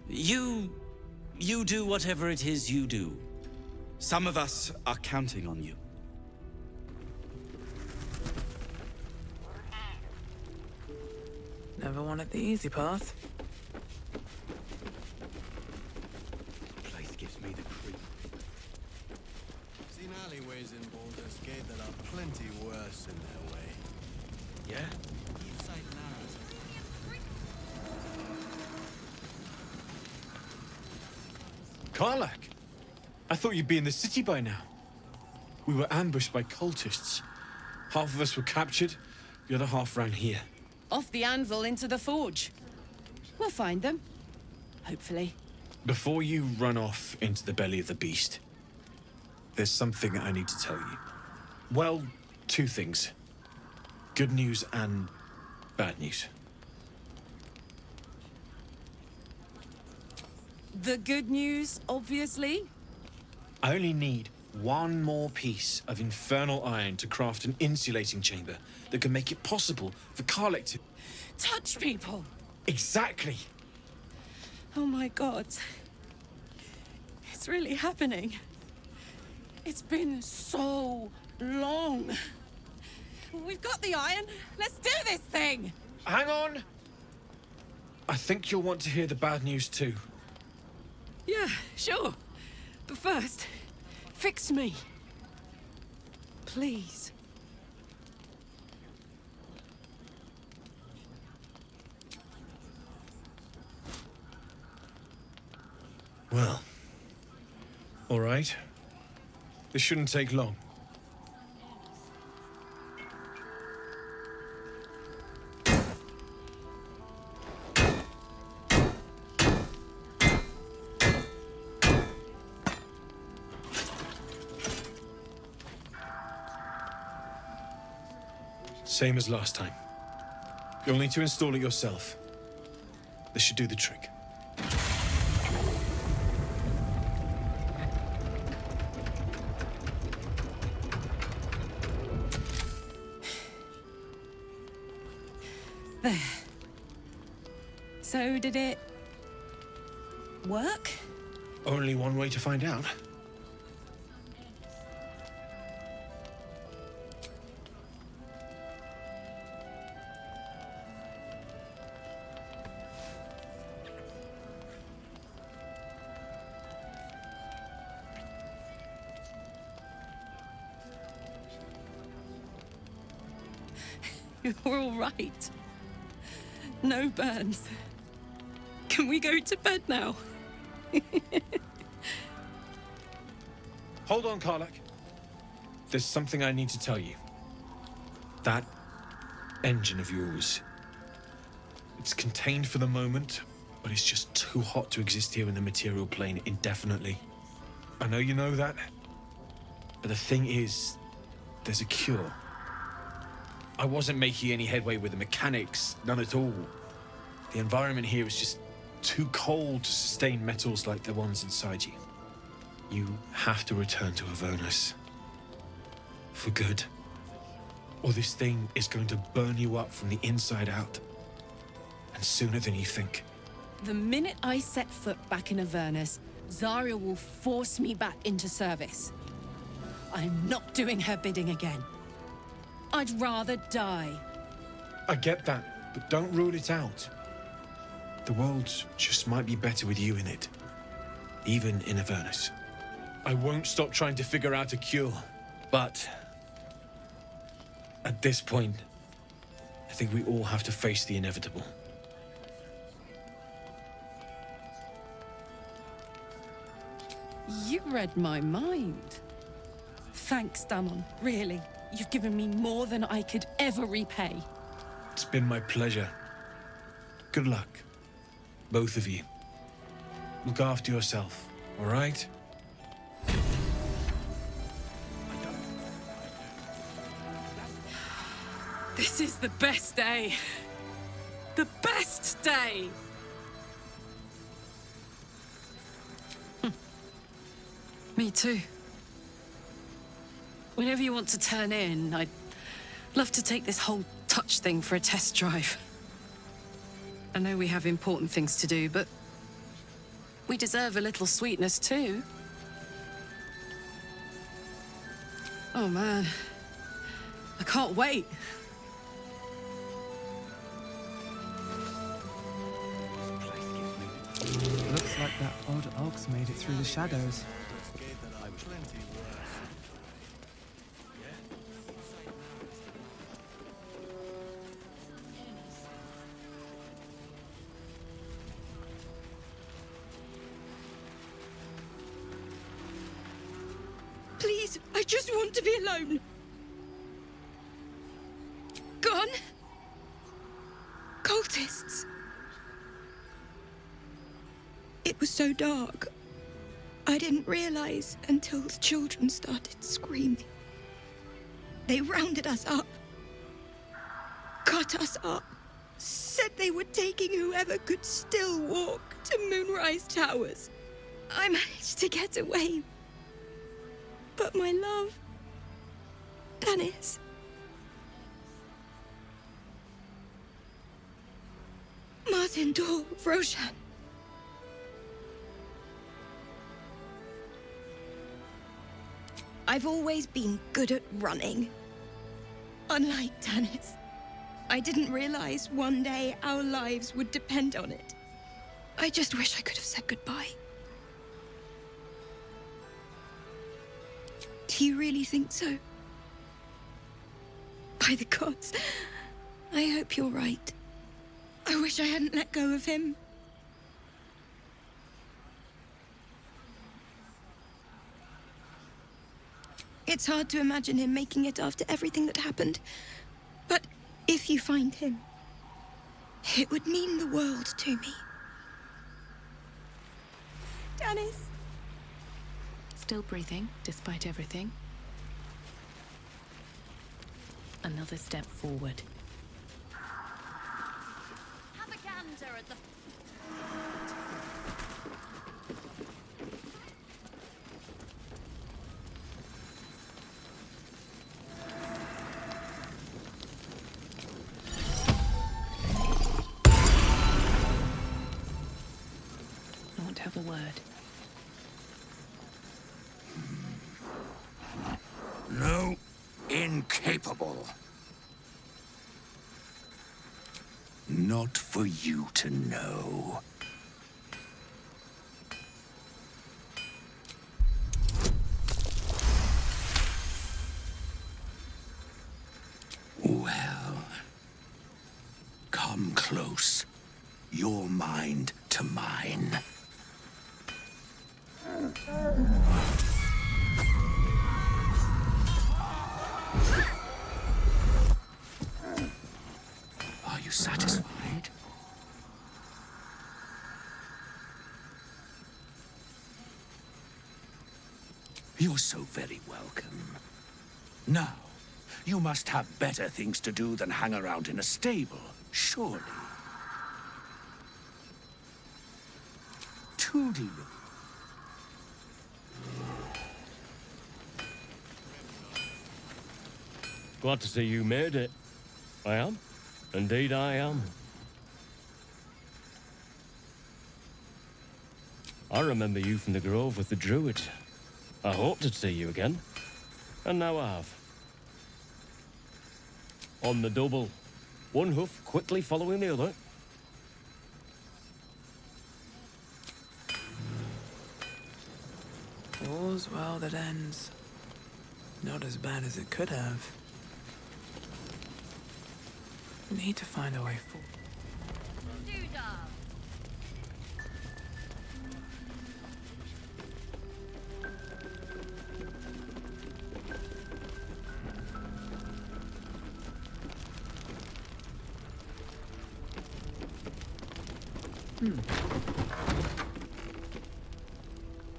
You do whatever it is you do. Some of us are counting on you. Never wanted the easy path. Place gives me the creep. Seen alleyways in Baldur's Gate that are plenty worse in their way. Yeah? Karlak! I thought you'd be in the city by now. We were ambushed by cultists. Half of us were captured, the other half ran here. Off the anvil into the forge. We'll find them. Hopefully. Before you run off into the belly of the beast, there's something I need to tell you. Well, two things. Good news and bad news. The good news, obviously. I only need one more piece of infernal iron to craft an insulating chamber that can make it possible for Karlak to... Touch people! Exactly! Oh my god. It's really happening. It's been so long. We've got the iron. Let's do this thing! Hang on! I think you'll want to hear the bad news too. Yeah, sure. But first, fix me. Please. Well, all right. This shouldn't take long. Same as last time. You'll need to install it yourself. This should do the trick. There. So did it work? Only one way to find out. You're all right. No burns. Can we go to bed now? Hold on, Karlak. There's something I need to tell you. That engine of yours, it's contained for the moment, but it's just too hot to exist here in the material plane indefinitely. I know you know that, but the thing is, there's a cure. I wasn't making any headway with the mechanics, none at all. The environment here is just too cold to sustain metals like the ones inside you. You have to return to Avernus. For good. Or this thing is going to burn you up from the inside out. And sooner than you think. The minute I set foot back in Avernus, Zarya will force me back into service. I'm not doing her bidding again. I'd rather die. I get that, but don't rule it out. The world just might be better with you in it. Even in Avernus. I won't stop trying to figure out a cure, but at this point, I think we all have to face the inevitable. You read my mind. Thanks, Damon, really. You've given me more than I could ever repay. It's been my pleasure. Good luck, both of you. Look after yourself, all right? This is the best day. The best day! Me too. Whenever you want to turn in, I'd love to take this whole touch thing for a test drive. I know we have important things to do, but we deserve a little sweetness too. Oh man, I can't wait. Looks like that odd ox made it through the shadows. Please, I just want to be alone. Gone. Cultists. It was so dark. I didn't realize until the children started screaming. They rounded us up. Cut us up. Said they were taking whoever could still walk to Moonrise Towers. I managed to get away. But my love, Dennis. Martin Dor, Roshan. I've always been good at running. Unlike Dennis, I didn't realize one day our lives would depend on it. I just wish I could have said goodbye. Do you really think so? By the gods, I hope you're right. I wish I hadn't let go of him. It's hard to imagine him making it after everything that happened. But if you find him, it would mean the world to me. Dennis. Still breathing, despite everything. Another step forward. Have a gander at the... I want to have a word. No, incapable. Not for you to know. Well, come close. Your mind to mine. Are you satisfied? You're so very welcome. Now, you must have better things to do than hang around in a stable, surely. Toodaloo. Glad to see you made it. I am. Indeed I am. I remember you from the Grove with the Druid. I hoped to see you again. And now I have. On the double. One hoof quickly following the other. All's well that ends. Not as bad as it could have. Need to find a way forward.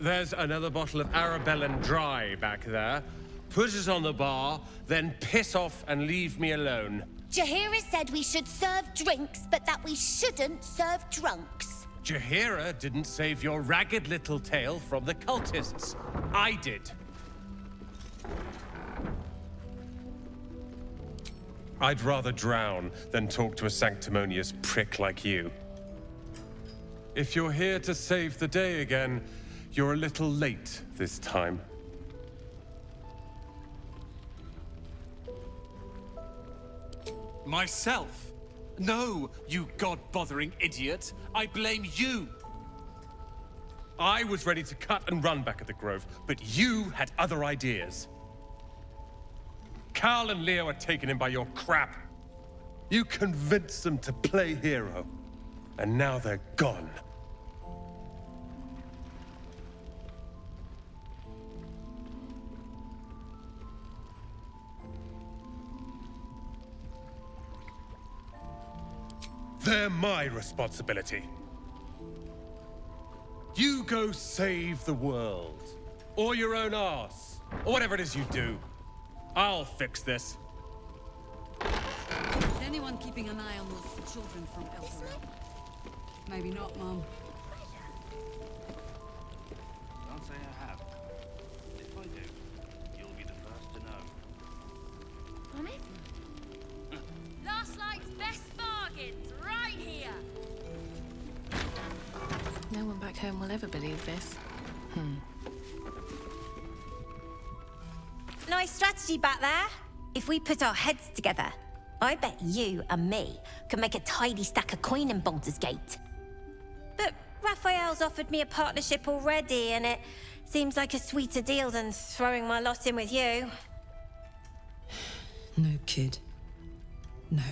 There's another bottle of Arabellan Dry back there. Put it on the bar, then piss off and leave me alone. Jaheira said we should serve drinks, but that we shouldn't serve drunks. Jaheira didn't save your ragged little tail from the cultists. I did. I'd rather drown than talk to a sanctimonious prick like you. If you're here to save the day again, you're a little late this time. Myself? No, you god-bothering idiot. I blame you. I was ready to cut and run back at the Grove, but you had other ideas. Carl and Leo are taken in by your crap. You convinced them to play hero, and now they're gone. They're my responsibility. You go save the world. Or your own arse. Or whatever it is you do. I'll fix this. Is anyone keeping an eye on those children from elsewhere? Maybe not, Mom. Can't say I have. If I do, you'll be the first to know. Mommy? Last night's best bargains, right here! No one back home will ever believe this. Nice strategy back there. If we put our heads together, I bet you and me could make a tidy stack of coin in Baldur's Gate. But Raphael's offered me a partnership already, and it seems like a sweeter deal than throwing my lot in with you. No, kid. No.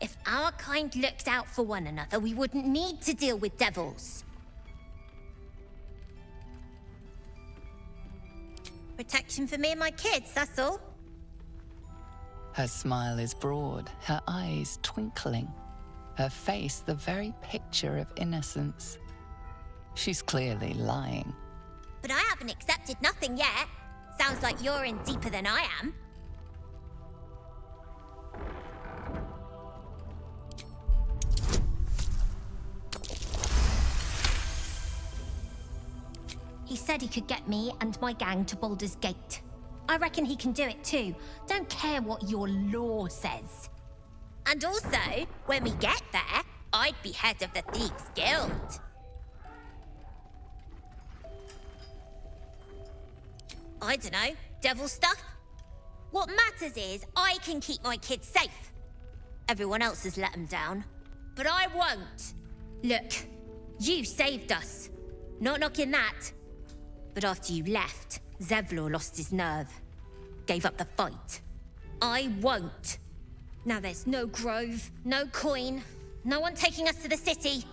If our kind looked out for one another, we wouldn't need to deal with devils. Protection for me and my kids, that's all. Her smile is broad, her eyes twinkling, her face the very picture of innocence. She's clearly lying. But I haven't accepted nothing yet. Sounds like you're in deeper than I am. He said he could get me and my gang to Baldur's Gate. I reckon he can do it too. Don't care what your law says. And also, when we get there, I'd be head of the Thieves' Guild. I don't know, devil stuff? What matters is I can keep my kids safe. Everyone else has let them down, but I won't. Look, you saved us. Not knocking that. But after you left, Zevlor lost his nerve. Gave up the fight. I won't. Now there's no grove, no coin, no one taking us to the city.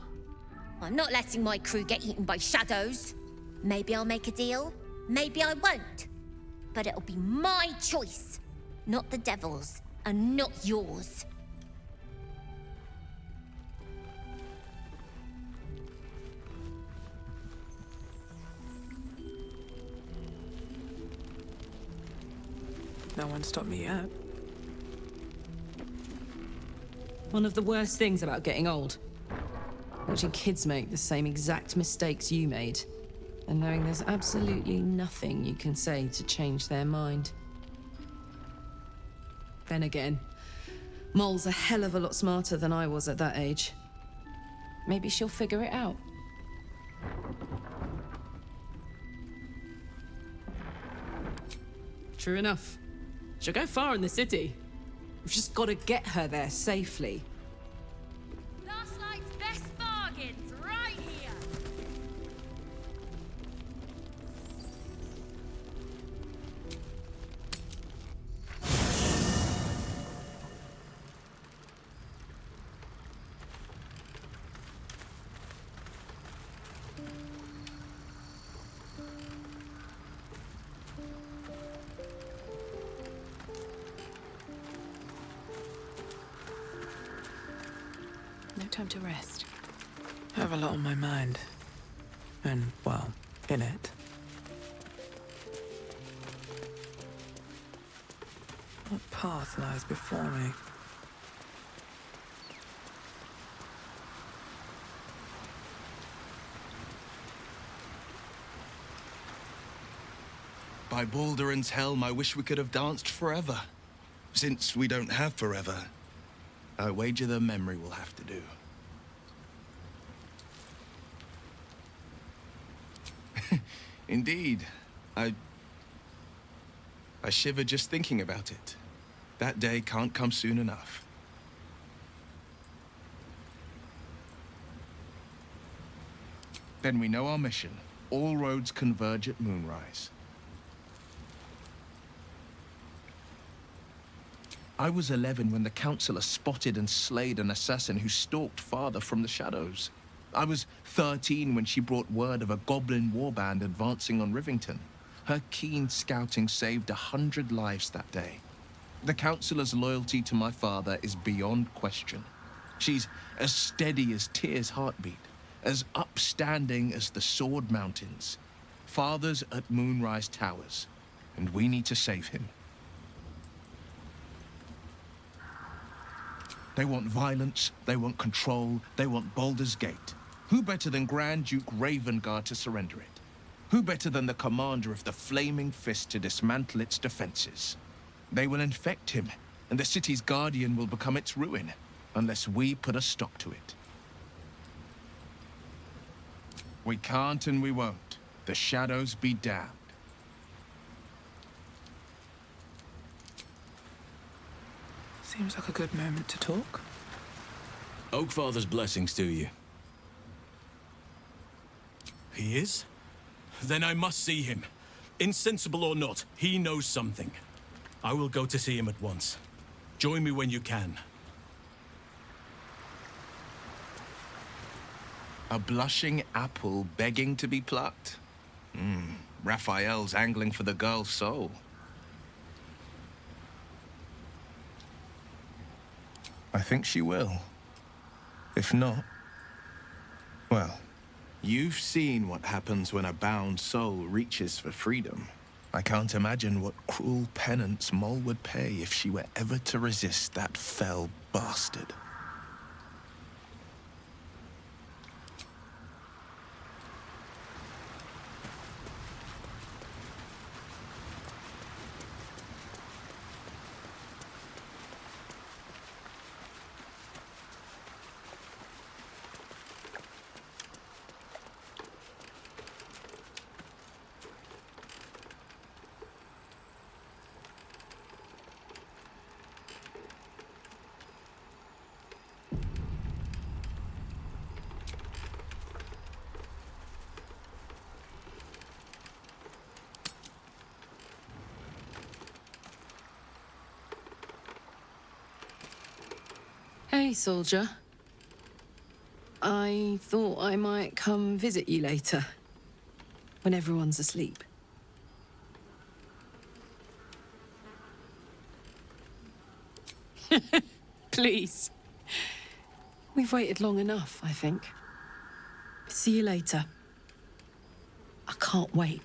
I'm not letting my crew get eaten by shadows. Maybe I'll make a deal, maybe I won't. But it'll be my choice, not the devil's, and not yours. No one stopped me yet. One of the worst things about getting old. Watching kids make the same exact mistakes you made. And knowing there's absolutely nothing you can say to change their mind. Then again, Mol's a hell of a lot smarter than I was at that age. Maybe she'll figure it out. True enough. She'll go far in the city. We've just got to get her there safely. Last night's best bargains, right here. No time to rest. I have a lot on my mind. And, well, in it. What path lies before me? By Balduran's helm, I wish we could have danced forever. Since we don't have forever, I wager the memory will have to do. Indeed. I shiver just thinking about it. That day can't come soon enough. Then we know our mission. All roads converge at moonrise. I was 11 when the Councillor spotted and slayed an assassin who stalked Father from the shadows. I was 13 when she brought word of a goblin warband advancing on Rivington. Her keen scouting saved 100 lives that day. The Councillor's loyalty to my father is beyond question. She's as steady as Tyr's heartbeat, as upstanding as the Sword Mountains. Father's at Moonrise Towers, and we need to save him. They want violence, they want control, they want Baldur's Gate. Who better than Grand Duke Ravengard to surrender it? Who better than the commander of the Flaming Fist to dismantle its defenses? They will infect him, and the city's guardian will become its ruin, unless we put a stop to it. We can't and we won't. The shadows be damned. Seems like a good moment to talk. Oakfather's blessings to you. He is? Then I must see him. Insensible or not, he knows something. I will go to see him at once. Join me when you can. A blushing apple begging to be plucked? Raphael's angling for the girl's soul. I think she will. If not, well, you've seen what happens when a bound soul reaches for freedom. I can't imagine what cruel penance Moll would pay if she were ever to resist that fell bastard. Hey, soldier. I thought I might come visit you later, when everyone's asleep. Please. We've waited long enough, I think. See you later. I can't wait.